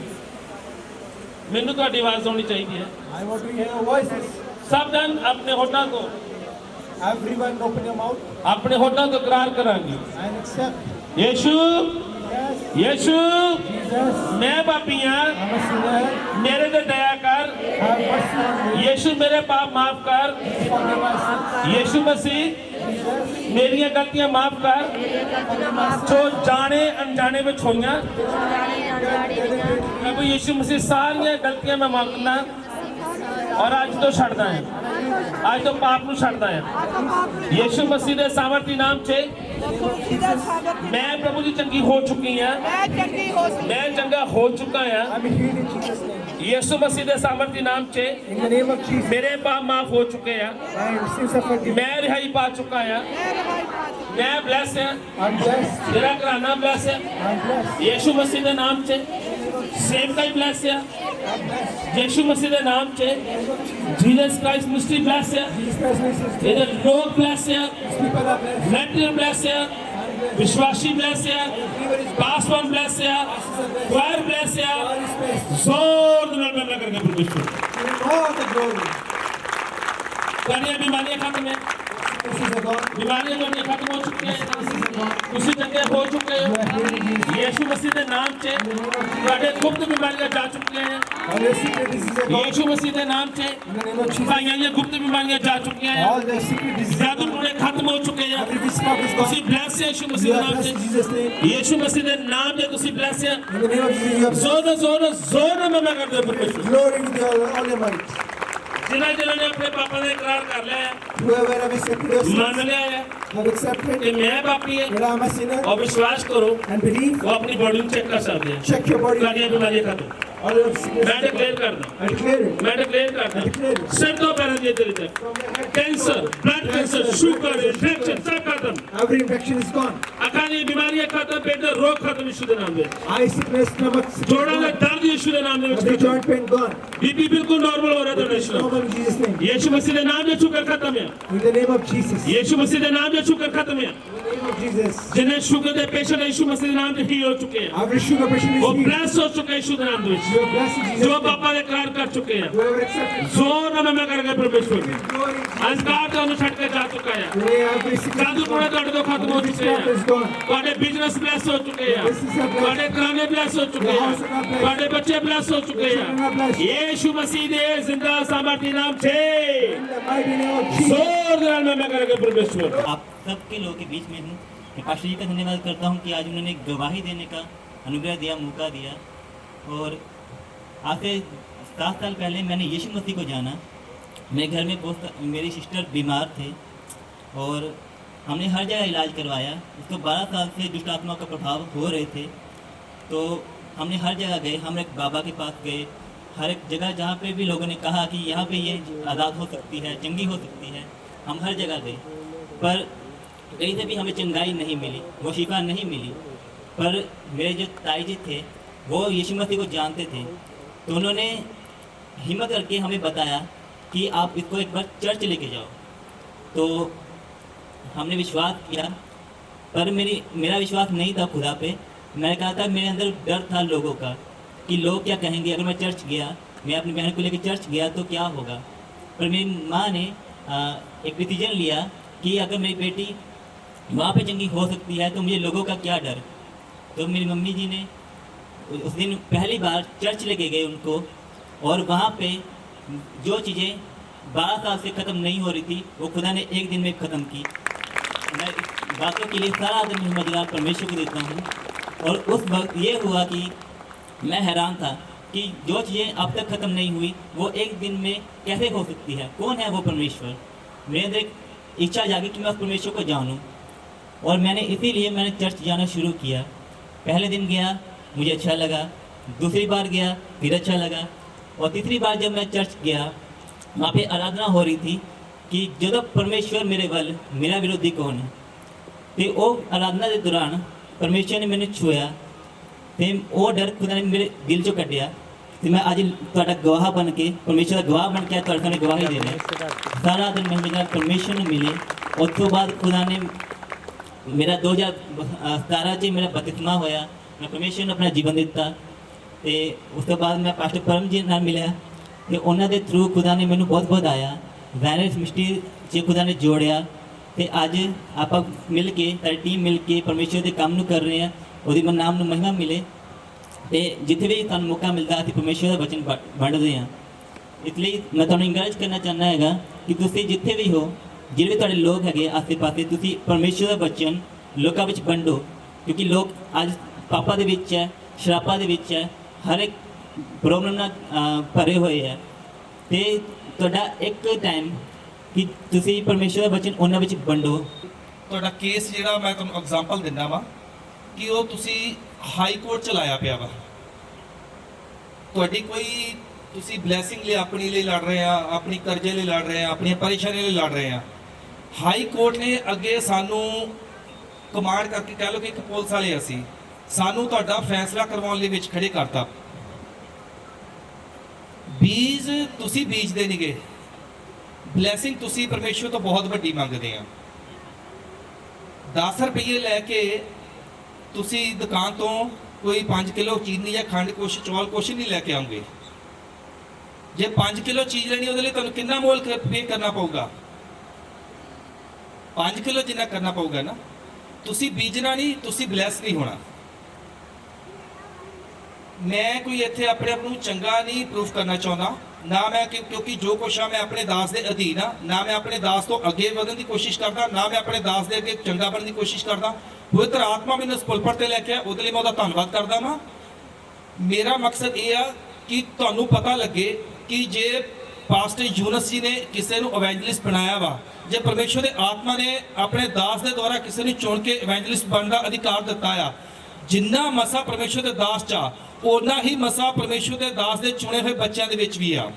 ਮੈਨੂੰ ਤੁਹਾਡੀ ਆਵਾਜ਼ ਸੁਣਨੀ ਚਾਹੀਦੀ ਹੈ। I want to hear your voices. ਸਭ ਜਣ ਆਪਣੇ ਹੋਠਾਂ ਤੋਂ Everyone, open your mouth ਆਪਣੇ ਹੋਠਾਂ ਤੋਂ ਇਕਰਾਰ ਕਰਾਂਗੇ। and accept. Yishu Yes, Yishu Jesus, ਮੈਂ ਪਾਪੀ ਹਾਂ, I'm a sinner. ਮੇਰੇ ਤੇ ਦਇਆ ਕਰ। Have mercy on me. Yishu ਮੇਰੇ ਪਾਪ ਮਾਫ ਕਰ। Forgive my sins. Yishu Masih Jesus, ਮੇਰੀਆਂ ਗਲਤੀਆਂ ਮਾਫ ਕਰ ਜੋ ਜਾਣੇ ਅਣਜਾਣੇ ਵਿੱਚ ਹੋਈਆਂ। ਪ੍ਰਭੂ ਯੀਸ਼ੂ ਮਸੀਹ ਸਾਰੀਆਂ ਗਲਤੀਆਂ ਮੈਂ ਮੰਨਦਾ ਔਰ ਅੱਜ ਤੋਂ ਛੱਡਦਾ ਹਾਂ। ਅੱਜ ਤੋਂ ਪਾਪ ਨੂੰ ਛੱਡਦਾ ਹਾਂ। ਯੀਸ਼ੂ ਮਸੀਹ ਦੇ ਸਾਮਰਥੀ ਨਾਮ 'ਚ ਮੈਂ ਪ੍ਰਭੂ ਦੀ ਚੰਗੀ ਹੋ ਚੁੱਕੀ ਹਾਂ। ਮੈਂ ਚੰਗਾ ਹੋ ਚੁੱਕਾ ਹਾਂ। I'm healed in Jesus' name. Yishu ਮਸੀਹ ਦੇ ਸਾਮਰਥੀ ਨਾਮ 'ਚ In the name of Jesus, ਮੇਰੇ ਪਾਪ ਮਾਫ ਹੋ ਚੁੱਕੇ ਆ। my sins are forgiven. ਮੈਂ ਰਿਹਾਈ ਪਾ ਚੁੱਕਾ ਹਾਂ। ਮੈਂ ਬਲੈਸ ਹਾਂ। I'm blessed. ਮੇਰਾ ਘਰਾਨਾ ਬਲੈਸ ਹੈ। I'm blessed. ਯੀਸ਼ੂ ਮਸੀਹ ਦੇ ਨਾਮ 'ਚ ਸੇਵਕਾ ਹੀ ਬਲੈਸ ਹੈ। I'm blessed. ਯੀਸ਼ੂ ਮਸੀਹ ਦੇ ਨਾਮ 'ਚ ਜੀਸਸ ਕ੍ਰਾਈਸਟ ਮਿਸਟਰੀ ਬਲੈਸ ਹੈ। Jesus Christ, my sister. ਇਹਦੇ ਲੋਕ ਬਲੈਸ ਹੈ। People are blessed. Matter bless ਹੈ। ਵਿਸ਼ਵਾਸੀ ਬਲੈਸ ਹੈ। ਪਾਸਵਾਨ ਬਲੈਸ ਹੈ। ਕੁਆਰ ਬਲੈਸ ਹੈ। God is blessed. ਜ਼ੋਰ ਨਾਲ ਮੈਂ ਕਰਕੇ ਪਰਮੇਸ਼ਵਰ Give all the glory. ਤੁਹਾਡੀਆਂ ਬਿਮਾਰੀਆਂ ਖਤਮ ਹੈ। This is a God. ਬਿਮਾਰੀਆਂ ਤੁਹਾਡੀਆਂ ਖਤਮ ਹੋ ਚੁੱਕੀਆਂ This is a God. ਤੁਸੀਂ ਚੰਗੇ ਹੋ ਚੁੱਕੇ You ਹੋ। are healed in Jesus. Yishu ਮਸੀਹ ਦੇ ਨਾਮ 'ਚ ਤੁਹਾਡੇ ਗੁਪਤ ਬਿਮਾਰੀਆਂ ਜਾ ਚੁੱਕੀਆਂ ਹਨ। All your secret diseases are gone. Yishu ਮਸੀਹ ਦੇ ਨਾਮ 'ਚ In the name of Jesus. ਭਾਈਆਂ ਦੀਆਂ ਗੁਪਤ ਬਿਮਾਰੀਆਂ ਜਾ ਚੁੱਕੀਆਂ ਹਨ। All the secret diseases are ਜਾਦੂ gone. ਟੂਣੇ ਖਤਮ ਹੋ ਚੁੱਕੇ ਆ। Every witchcraft is ਤੁਸੀਂ gone. ਬਲੈਸ ਹੈ ਯੀਸ਼ੂ ਮਸੀਹ You ਦੇ are ਨਾਮ blessed in 'ਚ। Jesus' name. ਯੀਸ਼ੂ ਮਸੀਹ ਦੇ ਨਾਮ 'ਚ ਤੁਸੀਂ ਬਲੈਸ ਹੈ। In the name of Jesus, you are blessed. ਜ਼ੋਰ ਨਾਲ ਮੈਂ ਕਰਦੇ ਪਰਮੇਸ਼ਵਰ Glory to all your might. ਜਿਨ੍ਹਾਂ ਨੇ ਆਪਣੇ ਪਾਪਾਂ ਦਾ ਇਕਰਾਰ ਕਰ ਲਿਆ ਹੈ, Whoever have accepted your ਮੰਨ sins, ਲਿਆ ਹੈ have accepted ਕਿ ਮੈਂ ਪਾਪੀ ਹਾਂ that I am a sinner ਔਰ ਵਿਸ਼ਵਾਸ ਕਰੋ and believe, ਉਹ ਆਪਣੀ ਬੋਡੀ ਨੂੰ ਚੈੱਕ ਕਰ ਸਕਦੇ ਆ। check your body. ਤੁਹਾਡੀਆਂ ਬਿਮਾਰੀਆਂ ਖਤਮ। All your sickness. ਮੈਂ ਡਿਕਲੇਅਰ ਕਰਦਾ I declare it. ਮੈਂ ਡਿਕਲੇਅਰ ਕਰਦਾ ਸਿਰ ਤੋਂ ਪੈਰਾਂ ਦੀ ਤੇਰੇ ਤੱਕ cancer, blood cancer, sugar, infection ਸਭ ਖਤਮ। Every infection is gone. ਅੱਖਾਂ ਦੀਆਂ ਬਿਮਾਰੀਆਂ ਖਤਮ, ਪੇਟ ਦਾ ਰੋਗ ਖਤਮ ਯਿਸੂ ਦੇ ਨਾਮ ਦੇ। Eye sickness, stomach sickness ਜੋੜਾਂ ਦਾ gone. ਦਰਦ ਯਿਸੂ ਦੇ ਨਾਮ ਦੇ ਵਿੱਚ Every ਖਤਮ। joint pain gone. ਬੀਪੀ ਬਿਲਕੁਲ ਨਾਰਮਲ ਹੋ ਰਿਹਾ ਤੁਹਾਡਾ It's ਯਿਸੂ ਨਾਮ। normal in Jesus' name. ਯਿਸੂ ਮਸੀਹ ਦੇ ਨਾਮ ਦੇ ਸ਼ੂਗਰ ਖਤਮ ਹੈ। In the name of Jesus. ਯਿਸੂ ਮਸੀਹ ਦੇ ਨਾਮ ਦੇ ਸ਼ੂਗਰ ਖਤਮ ਹੈ। In the name of Jesus. ਜਿਨ੍ਹਾਂ ਸ਼ੂਗਰ ਦੇ ਪੇਸ਼ੈਂਟ ਯਿਸੂ ਮਸੀਹ ਦੇ ਨਾਮ ਦੇ ਹੀਲ ਹੋ ਚੁੱਕੇ ਆ। Every sugar patient ਉਹ is healed. ਬਲੈਸ ਹੋ ਚੁੱਕੇ ਯਿਸੂ ਦੇ ਨਾਮ ਦੇ ਵਿੱਚ। You are blessed in Jesus' ਜੋ name. ਪਾਪਾ ਦੇ ਇਕਰਾਰ ਕਰ ਚੁੱਕੇ ਆ। Whoever accepted. ਜ਼ੋਰ ਨਾਲ ਮੈਂ ਕਰਕੇ ਪਰਮੇਸ਼ਵਰ Glory in Jesus' ਅੰਧਕਾਰ ਤੁਹਾਨੂੰ ਛੱਡ ਕੇ ਜਾ ਚੁੱਕਾ ਹੈ। Today every sickness ਜਾਦੂ is ਟੂਣੇ gone. ਤੁਹਾਡੇ ਤੋਂ ਖਤਮ ਹੋ Every ਚੁੱਕੇ ਆ। witchcraft is gone. ਤੁਹਾਡੇ ਬਿਜ਼ਨਸ ਬਲੈਸ ਹੋ ਚੁੱਕੇ ਆ। Businesses are blessed. ਤੁਹਾਡੇ ਘਰਾਣੇ ਬਲੈਸ ਹੋ ਚੁੱਕੇ ਆ। ਤੁਹਾਡੇ ਬੱਚੇ ਬਲੈਸ ਹੋ ਚੁੱਕੇ ਆ। ਯੀਸ਼ੂ ਮਸੀਹ ਦੇ ਜ਼ਿੰਦਾ ਸਾਮਰਥੀ ਨਾਮ 'ਚ In the mighty name of Jesus. ਜ਼ੋਰ ਨਾਲ ਮੈਂ ਕਰਕੇ ਪਰਮੇਸ਼ਵਰ आप सबके लोगों के बीच में हूँ। मैं पास्टर जी का धन्यवाद करता हूँ कि आज उन्होंने गवाही देने का अनुग्रह दिया, मौका दिया। और आज से 7 साल पहले मैंने यीशु मसीह को जाना। मेरे घर में बहुत मेरी सिस्टर बीमार थे और हमने हर जगह इलाज करवाया। उसको 12 साल से दुष्ट आत्मा का प्रभाव हो रहे थे। तो हमने हर जगह गए, हम एक बाबा के पास गए, हर एक जगह जहाँ पे भी लोगों ने कहा कि यहाँ पे ये आज़ाद हो सकती है, चंगी हो सकती है, हम हर जगह गए। पर कहीं से भी हमें चंगाई नहीं मिली, वो शिफा नहीं मिली। पर मेरे जो ताई जी थे वो यीशु मसीह को जानते थे, तो उन्होंने हिम्मत करके हमें बताया कि आप इसको एक बार चर्च लेके जाओ। तो हमने विश्वास किया, पर मेरा विश्वास नहीं था खुदा पे। मैंने कहा था, मेरे अंदर डर था लोगों का कि लोग क्या कहेंगे अगर मैं चर्च गया, मैं अपनी बहन को लेकर चर्च गया तो क्या होगा। पर मेरी माँ ने एक डिसीजन लिया कि अगर मेरी बेटी वहाँ पे चंगी हो सकती है तो मुझे लोगों का क्या डर। तो मेरी मम्मी जी ने उस दिन पहली बार चर्च लेके गए उनको, और वहाँ पे जो चीज़ें 12 साल से ख़त्म नहीं हो रही थी वो खुदा ने एक दिन में ख़त्म की। मैं इस बातों के लिए सारा दिन मजदार परमेश्वर को देता हूँ। और उस वक्त ये हुआ कि मैं हैरान था कि जो चीज़ें अब तक ख़त्म नहीं हुई वो एक दिन में कैसे हो सकती है। कौन है वो परमेश्वर। मेरे अंदर एक इच्छा जागी कि मैं उस परमेश्वर को जानूं, और मैंने इसीलिए मैंने चर्च जाना शुरू किया। पहले दिन गया मुझे अच्छा लगा, दूसरी बार गया फिर अच्छा लगा, और तीसरी बार जब मैं चर्च गया वहाँ पे आराधना हो रही थी कि ਜਦੋਂ परमेश्वर मेरे ਵੱਲ मेरा विरोधी कौन है। तो वो आराधना के दौरान परमेश्वर ने मैंने छुआ, तो वो डर खुदा ने मेरे दिल चो कढ़िया। तो मैं आज ਤੁਹਾਡਾ गवाह बन के परमेश्वर का गवाह बन के ਤੁਹਾਡੇ सामने गवाही दे रहा। सारा दिन मैं मेरा परमेश्वर ने मिले। उस तो बाद खुदा ने ਮੇਰਾ 2017 ਚ ਮੇਰਾ ਬਪਤਿਸਮਾ ਹੋਇਆ, ਮੈਂ ਪਰਮੇਸ਼ਰ ਨੂੰ ਆਪਣਾ ਜੀਵਨ ਦਿੱਤਾ ਤੇ ਉਸ ਤੋਂ ਬਾਅਦ ਮੈਂ ਪਾਸਟਰ ਪਰਮਜੀਤ ਨਾਲ ਮਿਲਿਆ ਤੇ ਉਹਨਾਂ ਦੇ ਥਰੂ ਖੁਦਾ ਨੇ ਮੈਨੂੰ ਬਹੁਤ ਬਹੁਤ ਆਇਆ, ਵੈਨਸ ਮਿਸਟਰੀ 'ਚ ਖੁਦਾ ਨੇ ਜੋੜਿਆ ਤੇ ਅੱਜ ਆਪਾਂ ਮਿਲ ਕੇ ਸਾਡੀ ਟੀਮ ਮਿਲ ਕੇ ਪਰਮੇਸ਼ਰ ਦੇ ਕੰਮ ਨੂੰ ਕਰ ਰਹੇ ਹਾਂ, ਉਹਦੀ ਨਾਮ ਨੂੰ ਮਹਿਮਾ ਮਿਲੇ ਤੇ ਜਿੱਥੇ ਵੀ ਤੁਹਾਨੂੰ ਮੌਕਾ ਮਿਲਦਾ ਅਸੀਂ ਪਰਮੇਸ਼ਰ ਦਾ ਵਚਨ ਵੰਡਦੇ ਹਾਂ। ਇਸ ਲਈ ਮੈਂ ਤੁਹਾਨੂੰ ਇੰਕਰੇਜ ਕਰਨਾ ਚਾਹੁੰਦਾ ਹੈਗਾ ਕਿ ਤੁਸੀਂ ਜਿੱਥੇ ਵੀ ਹੋ, ਜਿਹੜੇ ਵੀ ਤੁਹਾਡੇ ਲੋਕ ਹੈਗੇ ਆਸੇ ਪਾਸੇ, ਤੁਸੀਂ ਪਰਮੇਸ਼ਰ ਦਾ ਵਚਨ ਲੋਕਾਂ ਵਿੱਚ ਵੰਡੋ, ਕਿਉਂਕਿ ਲੋਕ ਅੱਜ ਪਾਪਾਂ ਦੇ ਵਿੱਚ ਹੈ, ਸ਼ਰਾਬਾਂ ਦੇ ਵਿੱਚ ਹੈ, ਹਰ ਇੱਕ ਪ੍ਰੋਬਲਮ ਨਾਲ ਭਰੇ ਹੋਏ ਹੈ ਤੇ ਤੁਹਾਡਾ ਇੱਕ ਟਾਈਮ ਕਿ ਤੁਸੀਂ ਪਰਮੇਸ਼ਰ ਦਾ ਵਚਨ ਉਹਨਾਂ ਵਿੱਚ ਵੰਡੋ। ਤੁਹਾਡਾ ਕੇਸ ਜਿਹੜਾ ਮੈਂ ਤੁਹਾਨੂੰ ਐਗਜ਼ਾਮਪਲ ਦਿੰਦਾ ਵਾਂ ਕਿ ਉਹ ਤੁਸੀਂ ਹਾਈ ਕੋਰਟ ਚ ਲਾਇਆ ਪਿਆ ਵਾ, ਤੁਹਾਡੀ ਕੋਈ ਤੁਸੀਂ ਬਲੇਸਿੰਗ ਲਈ ਆਪਣੀ ਲਈ ਲੜ ਰਹੇ ਆ, ਆਪਣੀ ਕਰਜ਼ੇ ਲਈ ਲੜ ਰਹੇ ਆ, ਆਪਣੀਆਂ ਪਰੇਸ਼ਾਨੀਆਂ ਲਈ ਲੜ ਰਹੇ ਆ। ਹਾਈ ਕੋਰਟ ਨੇ ਅੱਗੇ ਸਾਨੂੰ ਕਮਾਂਡ ਕਰਕੇ ਕਹਿ ਲਓ ਕਿ ਇੱਕ ਪੁਲਿਸ ਵਾਲੇ ਅਸੀਂ ਸਾਨੂੰ ਤੁਹਾਡਾ ਫੈਸਲਾ ਕਰਵਾਉਣ ਲਈ ਵਿੱਚ ਖੜੇ ਕਰਤਾ। ਬੀਜ ਤੁਸੀਂ ਬੀਜਦੇ ਨਹੀਂਗੇ, ਬਲੇਸਿੰਗ ਤੁਸੀਂ ਪਰਮੇਸ਼ਰ ਤੋਂ ਬਹੁਤ ਵੱਡੀ ਮੰਗਦੇ ਆ। 10 ਰੁਪਏ ਲੈ ਕੇ ਤੁਸੀਂ ਦੁਕਾਨ ਤੋਂ ਕੋਈ 5 ਕਿਲੋ ਚੀਨੀ ਜਾਂ ਖੰਡ ਕੁਛ ਚੌਲ ਕੁਛ ਨਹੀਂ ਲੈ ਕੇ ਆਉਂਗੇ। ਜੇ 5 ਕਿਲੋ ਚੀਜ਼ ਲੈਣੀ ਉਹਦੇ ਲਈ ਤੁਹਾਨੂੰ ਕਿੰਨਾ ਮੁੱਲ ਪੇ ਕਰਨਾ ਪਊਗਾ? 5 ਕਿਲੋ ਜਿੰਨਾ ਕਰਨਾ ਪਊਗਾ ਨਾ। ਤੁਸੀਂ ਬੀਜਣਾ ਨਹੀਂ, ਤੁਸੀਂ ਬਲੈਸ ਨਹੀਂ ਹੋਣਾ। ਮੈਂ ਕੋਈ ਇੱਥੇ ਆਪਣੇ ਆਪ ਨੂੰ ਚੰਗਾ ਨਹੀਂ ਪ੍ਰੂਫ ਕਰਨਾ ਚਾਹੁੰਦਾ ਨਾ, ਮੈਂ ਕਿਉਂਕਿ ਜੋ ਕੁਛ ਆ ਮੈਂ ਆਪਣੇ ਦਾਸ ਦੇ ਅਧੀਨ ਆ, ਨਾ ਮੈਂ ਆਪਣੇ ਦਾਸ ਤੋਂ ਅੱਗੇ ਵਧਣ ਦੀ ਕੋਸ਼ਿਸ਼ ਕਰਦਾ, ਨਾ ਮੈਂ ਆਪਣੇ ਦਾਸ ਦੇ ਅੱਗੇ ਚੰਗਾ ਬਣਨ ਦੀ ਕੋਸ਼ਿਸ਼ ਕਰਦਾ। ਪਵਿੱਤਰ ਆਤਮਾ ਮੈਨੂੰ ਇਸ ਪੁਲਪਟ ਤੇ ਲੈ ਕੇ ਆਇਆ, ਉਹਦੇ ਲਈ ਮੈਂ ਉਹਦਾ ਧੰਨਵਾਦ ਕਰਦਾ ਵਾਂ। ਮੇਰਾ ਮਕਸਦ ਇਹ ਆ ਕਿ ਤੁਹਾਨੂੰ ਪਤਾ ਲੱਗੇ ਕਿ ਜੇ ਪਾਸਟਰ ਯੂਨਸ ਜੀ ਨੇ ਕਿਸੇ ਨੂੰ ਇਵੈਂਜਲਿਸਟ ਬਣਾਇਆ ਵਾ, ਜੇ ਪਰਮੇਸ਼ਰ ਦੇ ਆਤਮਾ ਨੇ ਆਪਣੇ ਦਾਸ ਦੇ ਦੁਆਰਾ ਕਿਸੇ ਨੂੰ ਚੁਣ ਕੇ ਇਵੈਂਜਲਿਸਟ ਬਣਨ ਦਾ ਅਧਿਕਾਰ ਦਿੱਤਾ ਆ, ਜਿੰਨਾ ਮਸਾ ਪਰਮੇਸ਼ਰ ਦੇ ਦਾਸ ਚ ਉਨਾ ਹੀ ਮਸਾ ਪਰਮੇਸ਼ਰ ਦੇ ਦਾਸ ਦੇ ਚੁਣੇ ਹੋਏ ਬੱਚਿਆਂ ਦੇ ਵਿੱਚ ਵੀ ਆ।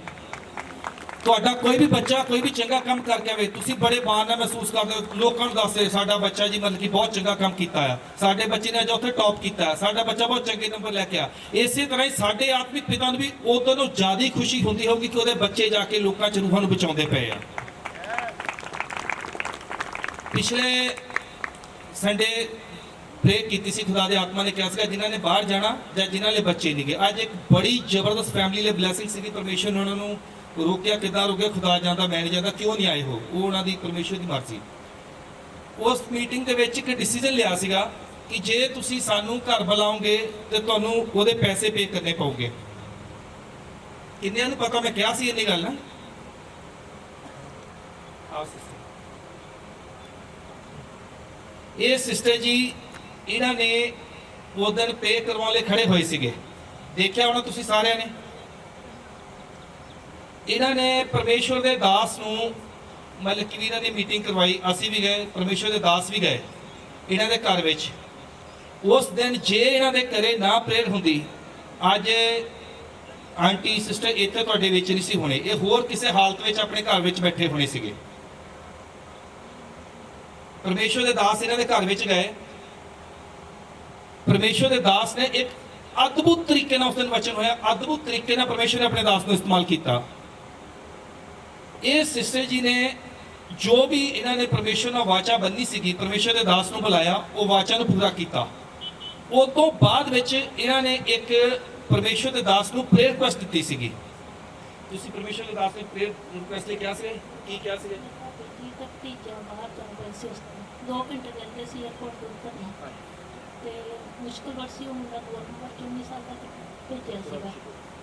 ਤੁਹਾਡਾ ਕੋਈ ਵੀ ਬੱਚਾ ਕੋਈ ਵੀ ਚੰਗਾ ਕੰਮ ਕਰਕੇ ਆਵੇ, ਤੁਸੀਂ ਬੜੇ ਮਾਣ ਨਾਲ ਮਹਿਸੂਸ ਕਰਦੇ ਹੋ, ਲੋਕਾਂ ਨੂੰ ਦੱਸਦੇ ਸਾਡਾ ਬੱਚਾ ਜੀ ਮਤਲਬ ਕਿ ਬਹੁਤ ਚੰਗਾ ਕੰਮ ਕੀਤਾ ਆ, ਸਾਡੇ ਬੱਚੇ ਨੇ ਅੱਜ ਉੱਥੇ ਟੌਪ ਕੀਤਾ ਹੈ, ਸਾਡਾ ਬੱਚਾ ਬਹੁਤ ਚੰਗੇ ਨੰਬਰ ਲੈ ਕੇ ਆ। ਇਸੇ ਤਰ੍ਹਾਂ ਹੀ ਸਾਡੇ ਆਤਮਿਕ ਪਿਤਾ ਨੂੰ ਵੀ ਉਦੋਂ ਨੂੰ ਜ਼ਿਆਦਾ ਖੁਸ਼ੀ ਹੁੰਦੀ ਹੋਊਗੀ ਕਿ ਉਹਦੇ ਬੱਚੇ ਜਾ ਕੇ ਲੋਕਾਂ 'ਚ ਰੂਹਾਂ ਨੂੰ ਬਚਾਉਂਦੇ ਪਏ ਆ। ਪਿਛਲੇ ਸੰਡੇ ਪ੍ਰੇ ਕੀਤੀ ਸੀ, ਖੁਦਾ ਦੇ ਆਤਮਾ ਨੇ ਕਿਹਾ ਸੀਗਾ ਜਿਨ੍ਹਾਂ ਨੇ ਬਾਹਰ ਜਾਣਾ ਜਾਂ ਜਿਨ੍ਹਾਂ ਲਈ ਬੱਚੇ ਨਹੀਂ ਗਏ। ਅੱਜ ਇੱਕ ਬੜੀ ਜ਼ਬਰਦਸਤ ਫੈਮਿਲੀ ਲਈ ਬਲੇਸਿੰਗ ਸੀਗੀ, ਪਰਮੇਸ਼ਰ ਨੇ ਉਹਨਾਂ ਨੂੰ ਰੋਕਿਆ। ਕਿੱਦਾਂ ਰੋਕਿਆ? ਖੁਦਾ ਜਾਂਦਾ ਮੈਂ ਨਹੀਂ ਜਾਂਦਾ, ਕਿਉਂ ਨਹੀਂ ਆਏ ਹੋ? ਉਹ ਉਹਨਾਂ ਦੀ ਪਰਮੇਸ਼ਰ ਦੀ ਮਰਜ਼ੀ। ਉਸ ਮੀਟਿੰਗ ਦੇ ਵਿੱਚ ਇੱਕ ਡਿਸੀਜਨ ਲਿਆ ਸੀਗਾ ਕਿ ਜੇ ਤੁਸੀਂ ਸਾਨੂੰ ਘਰ ਬੁਲਾਓਗੇ ਤੇ ਤੁਹਾਨੂੰ ਉਹਦੇ ਪੈਸੇ ਪੇ ਕਰਨੇ ਪਊਗੇ। ਕਿੰਨਿਆਂ ਨੂੰ ਪਤਾ ਮੈਂ ਕਿਹਾ ਸੀ ਇੰਨੀ ਗੱਲ ਨਾ? ਇਹ ਸਿਸਟਰ ਜੀ ਇਹਨਾਂ ਨੇ ਉਹ ਦਿਨ ਪੇ ਕਰਵਾਉਣ ਲਈ ਖੜੇ ਹੋਏ ਸੀਗੇ, ਦੇਖਿਆ ਹੋਣਾ ਤੁਸੀਂ ਸਾਰਿਆਂ ਨੇ। ਇਹਨਾਂ ਨੇ ਪਰਮੇਸ਼ਵਰ ਦੇ ਦਾਸ ਨੂੰ ਮਤਲਬ ਕਿ ਇਹਨਾਂ ਨੇ ਮੀਟਿੰਗ ਕਰਵਾਈ, ਅਸੀਂ ਵੀ ਗਏ, ਪਰਮੇਸ਼ਵਰ ਦੇ ਦਾਸ ਵੀ ਗਏ ਇਹਨਾਂ ਦੇ ਘਰ ਵਿੱਚ। ਉਸ ਦਿਨ ਜੇ ਇਹਨਾਂ ਦੇ ਘਰੇ ਨਾ ਪ੍ਰੇਅਰ ਹੁੰਦੀ, ਅੱਜ ਆਂਟੀ ਸਿਸਟਰ ਇੱਥੇ ਤੁਹਾਡੇ ਵਿੱਚ ਨਹੀਂ ਸੀ ਹੋਣੇ, ਇਹ ਹੋਰ ਕਿਸੇ ਹਾਲਤ ਵਿੱਚ ਆਪਣੇ ਘਰ ਵਿੱਚ ਬੈਠੇ ਹੋਣੇ ਸੀਗੇ। ਪਰਮੇਸ਼ਵਰ ਦੇ ਦਾਸ ਇਹਨਾਂ ਦੇ ਘਰ ਵਿੱਚ ਗਏ, ਪਰਮੇਸ਼ਵਰ ਦੇ ਦਾਸ ਨੇ ਇੱਕ ਅਦਭੁਤ ਤਰੀਕੇ ਨਾਲ ਉਸ ਦਿਨ ਵਚਨ ਹੋਇਆ, ਅਦਭੁਤ ਤਰੀਕੇ ਨਾਲ ਪਰਮੇਸ਼ਵਰ ਨੇ ਆਪਣੇ ਦਾਸ ਨੂੰ ਇਸਤੇਮਾਲ ਕੀਤਾ। ਇਹ ਸਿਸਟਰ ਜੀ ਨੇ ਜੋ ਵੀ ਇਹਨਾਂ ਨੇ ਪਰਮੇਸ਼ਵਰ ਨਾਲ ਵਾਚਾ ਬੰਨੀ ਸੀਗੀ, ਪਰਮੇਸ਼ਵਰ ਦੇ ਦਾਸ ਨੂੰ ਬੁਲਾਇਆ, ਉਹ ਵਾਚਾ ਨੂੰ ਪੂਰਾ ਕੀਤਾ। ਉਸ ਤੋਂ ਬਾਅਦ ਵਿੱਚ ਇਹਨਾਂ ਨੇ ਇੱਕ ਪਰਮੇਸ਼ਵਰ ਦੇ ਦਾਸ ਨੂੰ ਪ੍ਰੇਅਰ ਰਿਕੁਐਸਟ ਦਿੱਤੀ ਸੀਗੀ। ਤੁਸੀਂ ਪਰਮੇਸ਼ਵਰ ਦੇ ਦਾਸ ਨੇ ਪ੍ਰੇਅਰ ਰਿਕੁਐਸਟ ਲਈ ਕਿਹਾ ਸੀ, ਕੀ ਕਿਹਾ ਸੀ? ਭਤੀਜਾ ਬਾਹਰ ਜਾਂਦਾ ਸੀ, ਉਸ ਤੋਂ 2 ਘੰਟੇ ਰਹਿੰਦੇ ਸੀ ਏਅਰਪੋਰਟ ਤੋਂ ਉਤਰਨਾ ਤੇ ਮੁਸ਼ਕਲ ਵਰਸੀ ਉਹ ਮੁੰਡਾ 2 ਨੰਬਰ 19 ਸਾਲ ਦਾ ਭੇਜਿਆ ਸੀਗਾ,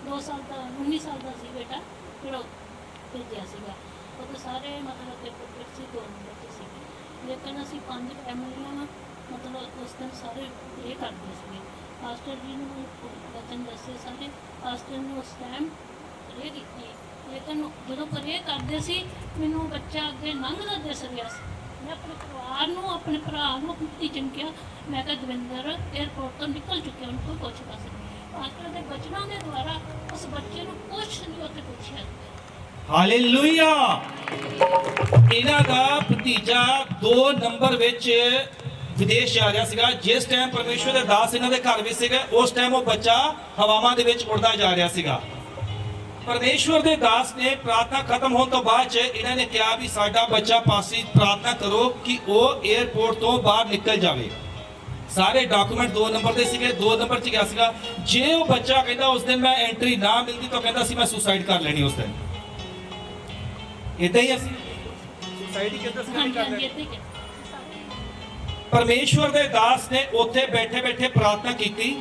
2 ਸਾਲ ਦਾ 19 ਸਾਲ ਦਾ ਸੀ ਬੇਟਾ, ਫਿਰ ਉਹ ਭੇਜਿਆ ਸੀਗਾ। ਉਹ ਤਾਂ ਸਾਰੇ ਮਤਲਬ ਪੇਪਰ ਵਿੱਚ ਸੀ 2 ਨੰਬਰ 'ਤੇ ਸੀਗੇ, ਲੇਕਿਨ ਅਸੀਂ 5 ਫੈਮਲੀਆਂ ਮਤਲਬ ਉਸ ਦਿਨ ਸਾਰੇ ਇਹ ਕਰਦੇ ਸੀਗੇ। ਪਾਸਟਰ ਜੀ ਨੂੰ ਵਚਨ ਦੱਸੇ ਸਾਰੇ, ਪਾਸਟਰ ਨੇ ਉਸ ਟਾਈਮ ਇਹ ਕੀਤੀ, ਲੇਕਿਨ ਜਦੋਂ ਪਰੇ ਕਰਦੇ ਸੀ ਮੈਨੂੰ ਬੱਚਾ ਅੱਗੇ ਲੰਘਦਾ ਦਿਸ ਰਿਹਾ ਸੀ। ਮੈਂ ਆਪਣੇ ਪਰਿਵਾਰ ਨੂੰ, ਆਪਣੇ ਭਰਾ ਨੂੰ, ਆਪਣੀ ਭਤੀਜੇ ਨੂੰ ਕਿਹਾ, ਮੈਂ ਕਿਹਾ ਦਵਿੰਦਰ ਏਅਰਪੋਰਟ ਤੋਂ ਨਿਕਲ ਚੁੱਕਿਆ, ਉਹਨੂੰ ਕੋਈ ਪੁੱਛ ਨਾ ਸਕੇ। ਪਾਸਟਰ ਦੇ ਬਚਨਾਂ ਦੇ ਦੁਆਰਾ ਉਸ ਬੱਚੇ ਨੂੰ ਕੁਛ ਨਹੀਂ ਉੱਥੇ ਪੁੱਛਿਆ। ਹਾਲੇਲੂਇਆ। ਇਹਨਾਂ ਦਾ ਭਤੀਜਾ 2 ਨੰਬਰ ਵਿੱਚ ਵਿਦੇਸ਼ ਜਾ ਰਿਹਾ ਸੀਗਾ। ਜਿਸ ਟਾਈਮ ਪਰਮੇਸ਼ਵਰ ਦੇ ਦਾਸ ਇਹਨਾਂ ਦੇ ਘਰ ਵਿੱਚ ਸੀਗਾ, ਉਸ ਟਾਈਮ ਉਹ ਬੱਚਾ ਹਵਾਵਾਂ ਦੇ ਵਿੱਚ ਉੜਦਾ ਜਾ ਰਿਹਾ ਸੀਗਾ। ਪਰਮੇਸ਼ਵਰ ਦੇ ਦਾਸ ਨੇ ਪ੍ਰਾਰਥਨਾ ਖਤਮ ਹੋਣ ਤੋਂ ਬਾਅਦ ਚ ਇਹਨਾਂ ਨੇ ਕਿਹਾ ਵੀ ਸਾਡਾ ਬੱਚਾ ਪਾਸੀ ਪ੍ਰਾਰਥਨਾ ਕਰੋ ਕਿ ਉਹ 에ਅਰਪੋਰਟ ਤੋਂ ਬਾਹਰ ਨਿਕਲ ਜਾਵੇ। ਸਾਰੇ ਡਾਕੂਮੈਂਟ 2 ਨੰਬਰ ਦੇ ਸੀਗੇ, 2 ਨੰਬਰ 'ਚ ਗਿਆ ਸੀਗਾ। ਜੇ ਉਹ ਬੱਚਾ ਕਹਿੰਦਾ ਉਸ ਦਿਨ ਮੈਂ ਐਂਟਰੀ ਨਾ ਮਿਲਦੀ ਤਾਂ ਕਹਿੰਦਾ ਸੀ ਮੈਂ ਸੁਸਾਈਡ ਕਰ ਲੈਣੀ ਉਸ ਦਿਨ। ਇਦਾਂ ਹੀ ਅਸੀਂ ਸੁਸਾਈਡ ਹੀ ਕਹਿੰਦਾ ਸੀ ਹਾਂਜੀ ਕਰ ਹਾਂਜੀ ਲੈਣੀ। ਇੱਥੇ ਹੀ ਹੈ। ਪਰਮੇਸ਼ਵਰ ਦੇ ਦਾਸ ਨੇ ਉੱਥੇ ਬੈਠੇ ਬੈਠੇ ਪ੍ਰਾਰਥਨਾ ਕੀਤੀ।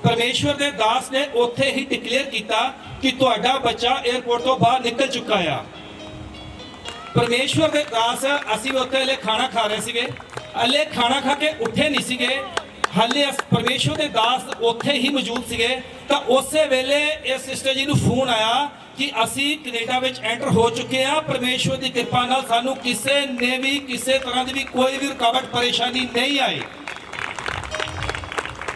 ਪਰਮੇਸ਼ਵਰ ਦੇ ਦਾਸ ਨੇ ਉੱਥੇ ਹੀ ਡਿਕਲੇਅਰ ਕੀਤਾ ਕਿ ਤੁਹਾਡਾ ਬੱਚਾ 에ਅਰਪੋਰਟ ਤੋਂ ਬਾਹਰ ਨਿਕਲ ਚੁੱਕਾ ਆ। ਪਰਮੇਸ਼ਵਰ ਦੇ ਦਾਸ ਅਸੀਂ ਉੱਥੇ ਹਲੇ ਖਾਣਾ ਖਾ ਰਹੇ ਸੀਗੇ, ਹਲੇ ਖਾਣਾ ਖਾ ਕੇ ਉੱਠੇ ਨਹੀਂ ਸੀਗੇ, ਹਲੇ ਪਰਮੇਸ਼ਵਰ ਦੇ ਦਾਸ ਉੱਥੇ ਹੀ ਮੌਜੂਦ ਸੀਗੇ ਤਾਂ ਉਸੇ ਵੇਲੇ ਇਸ ਸਿਸਟਰ ਜੀ ਨੂੰ ਫੋਨ ਆਇਆ ਕਿ ਅਸੀਂ ਕੈਨੇਡਾ ਵਿੱਚ ਐਂਟਰ ਹੋ ਚੁੱਕੇ ਹਾਂ। ਪਰਮੇਸ਼ਵਰ ਦੀ ਕਿਰਪਾ ਨਾਲ ਸਾਨੂੰ ਕਿਸੇ ਨੇ ਵੀ ਕਿਸੇ ਤਰ੍ਹਾਂ ਦੀ ਵੀ ਕੋਈ ਵੀ ਰੁਕਾਵਟ ਪਰੇਸ਼ਾਨੀ ਨਹੀਂ ਆਈ।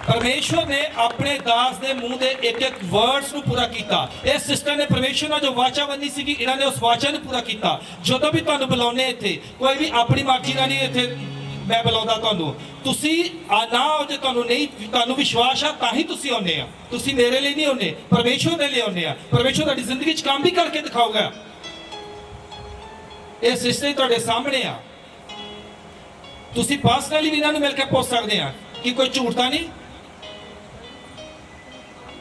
ਪਰਮੇਸ਼ਵਰ ਨੇ ਆਪਣੇ ਦਾਸ ਦੇ ਮੂੰਹ ਦੇ ਇੱਕ ਇੱਕ ਵਰਡਸ ਨੂੰ ਪੂਰਾ ਕੀਤਾ। ਇਸ ਸਿਸਟਰ ਨੇ ਪਰਮੇਸ਼ਵਰ ਨਾਲ ਜੋ ਵਾਚਾ ਬੰਨੀ ਸੀਗੀ ਇਹਨਾਂ ਨੇ ਉਸ ਵਾਚਾ ਨੂੰ ਪੂਰਾ ਕੀਤਾ। ਜਦੋਂ ਵੀ ਤੁਹਾਨੂੰ ਬੁਲਾਉਨੇ ਇੱਥੇ ਕੋਈ ਵੀ ਆਪਣੀ ਮਰਜ਼ੀ ਨਾਲ ਨਹੀਂ ਇੱਥੇ ਮੈਂ ਬੁਲਾਉਂਦਾ ਤੁਹਾਨੂੰ, ਤੁਸੀਂ ਨਾ ਹੋ ਜੇ ਤੁਹਾਨੂੰ ਵਿਸ਼ਵਾਸ ਆ ਤਾਂ ਹੀ ਤੁਸੀਂ ਆਉਂਦੇ ਆ। ਤੁਸੀਂ ਮੇਰੇ ਲਈ ਨਹੀਂ ਆਉਂਦੇ, ਪਰਮੇਸ਼ਵਰ ਦੇ ਲਈ ਆਉਂਦੇ ਆ। ਪਰਮੇਸ਼ਵਰ ਤੁਹਾਡੀ ਜ਼ਿੰਦਗੀ 'ਚ ਕੰਮ ਵੀ ਕਰਕੇ ਦਿਖਾਊਗਾ। ਇਹ ਸਿਸਟਰ ਤੁਹਾਡੇ ਸਾਹਮਣੇ ਆ, ਤੁਸੀਂ ਪਰਸਨਲੀ ਵੀ ਇਹਨਾਂ ਨੂੰ ਮਿਲ ਕੇ ਪੁੱਛ ਸਕਦੇ ਆ ਕਿ ਕੋਈ ਝੂਠ ਤਾਂ ਨਹੀਂ।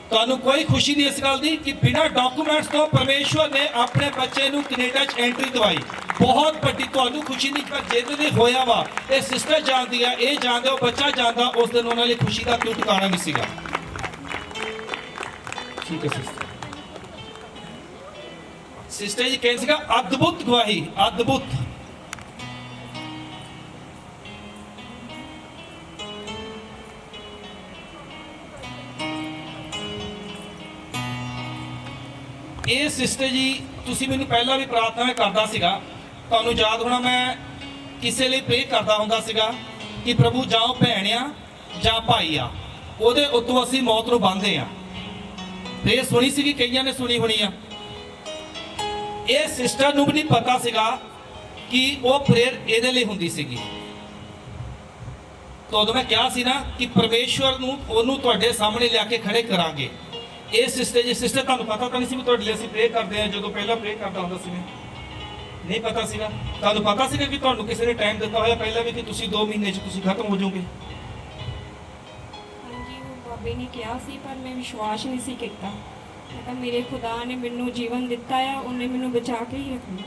ਤੁਹਾਨੂੰ ਕੋਈ ਖੁਸ਼ੀ ਨਹੀਂ ਇਸ ਗੱਲ ਦੀ ਕਿ ਬਿਨਾਂ ਡਾਕੂਮੈਂਟਸ ਤੋਂ ਪਰਮੇਸ਼ਵਰ ਨੇ ਆਪਣੇ ਬੱਚੇ ਨੂੰ ਕੈਨੇਡਾ 'ਚ ਐਂਟਰੀ ਦਵਾਈ। ਬਹੁਤ ਵੱਡੀ ਤੁਹਾਨੂੰ ਖੁਸ਼ੀ ਨਹੀਂ, ਪਰ ਜਿਹਦੇ ਲਈ ਹੋਇਆ ਵਾ ਇਹ ਸਿਸਟਰ ਜਾਣਦੀ ਆ, ਇਹ ਜਾਣਦਾ, ਉਹ ਬੱਚਾ ਜਾਣਦਾ, ਉਸ ਦਿਨ ਉਹਨਾਂ ਲਈ ਖੁਸ਼ੀ ਦਾ ਕੋਈ ਟਿਕਾਣਾ ਨਹੀਂ ਸੀਗਾ। ਠੀਕ ਹੈ ਸਿਸਟਰ। ਸਿਸਟਰ ਜੀ ਕਹਿੰਦੇ ਸੀਗਾ ਅਦਭੁਤ ਗਵਾਹੀ, ਅਦਭੁਤ। ਇਹ ਸਿਸਟਰ ਜੀ ਤੁਸੀਂ ਮੈਨੂੰ ਪਹਿਲਾਂ ਵੀ ਪ੍ਰਾਰਥਨਾ ਕਰਦਾ ਸੀਗਾ, ਤੁਹਾਨੂੰ ਯਾਦ ਹੋਣਾ ਮੈਂ ਕਿਸੇ ਲਈ ਪ੍ਰੇ ਕਰਦਾ ਹੁੰਦਾ ਸੀਗਾ ਕਿ ਪ੍ਰਭੂ ਜਾਂ ਭੈਣ ਆ ਜਾਂ ਭਾਈ ਆ, ਉਹਦੇ ਉੱਤੋਂ ਅਸੀਂ ਮੌਤ ਨੂੰ ਬੰਨ੍ਹਦੇ ਆ। ਪ੍ਰੇ ਸੁਣੀ ਸੀਗੀ, ਕਈਆਂ ਨੇ ਸੁਣੀ ਹੋਣੀ ਆ। ਇਹ ਸਿਸਟਰ ਨੂੰ ਵੀ ਨਹੀਂ ਪਤਾ ਸੀਗਾ ਕਿ ਉਹ ਪ੍ਰੇਅਰ ਇਹਦੇ ਲਈ ਹੁੰਦੀ ਸੀਗੀ। ਤਾਂ ਉਦੋਂ ਮੈਂ ਕਿਹਾ ਸੀ ਨਾ ਕਿ ਪਰਮੇਸ਼ਵਰ ਨੂੰ ਉਹਨੂੰ ਤੁਹਾਡੇ ਸਾਹਮਣੇ ਲਿਆ ਕੇ ਖੜੇ ਕਰਾਂਗੇ। ਇਹ ਸਿਸਟਰ ਤੁਹਾਨੂੰ ਪਤਾ ਤਾਂ ਨਹੀਂ ਸੀ ਵੀ ਤੁਹਾਡੇ ਲਈ ਅਸੀਂ ਪ੍ਰੇ ਕਰਦੇ ਹਾਂ। ਜਦੋਂ ਪਹਿਲਾਂ ਪ੍ਰੇ ਕਰਦਾ ਹੁੰਦਾ ਸੀ ਨਹੀਂ ਪਤਾ ਸੀਗਾ। ਤੁਹਾਨੂੰ ਪਤਾ ਸੀਗਾ ਕਿ ਤੁਹਾਨੂੰ ਕਿਸੇ ਨੇ ਟਾਈਮ ਦਿੱਤਾ ਹੋਇਆ ਪਹਿਲਾਂ ਵੀ ਕਿ ਤੁਸੀਂ 2 ਮਹੀਨੇ 'ਚ ਤੁਸੀਂ ਖਤਮ ਹੋ ਜਾਓਗੇ। ਹਾਂਜੀ, ਉਹ ਬਾਬੇ ਨੇ ਕਿਹਾ ਸੀ ਪਰ ਮੈਂ ਵਿਸ਼ਵਾਸ ਨਹੀਂ ਸੀ ਕੀਤਾ। ਮੈਂ ਕਿਹਾ ਮੇਰੇ ਖੁਦਾ ਨੇ ਮੈਨੂੰ ਜੀਵਨ ਦਿੱਤਾ ਆ, ਉਹਨੇ ਮੈਨੂੰ ਬਚਾ ਕੇ ਹੀ ਰੱਖਣਾ।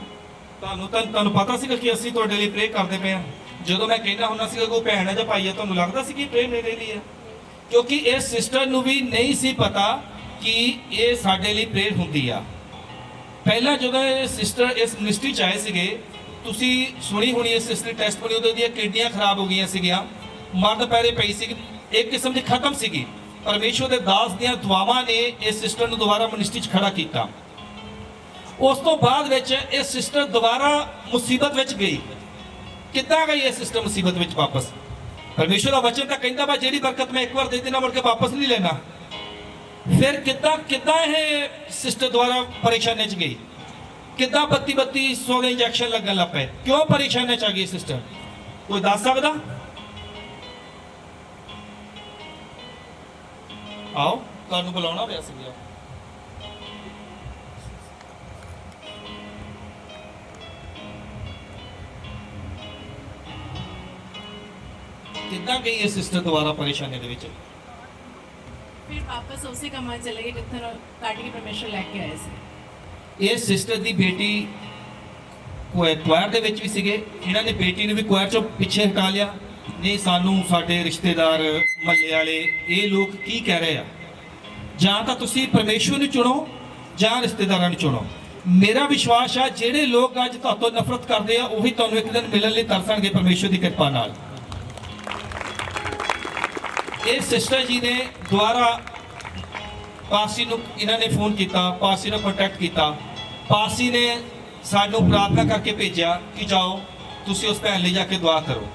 ਤੁਹਾਨੂੰ ਪਤਾ ਸੀਗਾ ਕਿ ਅਸੀਂ ਤੁਹਾਡੇ ਲਈ ਪ੍ਰੇ ਕਰਦੇ ਪਏ ਹਾਂ। ਜਦੋਂ ਮੈਂ ਕਹਿੰਦਾ ਹੁੰਦਾ ਸੀਗਾ ਕੋਈ ਭੈਣ ਹੈ ਜਾਂ ਭਾਈ ਹੈ, ਤੁਹਾਨੂੰ ਲੱਗਦਾ ਸੀ ਕਿ ਪ੍ਰੇ ਮੇਰੇ ਲਈ ਹੈ? ਕਿਉਂਕਿ ਇਸ ਸਿਸਟਰ ਨੂੰ ਵੀ ਨਹੀਂ ਸੀ ਪਤਾ ਕਿ ਇਹ ਸਾਡੇ ਲਈ ਪ੍ਰੇਰ ਹੁੰਦੀ ਆ। ਪਹਿਲਾਂ ਜਦੋਂ ਇਹ ਸਿਸਟਰ ਇਸ ਮਿਨਿਸਟਰੀ 'ਚ ਆਏ ਸੀਗੇ, ਤੁਸੀਂ ਸੁਣੀ ਹੋਣੀ ਇਸ ਸਿਸਟਰ ਟੈਸਟ ਬਣੀ, ਉਹਦੇ ਦੀਆਂ ਕਿਡਨੀਆਂ ਖਰਾਬ ਹੋ ਗਈਆਂ ਸੀਗੀਆਂ, ਮਰਦ ਪੈਰੇ ਪਈ ਸੀ, ਇੱਕ ਕਿਸਮ ਦੀ ਖਤਮ ਸੀਗੀ। ਪਰਮੇਸ਼ਵਰ ਦੇ ਦਾਸ ਦੀਆਂ ਦੁਆਵਾਂ ਨੇ ਇਸ ਸਿਸਟਰ ਨੂੰ ਦੁਬਾਰਾ ਮਿਨਿਸਟਰੀ 'ਚ ਖੜਾ ਕੀਤਾ। ਉਸ ਤੋਂ ਬਾਅਦ ਵਿੱਚ ਇਹ ਸਿਸਟਰ ਦੁਬਾਰਾ ਮੁਸੀਬਤ ਵਿੱਚ ਗਈ। ਕਿੱਦਾਂ ਗਈ ਇਹ ਸਿਸਟਰ ਮੁਸੀਬਤ ਵਿੱਚ ਵਾਪਸ? ਪਰਮੇਸ਼ਵਰ ਦਾ ਵਚਨ ਤਾਂ ਕਹਿੰਦਾ ਵਾ ਜਿਹੜੀ ਬਰਕਤ ਮੈਂ ਇੱਕ ਵਾਰ ਦੇ ਦੇਣਾ ਮੁੜ ਕੇ ਵਾਪਸ ਨਹੀਂ ਲੈਣਾ। ਫਿਰ ਕਿੱਦਾਂ ਇਹ ਸਿਸਟਰ ਦੁਆਰਾ ਪਰੇਸ਼ਾਨੀ 'ਚ ਗਈ? ਕਿੱਦਾਂ 3200 ਦੇ ਇੰਜੈਕਸ਼ਨ ਲੱਗਣ ਲੱਗ ਪਏ? ਕਿਉਂ ਪਰੇਸ਼ਾਨੀ 'ਚ ਆ ਗਈ ਸਿਸਟਰ? ਕੋਈ ਦੱਸ ਸਕਦਾ? ਆਓ ਤੁਹਾਨੂੰ ਬੁਲਾਉਣਾ ਪਿਆ ਸੀ। ਕਿੱਦਾਂ ਗਈ ਇਹ ਸਿਸਟਰ ਦੁਆਰਾ ਪਰੇਸ਼ਾਨੀ ਦੇ ਵਿੱਚ? ਫਿਰ ਵਾਪਸ ਉਸੇ ਕੰਮਾਂ 'ਚ ਚਲੇ ਗਏ ਜਿੱਥੇ ਕੱਢ ਕੇ ਪਰਮੇਸ਼ਰ ਲੈ ਕੇ ਆਏ ਸੀ। ਇਹ ਸਿਸਟਰ ਦੀ ਬੇਟੀ ਕੁਆਰ ਦੇ ਵਿੱਚ ਵੀ ਸੀਗੇ। ਇਹਨਾਂ ਨੇ ਬੇਟੀ ਨੂੰ ਵੀ ਕੁਆਰ 'ਚੋਂ ਪਿੱਛੇ ਹਟਾ ਲਿਆ। ਨਹੀਂ, ਸਾਨੂੰ ਸਾਡੇ ਰਿਸ਼ਤੇਦਾਰ ਮਹੱਲੇ ਵਾਲੇ ਇਹ ਲੋਕ ਕੀ ਕਹਿ ਰਹੇ ਆ। ਜਾਂ ਤਾਂ ਤੁਸੀਂ ਪਰਮੇਸ਼ਵਰ ਨੂੰ ਚੁਣੋ ਜਾਂ ਰਿਸ਼ਤੇਦਾਰਾਂ ਨੂੰ ਚੁਣੋ। ਮੇਰਾ ਵਿਸ਼ਵਾਸ ਆ ਜਿਹੜੇ ਲੋਕ ਅੱਜ ਤੁਹਾਤੋਂ ਨਫ਼ਰਤ ਕਰਦੇ ਆ ਉਹੀ ਤੁਹਾਨੂੰ ਇੱਕ ਦਿਨ ਮਿਲਣ ਲਈ ਤਰਸਣਗੇ ਪਰਮੇਸ਼ਵਰ ਦੀ ਕਿਰਪਾ ਨਾਲ। ਇਹ ਸਿਸਟਰ ਜੀ ਨੇ ਦੁਆਰਾ ਪਾਸੀ ਨੂੰ ਇਹਨਾਂ ਨੇ ਫੋਨ ਕੀਤਾ, ਪਾਸੀ ਨਾਲ ਕੰਟੈਕਟ ਕੀਤਾ। ਪਾਸੀ ਨੇ ਸਾਨੂੰ ਪ੍ਰਾਰਥਨਾ ਕਰਕੇ ਭੇਜਿਆ ਕਿ ਜਾਓ ਤੁਸੀਂ ਉਸ ਭੈਣ ਲਈ ਜਾ ਕੇ ਦੁਆ ਕਰੋ,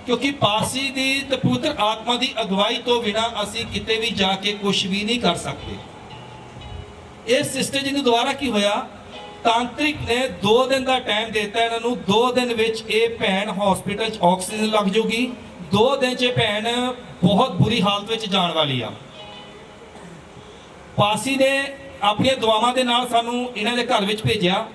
ਕਿਉਂਕਿ ਪਾਸੀ ਦੀ ਤੇ ਪਵਿੱਤਰ ਆਤਮਾ ਦੀ ਅਗਵਾਈ ਤੋਂ ਬਿਨਾਂ ਅਸੀਂ ਕਿਤੇ ਵੀ ਜਾ ਕੇ ਕੁਝ ਵੀ ਨਹੀਂ ਕਰ ਸਕਦੇ। ਇਹ ਸਿਸਟਰ ਜੀ ਨੂੰ ਦੁਆਰਾ ਕੀ ਹੋਇਆ, ਤਾਂਤਰਿਕ ਨੇ 2 ਦਿਨ ਦਾ ਟਾਈਮ ਦਿੱਤਾ ਇਹਨਾਂ ਨੂੰ। 2 ਦਿਨ ਵਿੱਚ ਇਹ ਭੈਣ ਹਸਪੀਟਲ 'ਚ ਆਕਸੀਜਨ ਲੱਗ ਜਾਊਗੀ। 2 ਦਿਨ 'ਚ ਭੈਣ ਬਹੁਤ ਬੁਰੀ ਹਾਲਤ ਵਿੱਚ ਜਾਣ ਵਾਲੀ ਆ। ਪਾਸੀ ਨੇ ਆਪਣੀਆਂ ਦੁਆਵਾਂ ਦੇ ਨਾਲ ਸਾਨੂੰ ਇਹਨਾਂ ਦੇ ਘਰ ਵਿੱਚ ਭੇਜਿਆ।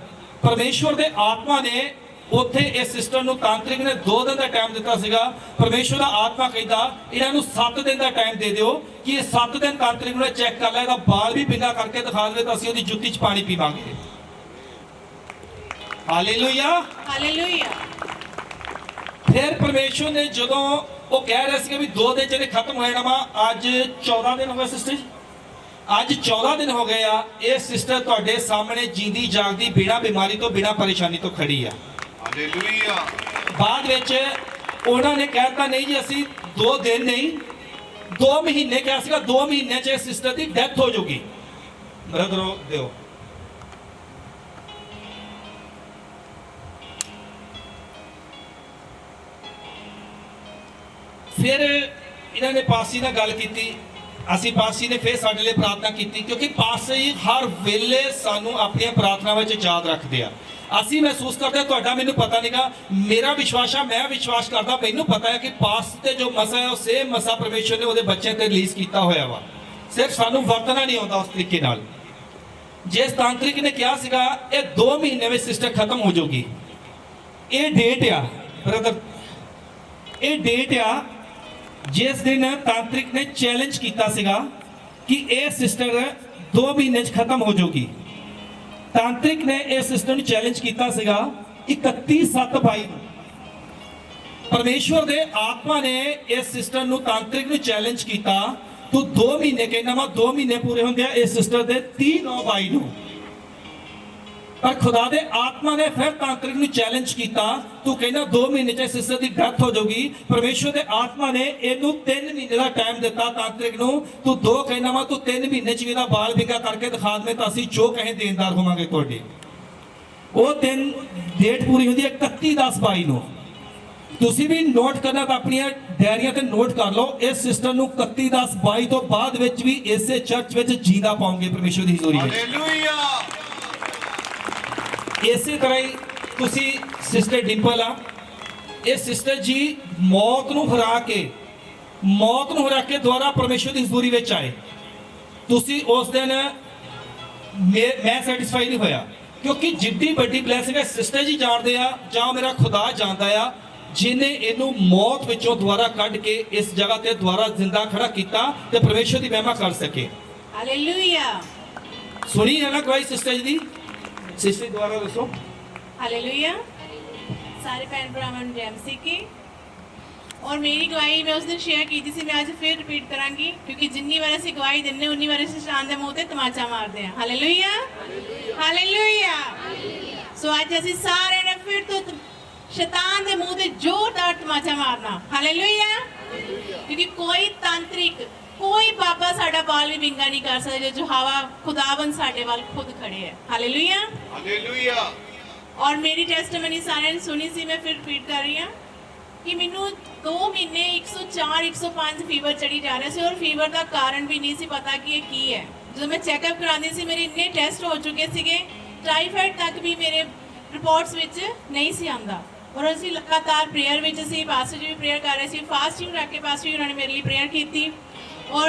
ਪਰਮੇਸ਼ਵਰ ਦੇ ਆਤਮਾ ਨੇ ਉੱਥੇ ਇਸ ਸਿਸਟਰ ਨੂੰ ਤਾਂਤਰਿਕ ਨੇ 2 ਦਿਨ ਦਾ ਟਾਈਮ ਦਿੱਤਾ ਸੀਗਾ। ਪਰਮੇਸ਼ਵਰ ਦਾ ਆਤਮਾ ਕਹਿੰਦਾ ਇਹਨਾਂ ਨੂੰ 7 ਦਿਨ ਦਾ ਟਾਈਮ ਦੇ ਦਿਓ ਕਿ ਇਹ 7 ਦਿਨ ਤਾਂਤਰਿਕ ਨੂੰ ਚੈੱਕ ਕਰ ਲੈ, ਇਹਦਾ ਬਾਲ ਵੀ ਬਿੰਗਾ ਕਰਕੇ ਦਿਖਾ ਦੇਵੇ ਤਾਂ ਅਸੀਂ ਉਹਦੀ ਜੁੱਤੀ 'ਚ ਪਾਣੀ ਪੀਵਾਂਗੇ। Hallelujah hallelujah. ਫਿਰ ਪਰਮੇਸ਼ਵਰ ਨੇ ਜਦੋਂ ਉਹ ਕਹਿ ਰਿਹਾ ਸੀ ਕਿ ਵੀ 2 ਦਿਨ ਜਿਹੜੇ ਖਤਮ ਹੋਏ ਨਾ ਵਾ, ਅੱਜ 14 ਦਿਨ ਹੋ ਗਏ ਸਿਸਟਰ ਜੀ, ਅੱਜ 14 ਦਿਨ ਹੋ ਗਏ ਆ। ਇਹ ਸਿਸਟਰ ਤੁਹਾਡੇ ਸਾਹਮਣੇ ਜੀਂਦੀ ਜਾਗਦੀ ਬਿਨਾਂ ਬਿਮਾਰੀ ਤੋਂ ਬਿਨਾਂ ਪਰੇਸ਼ਾਨੀ ਤੋਂ ਖੜੀ ਆ। ਹਾਲੇਲੂਇਆ। ਬਾਅਦ ਵਿੱਚ ਉਹਨਾਂ ਨੇ ਕਹਿਤਾ ਨਹੀਂ ਜੀ ਅਸੀਂ 2 ਦਿਨ ਨਹੀਂ 2 ਮਹੀਨੇ ਕਿਹਾ ਸੀਗਾ, 2 ਮਹੀਨੇ 'ਚ ਸਿਸਟਰ ਦੀ ਡੈਥ ਹੋ ਜਾਊਗੀ। ਬ੍ਰਦਰੋ ਦਿਓ। ਫਿਰ ਇਹਨਾਂ ਨੇ ਪਾਸੀ ਨਾਲ ਗੱਲ ਕੀਤੀ। ਅਸੀਂ ਪਾਸੀ ਨੇ ਫਿਰ ਸਾਡੇ ਲਈ ਪ੍ਰਾਰਥਨਾ ਕੀਤੀ, ਕਿਉਂਕਿ ਪਾਸੀ ਹਰ ਵੇਲੇ ਸਾਨੂੰ ਆਪਣੀਆਂ ਪ੍ਰਾਰਥਨਾਵਾਂ ਵਿੱਚ ਯਾਦ ਰੱਖਦੇ ਆ। ਅਸੀਂ ਮਹਿਸੂਸ ਕਰਦੇ ਤੁਹਾਡਾ ਮੈਨੂੰ ਪਤਾ ਨਹੀਂਗਾ, ਮੇਰਾ ਵਿਸ਼ਵਾਸ ਆ, ਮੈਂ ਵਿਸ਼ਵਾਸ ਕਰਦਾ, ਮੈਨੂੰ ਪਤਾ ਹੈ ਕਿ ਪਾਸ ਤੇ ਜੋ ਮਸਾ ਹੈ ਉਹ ਸੇਮ ਮਸਾ ਪਰਮੇਸ਼ਵਰ ਨੇ ਉਹਦੇ ਬੱਚਿਆਂ ਤੇ ਰਿਲੀਜ਼ ਕੀਤਾ ਹੋਇਆ ਵਾ। ਸਿਰਫ ਸਾਨੂੰ ਵਰਤਣਾ ਨਹੀਂ ਆਉਂਦਾ ਉਸ ਤਰੀਕੇ ਨਾਲ। ਜਿਸ ਤਾਂਤਰਿਕ ਨੇ ਕਿਹਾ ਸੀਗਾ ਇਹ 2 ਮਹੀਨੇ ਵਿੱਚ ਸਿਸਟਰ ਖਤਮ ਹੋ ਜਾਊਗੀ, ਇਹ ਡੇਟ ਆ ਬ੍ਰਦਰ, ਇਹ ਡੇਟ ਆ ਜਿਸ ਦਿਨ ਤਾਂਤਰਿਕ ਨੇ ਚੈਲੰਜ ਕੀਤਾ ਸੀਗਾ ਕਿ ਇਹ ਸਿਸਟਰ 2 ਮਹੀਨੇ 'ਚ ਖਤਮ ਹੋ ਜਾਊਗੀ। ਤਾਂਤਰਿਕ ਨੇ ਇਸ ਸਿਸਟਰ ਨੂੰ ਚੈਲੰਜ ਕੀਤਾ ਸੀਗਾ 31/7/22 ਨੂੰ। ਪਰਮੇਸ਼ਵਰ ਦੇ ਆਤਮਾ ਨੇ ਇਸ ਸਿਸਟਰ ਨੂੰ ਤਾਂਤਰਿਕ ਨੂੰ ਚੈਲੰਜ ਕੀਤਾ, ਤੂੰ 2 ਮਹੀਨੇ ਕਹਿੰਦਾ ਵਾ, 2 ਮਹੀਨੇ ਪੂਰੇ ਹੁੰਦੇ ਆ ਇਸ ਸਿਸਟਰ ਦੇ 30/9/22 ਨੂੰ। ਪਰ ਖੁਦਾ ਦੇ ਆਤਮਾ ਨੇ ਫਿਰ ਤਾਂਤਰਿਕ ਨੂੰ ਚੈਲੰਜ ਕੀਤਾ, ਤੂੰ ਕਹਿੰਦਾ 2 ਮਹੀਨੇ 'ਚ ਸਿਸਟਰ ਦੀ ਡੈਥ ਹੋ ਜਾਊਗੀ। ਪਰਮੇਸ਼ਵਰ ਦੇ ਆਤਮਾ ਨੇ ਇਹਨੂੰ 3 ਮਹੀਨੇ ਦਾ ਟਾਈਮ ਦਿੱਤਾ ਤਾਂਤਰਿਕ ਨੂੰ, ਤੂੰ 2 ਕਹਿੰਦਾ ਵਾ, ਤੂੰ 3 ਮਹੀਨੇ 'ਚ ਇਹਦਾ ਬਾਲ ਬਿਗਾ ਕਰਕੇ ਦਿਖਾ ਦੇ ਤਾਂ ਅਸੀਂ ਜੋ ਕਹੇ ਦੇਣਦਾਰ ਹੋਵਾਂਗੇ ਤੁਹਾਡੇ। ਉਹ ਦਿਨ ਡੇਟ ਪੂਰੀ ਹੁੰਦੀ ਹੈ 31/10/22 ਨੂੰ। ਤੁਸੀਂ ਵੀ ਨੋਟ ਕਰਨਾ ਤਾਂ ਆਪਣੀਆਂ ਡਾਇਰੀਆਂ ਤੇ ਨੋਟ ਕਰ ਲਓ, ਇਸ ਸਿਸਟਰ ਨੂੰ 31/10/22 ਤੋਂ ਬਾਅਦ ਵਿੱਚ ਵੀ ਇਸੇ ਚਰਚ ਵਿੱਚ ਜੀਂਦਾ ਪਾਉਂਗੇ ਪਰਮੇਸ਼ਵਰ ਦੀ ਹਜ਼ੂਰੀ ਵਿੱਚ। ਹਾਲੇਲੂਇਆ। ਇਸੇ ਤਰ੍ਹਾਂ ਹੀ ਤੁਸੀਂ ਸਿਸਟਰ ਡਿੰਪਲ ਆ, ਇਹ ਸਿਸਟਰ ਜੀ ਮੌਤ ਨੂੰ ਹਰਾ ਕੇ ਦੁਆਰਾ ਪਰਮੇਸ਼ਵਰ ਦੀ ਹਜ਼ੂਰੀ ਵਿੱਚ ਆਏ। ਤੁਸੀਂ ਉਸ ਦਿਨ ਮੈਂ ਸੈਟੀਸਫਾਈ ਨਹੀਂ ਹੋਇਆ, ਕਿਉਂਕਿ ਜਿੱਡੀ ਵੱਡੀ ਬਲੈਸਿੰਗ ਹੈ ਸਿਸਟਰ ਜੀ ਜਾਣਦੇ ਆ ਜਾਂ ਮੇਰਾ ਖੁਦਾ ਜਾਣਦਾ ਆ, ਜਿਨੇ ਇਹਨੂੰ ਮੌਤ ਵਿੱਚੋਂ ਦੁਆਰਾ ਕੱਢ ਕੇ ਇਸ ਜਗ੍ਹਾ ਤੇ ਦੁਆਰਾ ਜ਼ਿੰਦਾ ਖੜਾ ਕੀਤਾ ਤੇ ਪਰਮੇਸ਼ਵਰ ਦੀ ਮਹਿਮਾ ਕਰ ਸਕੇ। ਹਾਲੇਲੂਇਆ। ਸੁਣੀ ਹੈ ਨਾ ਗਵਾਹੀ ਸਿਸਟਰ ਜੀ ਦੀ? ਸਿਸਟਰ ਦੁਆਰਾ ਦੱਸੋ। ਹਾਲੇਲੂਇਆ। ਸਾਰੇ ਭੈਣ ਭਰਾਵਾਂ ਨੂੰ ਜੈ ਮਸੀਹ ਕੀ। ਔਰ ਮੇਰੀ ਗਵਾਹੀ ਮੈਂ ਉਸ ਦਿਨ ਸ਼ੇਅਰ ਕੀਤੀ ਸੀ, ਮੈਂ ਅੱਜ ਫਿਰ ਰਿਪੀਟ ਕਰਾਂਗੀ, ਕਿਉਂਕਿ ਜਿੰਨੀ ਵਾਰ ਅਸੀਂ ਗਵਾਹੀ ਦਿੰਦੇ ਉਨੀ ਵਾਰ ਅਸੀਂ ਸ਼ੈਤਾਨ ਦੇ ਮੂੰਹ ਤੇ ਤਮਾਚਾ ਮਾਰਦੇ ਹਾਂ। Hallelujah hallelujah. ਸੋ ਅੱਜ ਅਸੀਂ ਸਾਰਿਆਂ ਨੇ ਫਿਰ ਤੋਂ ਸ਼ੈਤਾਨ ਦੇ ਮੂੰਹ ਤੇ ਜ਼ੋਰਦਾਰ ਤਮਾਚਾ ਮਾਰਨਾ। ਹਾਲੇਲੂਇਆ। ਕਿਉਂਕਿ ਕੋਈ ਤਾਂਤਰਿਕ, ਕੋਈ ਬਾਬਾ ਸਾਡਾ ਬਾਲ ਵੀ ਵਿੰਗਾ ਨਹੀਂ ਕਰ ਸਕਦਾ ਜੋ ਹਵਾ ਖੁਦਾਵੰਦ ਸਾਡੇ ਵੱਲ ਖੁਦ ਖੜੇ ਹੈ। Hallelujah hallelujah. ਔਰ ਮੇਰੀ ਟੈਸਟਮਨੀ ਸਾਰਿਆਂ ਨੇ ਸੁਣੀ ਸੀ, ਮੈਂ ਫਿਰ ਰਿਪੀਟ ਕਰ ਰਹੀ ਹਾਂ ਕਿ ਮੈਨੂੰ 2 ਮਹੀਨੇ 104 105 ਫੀਵਰ ਚੜੀ ਜਾ ਰਿਹਾ ਸੀ, ਔਰ ਫੀਵਰ ਦਾ ਕਾਰਨ ਵੀ ਨਹੀਂ ਸੀ ਪਤਾ ਕਿ ਇਹ ਕੀ ਹੈ। ਜਦੋਂ ਮੈਂ ਚੈੱਕਅਪ ਕਰਾਉਂਦੀ ਸੀ ਮੇਰੇ ਇੰਨੇ ਟੈਸਟ ਹੋ ਚੁੱਕੇ ਸੀਗੇ, ਟਾਈਫਾਇਡ ਤੱਕ ਵੀ ਮੇਰੇ ਰਿਪੋਰਟਸ ਵਿੱਚ ਨਹੀਂ ਸੀ ਆਉਂਦਾ। ਔਰ ਅਸੀਂ ਲਗਾਤਾਰ ਪ੍ਰੇਅਰ ਵਿੱਚ ਸੀ, ਪਾਸਟਰ ਜੀ ਵੀ ਪ੍ਰੇਅਰ ਕਰ ਰਹੇ ਸੀ, ਫਾਸਟਿੰਗ ਰੱਖ ਕੇ ਪਾਸਟਰ ਜੀ ਉਹਨਾਂ ਨੇ ਮੇਰੇ ਲਈ ਪ੍ਰੇਅਰ ਕੀਤੀ, ਔਰ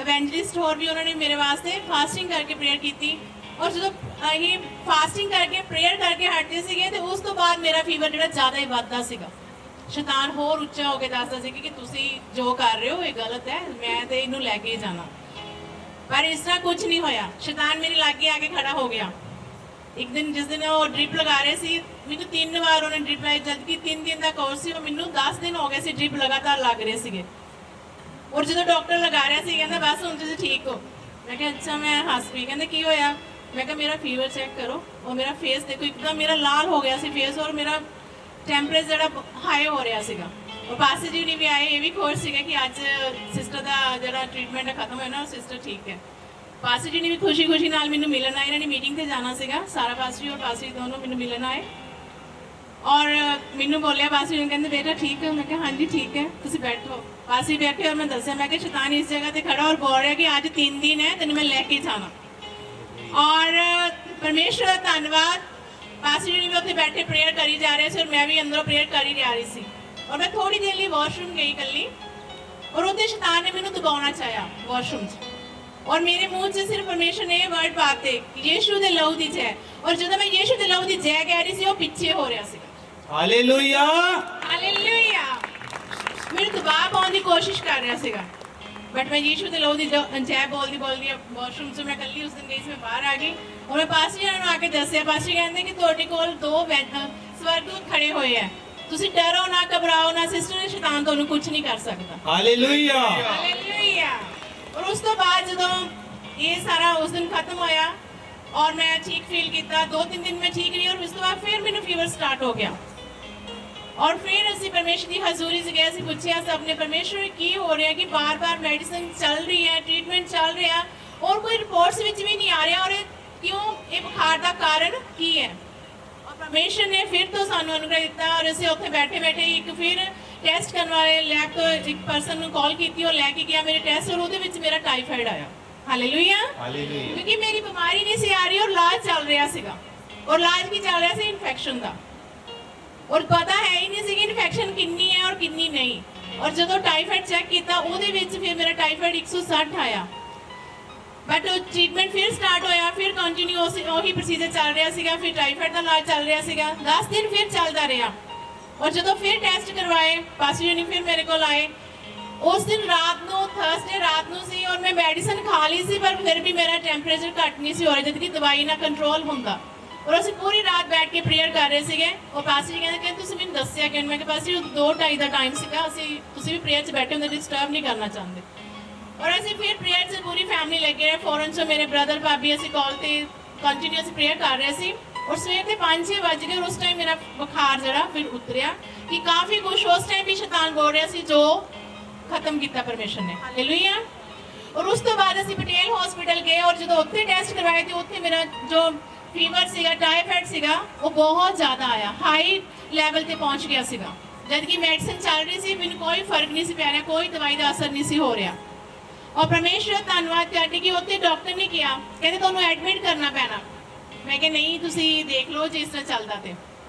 ਇਵੈਂਜਲਿਸਟ ਹੋਰ ਵੀ ਉਹਨਾਂ ਨੇ ਮੇਰੇ ਵਾਸਤੇ ਫਾਸਟਿੰਗ ਕਰਕੇ ਪ੍ਰੇਅਰ ਕੀਤੀ। ਔਰ ਜਦੋਂ ਅਸੀਂ ਫਾਸਟਿੰਗ ਕਰਕੇ ਪ੍ਰੇਅਰ ਕਰਕੇ ਹਟਦੇ ਸੀਗੇ ਤੇ ਉਸ ਤੋਂ ਬਾਅਦ ਮੇਰਾ ਫੀਵਰ ਜਿਹੜਾ ਜ਼ਿਆਦਾ ਹੀ ਵੱਧਦਾ ਸੀਗਾ। ਸ਼ੈਤਾਨ ਹੋਰ ਉੱਚਾ ਹੋ ਕੇ ਦੱਸਦਾ ਸੀ ਕਿ ਤੁਸੀਂ ਜੋ ਕਰ ਰਹੇ ਹੋ ਇਹ ਗਲਤ ਹੈ, ਮੈਂ ਤੇ ਇਹਨੂੰ ਲੈ ਕੇ ਜਾਣਾ। ਪਰ ਇਸ ਤਰ੍ਹਾਂ ਕੁਝ ਨਹੀਂ ਹੋਇਆ। ਸ਼ੈਤਾਨ ਮੇਰੇ ਲਾਗੇ ਆ ਕੇ ਖੜਾ ਹੋ ਗਿਆ। ਇੱਕ ਦਿਨ ਜਿਸ ਦਿਨ ਉਹ ਡ੍ਰਿਪ ਲਗਾ ਰਹੇ ਸੀ, ਮੈਨੂੰ 3 ਵਾਰ ਉਹਨੇ ਡ੍ਰਿਪ ਲਾਈ, ਜਦ ਕਿ 3 ਦਿਨ ਦਾ ਕੋਰਸ ਸੀ, ਉਹ ਮੈਨੂੰ 10 ਦਿਨ ਹੋ ਗਏ ਸੀ ਡ੍ਰਿਪ ਲਗਾਤਾਰ ਲੱਗ ਰਹੇ ਸੀਗੇ। ਔਰ ਜਦੋਂ ਡਾਕਟਰ ਲਗਾ ਰਿਹਾ ਸੀ ਕਹਿੰਦਾ ਬਸ ਹੁਣ ਤੁਸੀਂ ਠੀਕ ਹੋ। ਮੈਂ ਕਿਹਾ ਅੱਛਾ। ਮੈਂ ਹੱਸ ਪਈ। ਕਹਿੰਦੇ ਕੀ ਹੋਇਆ? ਮੈਂ ਕਿਹਾ ਮੇਰਾ ਫੀਵਰ ਚੈੱਕ ਕਰੋ। ਔਰ ਮੇਰਾ ਫੇਸ ਦੇਖੋ, ਇੱਕਦਮ ਮੇਰਾ ਲਾਲ ਹੋ ਗਿਆ ਸੀ ਫੇਸ, ਔਰ ਮੇਰਾ ਟੈਂਪਰੇਚਰ ਜਿਹੜਾ ਹਾਈ ਹੋ ਰਿਹਾ ਸੀਗਾ। ਔਰ ਪਾਸੇ ਜੀ ਨਹੀਂ ਵੀ ਆਏ, ਇਹ ਵੀ ਖੁਸ਼ ਸੀਗਾ ਕਿ ਅੱਜ ਸਿਸਟਰ ਦਾ ਜਿਹੜਾ ਟ੍ਰੀਟਮੈਂਟ ਖਤਮ ਹੋਇਆ ਨਾ, ਸਿਸਟਰ ਠੀਕ ਹੈ। ਪਾਸੇ ਜੀ ਨੇ ਵੀ ਖੁਸ਼ੀ ਨਾਲ ਮੈਨੂੰ ਮਿਲਣ ਆਏ। ਇਹਨਾਂ ਨੇ ਮੀਟਿੰਗ ਤੇ ਜਾਣਾ ਸੀਗਾ, ਸਾਰਾ ਪਾਸੇ ਜੀ ਔਰ ਪਾਸੇ ਜੀ ਦੋਨੋਂ ਮੈਨੂੰ ਮਿਲਣ ਆਏ। ਔਰ ਮੈਨੂੰ ਬੋਲਿਆ ਪਾਸੇ ਜੀ, ਕਹਿੰਦੇ ਬੇਟਾ ਠੀਕ ਹੈ? ਮੈਂ ਕਿਹਾ ਹਾਂਜੀ ਠੀਕ ਹੈ, ਤੁਸੀਂ ਬੈਠੋ। ਪਾਸੇ ਬੈਠੇ ਔਰ ਮੈਂ ਦੱਸਿਆ, ਮੈਂ ਕਿਹਾ ਸ਼ੈਤਾਨ ਇਸ ਜਗ੍ਹਾ ਤੇ ਖੜਾ ਔਰ ਬੋਲ ਰਿਹਾ ਕਿ ਅੱਜ 3 ਦਿਨ ਹੈ ਤੈਨੂੰ ਮੈਂ ਲੈ ਕੇ ਜਾਣਾ। ਔਰ ਪਰਮੇਸ਼ਵਰ ਦਾ ਧੰਨਵਾਦ, ਪਾਸੇ ਜੀ ਵੀ ਉੱਥੇ ਬੈਠੇ ਪ੍ਰੇਅਰ ਕਰੀ ਜਾ ਰਹੇ ਸੀ ਔਰ ਮੈਂ ਵੀ ਅੰਦਰੋਂ ਪ੍ਰੇਅਰ ਕਰੀ ਜਾ ਰਹੀ ਸੀ। ਔਰ ਮੈਂ ਥੋੜੀ ਦੇਰ ਲਈ ਵਾਸ਼ਰੂਮ ਗਈ ਇਕੱਲੀ, ਔਰ ਉਹਦੇ ਸ਼ੈਤਾਨ ਨੇ ਮੈਨੂੰ ਦਬਾਉਣਾ ਚਾਹਿਆ ਵਾਸ਼ਰੂਮ 'ਚ। ਔਰ ਮੇਰੇ ਮੂੰਹ 'ਚ ਸਿਰਫ ਪਰਮੇਸ਼ਰ ਨੇ ਇਹ ਵਰਡ ਪਾਤੇ ਯੀਸ਼ੂ ਦੇ ਲਹੂ ਦੀ ਜੈ, ਔਰ ਜਦੋਂ ਮੈਂ ਯੀਸ਼ੂ ਦੇ ਲਹੂ ਦੀ ਜੈ ਕਹਿ ਰਹੀ ਸੀ ਉਹ ਪਿੱਛੇ ਹੋ ਰਿਹਾ ਸੀ। ਹਾਲੇਲੂਇਆ। ਹਾਲੇਲੂਇਆ। ਮੈਨੂੰ ਦਬਾਅ ਪਾਉਣ ਦੀ ਕੋਸ਼ਿਸ਼ ਕਰ ਰਿਹਾ ਸੀਗਾ, ਬਟ ਮੈਂ ਯੀਸ਼ੂ ਦੇ ਲਹੂ ਦੀ ਜੈ ਬੋਲਦੀ ਵਾਸ਼ਰੂਮ 'ਚ ਮੈਂ ਇਕੱਲੀ ਉਸ ਦਿਨ ਗਈ ਸੀ, ਮੈਂ ਬਾਹਰ ਆ ਗਈ ਔਰ ਮੈਂ ਪਾਸਟਰ ਜੀ ਨੂੰ ਆ ਕੇ ਦੱਸਿਆ। ਪਾਸਟਰ ਜੀ ਕਹਿੰਦੇ ਕਿ ਤੁਹਾਡੇ ਕੋਲ 2 ਸਵਰਗਦੂਤ ਖੜੇ ਹੋਏ ਆ, ਤੁਸੀਂ ਡਰੋ ਨਾ, ਘਬਰਾਓ ਨਾ ਸਿਸਟਰ, ਸ਼ੈਤਾਨ ਤੁਹਾਨੂੰ ਕੁਝ ਨਹੀਂ ਕਰ ਸਕਦਾ। ਹਾਲੇਲੂਇਆ। ਹਾਲੇਲੂਇਆ। ਔਰ ਉਸ ਤੋਂ ਬਾਅਦ ਜਦੋਂ ਇਹ ਸਾਰਾ ਉਸ ਦਿਨ ਖਤਮ ਹੋਇਆ ਔਰ ਮੈਂ ਠੀਕ ਫੀਲ ਕੀਤਾ, 2-3 ਦਿਨ ਮੈਂ ਠੀਕ ਰਹੀ ਔਰ ਉਸ ਤੋਂ ਬਾਅਦ ਫਿਰ ਮੈਨੂੰ ਫੀਵਰ ਸਟਾਰਟ ਹੋ ਗਿਆ ਔਰ ਫਿਰ ਅਸੀਂ ਪਰਮੇਸ਼ਰ ਦੀ ਹਜ਼ੂਰੀ 'ਚ ਗਏ। ਅਸੀਂ ਪੁੱਛਿਆ ਸਭ ਨੇ ਪਰਮੇਸ਼ਰ ਕੀ ਹੋ ਰਿਹਾ ਕਿ ਬਾਰ-ਬਾਰ ਮੈਡੀਸਿਨ ਚੱਲ ਰਹੀ ਹੈ, ਟ੍ਰੀਟਮੈਂਟ ਚੱਲ ਰਿਹਾ ਔਰ ਕੋਈ ਰਿਪੋਰਟਸ ਵਿੱਚ ਵੀ ਨਹੀਂ ਆ ਰਿਹਾ ਔਰ ਕਿਉਂ, ਇਹ ਬੁਖਾਰ ਦਾ ਕਾਰਨ ਕੀ ਹੈ। ਔਰ ਪਰਮੇਸ਼ਰ ਨੇ ਫਿਰ ਤੋਂ ਸਾਨੂੰ ਅਨੁਗ੍ਰਹ ਦਿੱਤਾ ਔਰ ਅਸੀਂ ਉੱਥੇ ਬੈਠੇ ਇੱਕ ਫਿਰ ਟੈਸਟ ਕਰਨ ਵਾਲੇ ਲੈਬ ਤੋਂ ਇੱਕ ਪਰਸਨ ਨੂੰ ਕਾਲ ਕੀਤੀ ਔਰ ਲੈ ਕੇ ਗਿਆ ਮੇਰੇ ਟੈਸਟ ਔਰ ਉਹਦੇ ਵਿੱਚ ਮੇਰਾ ਟਾਈਫਾਇਡ ਆਇਆ। ਹਾਲੇਲੂਇਆ। ਹਾਲੇਲੂਇਆ। ਕਿਉਂਕਿ ਮੇਰੀ ਬਿਮਾਰੀ ਨਹੀਂ ਸੀ ਆ ਰਹੀ ਔਰ ਇਲਾਜ ਚੱਲ ਰਿਹਾ ਸੀਗਾ ਔਰ ਇਲਾਜ ਕੀ ਚੱਲ ਰਿਹਾ ਸੀ, ਇਨਫੈਕਸ਼ਨ ਦਾ, ਔਰ ਪਤਾ ਹੈ ਹੀ ਨਹੀਂ ਸੀ ਕਿ ਇਨਫੈਕਸ਼ਨ ਕਿੰਨੀ ਹੈ ਔਰ ਕਿੰਨੀ ਨਹੀਂ। ਔਰ ਜਦੋਂ ਟਾਈਫਾਇਡ ਚੈੱਕ ਕੀਤਾ ਉਹਦੇ ਵਿੱਚ ਫਿਰ ਮੇਰਾ ਟਾਈਫਾਇਡ 160 ਆਇਆ, ਬਟ ਉਹ ਟ੍ਰੀਟਮੈਂਟ ਫਿਰ ਸਟਾਰਟ ਹੋਇਆ, ਫਿਰ ਕੰਟੀਨਿਊ ਉਹੀ ਪ੍ਰੋਸੀਜਰ ਚੱਲ ਰਿਹਾ ਸੀਗਾ, ਫਿਰ ਟਾਈਫਾਇਡ ਦਾ ਇਲਾਜ ਚੱਲ ਰਿਹਾ ਸੀਗਾ, 10 ਦਿਨ ਫਿਰ ਚੱਲਦਾ ਰਿਹਾ। ਔਰ ਜਦੋਂ ਫਿਰ ਟੈਸਟ ਕਰਵਾਏ ਪਾਸਟਰ ਜੀ ਨੇ ਫਿਰ ਮੇਰੇ ਕੋਲ ਆਏ, ਉਸ ਦਿਨ ਰਾਤ ਨੂੰ, ਥਰਸਡੇ ਰਾਤ ਨੂੰ ਸੀ ਔਰ ਮੈਂ ਮੈਡੀਸਨ ਖਾ ਲਈ ਸੀ ਪਰ ਫਿਰ ਵੀ ਮੇਰਾ ਟੈਂਪਰੇਚਰ ਘੱਟ ਨਹੀਂ ਸੀ ਹੋ ਰਿਹਾ, ਜਦ ਕਿ ਦਵਾਈ ਨਾਲ ਕੰਟਰੋਲ ਹੁੰਦਾ। ਔਰ ਅਸੀਂ ਪੂਰੀ ਰਾਤ ਬੈਠ ਕੇ ਪ੍ਰੇਅਰ ਕਰ ਰਹੇ ਸੀਗੇ ਔਰ ਪਾਸਟਰ ਜੀ ਕਹਿੰਦੇ ਕਿ ਤੁਸੀਂ ਮੈਨੂੰ ਦੱਸਿਆ ਕਿ ਮੈਂ ਕਿਹਾ ਪਾਸਟਰ ਜੀ 2:30 ਦਾ ਟਾਈਮ ਸੀਗਾ, ਤੁਸੀਂ ਵੀ ਪ੍ਰੇਅਰ 'ਚ ਬੈਠੇ ਹੁੰਦੇ, ਡਿਸਟਰਬ ਨਹੀਂ ਕਰਨਾ ਚਾਹੁੰਦੇ। ਔਰ ਅਸੀਂ ਫਿਰ ਪ੍ਰੇਅਰ 'ਚ ਪੂਰੀ ਫੈਮਿਲੀ ਲੱਗੇ ਰਹੇ, ਫੋਰਨ 'ਚੋਂ ਮੇਰੇ ਬ੍ਰਦਰ ਭਾਬੀ, ਅਸੀਂ ਕਾਲ ਤੇ ਕੰਟੀਨਿਊਸ ਪ੍ਰੇਅਰ ਕਰ ਰਹੇ ਸੀ ਔਰ ਸਵੇਰ ਦੇ 5-6 ਵਜ ਗਏ ਔਰ ਉਸ ਟਾਈਮ ਮੇਰਾ ਬੁਖਾਰ ਜਿਹੜਾ ਫਿਰ ਉਤਰਿਆ ਕਿ ਕਾਫੀ ਕੁਛ ਉਸ ਟਾਈਮ ਵੀ ਸ਼ੈਤਾਨ ਬੋਲ ਰਿਹਾ ਸੀ ਜੋ ਖਤਮ ਕੀਤਾ ਪਰਮੇਸ਼ਰ ਨੇ। ਹਾਲੇਲੂਇਆ। ਔਰ ਉਸ ਤੋਂ ਬਾਅਦ ਅਸੀਂ ਪਟੇਲ ਹਸਪੀਟਲ ਗਏ ਔਰ ਜਦੋਂ ਉੱਥੇ ਟੈਸਟ ਕਰਵਾਏ ਤੇ ਉੱਥੇ ਮੇਰਾ ਜੋ ਫੀਵਰ ਸੀਗਾ, ਟਾਈਫਾਇਡ ਸੀਗਾ, ਉਹ ਬਹੁਤ ਜ਼ਿਆਦਾ ਆਇਆ, ਹਾਈ ਲੈਵਲ ਤੇ ਪਹੁੰਚ ਗਿਆ ਸੀਗਾ, ਜਦ ਕਿ ਮੈਡੀਸਨ ਚੱਲ ਰਹੀ ਸੀ, ਮੈਨੂੰ ਕੋਈ ਫਰਕ ਨਹੀਂ ਸੀ ਪੈ ਰਿਹਾ, ਕੋਈ ਦਵਾਈ ਦਾ ਅਸਰ ਨਹੀਂ ਸੀ ਹੋ ਰਿਹਾ। ਔਰ ਪਰਮੇਸ਼ਰ ਧੰਨਵਾਦ ਕਰਦੇ ਕਿ ਉੱਥੇ ਡਾਕਟਰ ਨੇ ਕਿਹਾ, ਕਹਿੰਦੇ ਤੁਹਾਨੂੰ ਐਡਮਿਟ ਕਰਨਾ ਪੈਣਾ। ਮੈਂ ਕਿਹਾ ਨਹੀਂ, ਤੁਸੀਂ ਦੇਖ ਲਓ ਜਿਸ ਤਰ੍ਹਾਂ ਚੱਲਦਾ ਤੇ।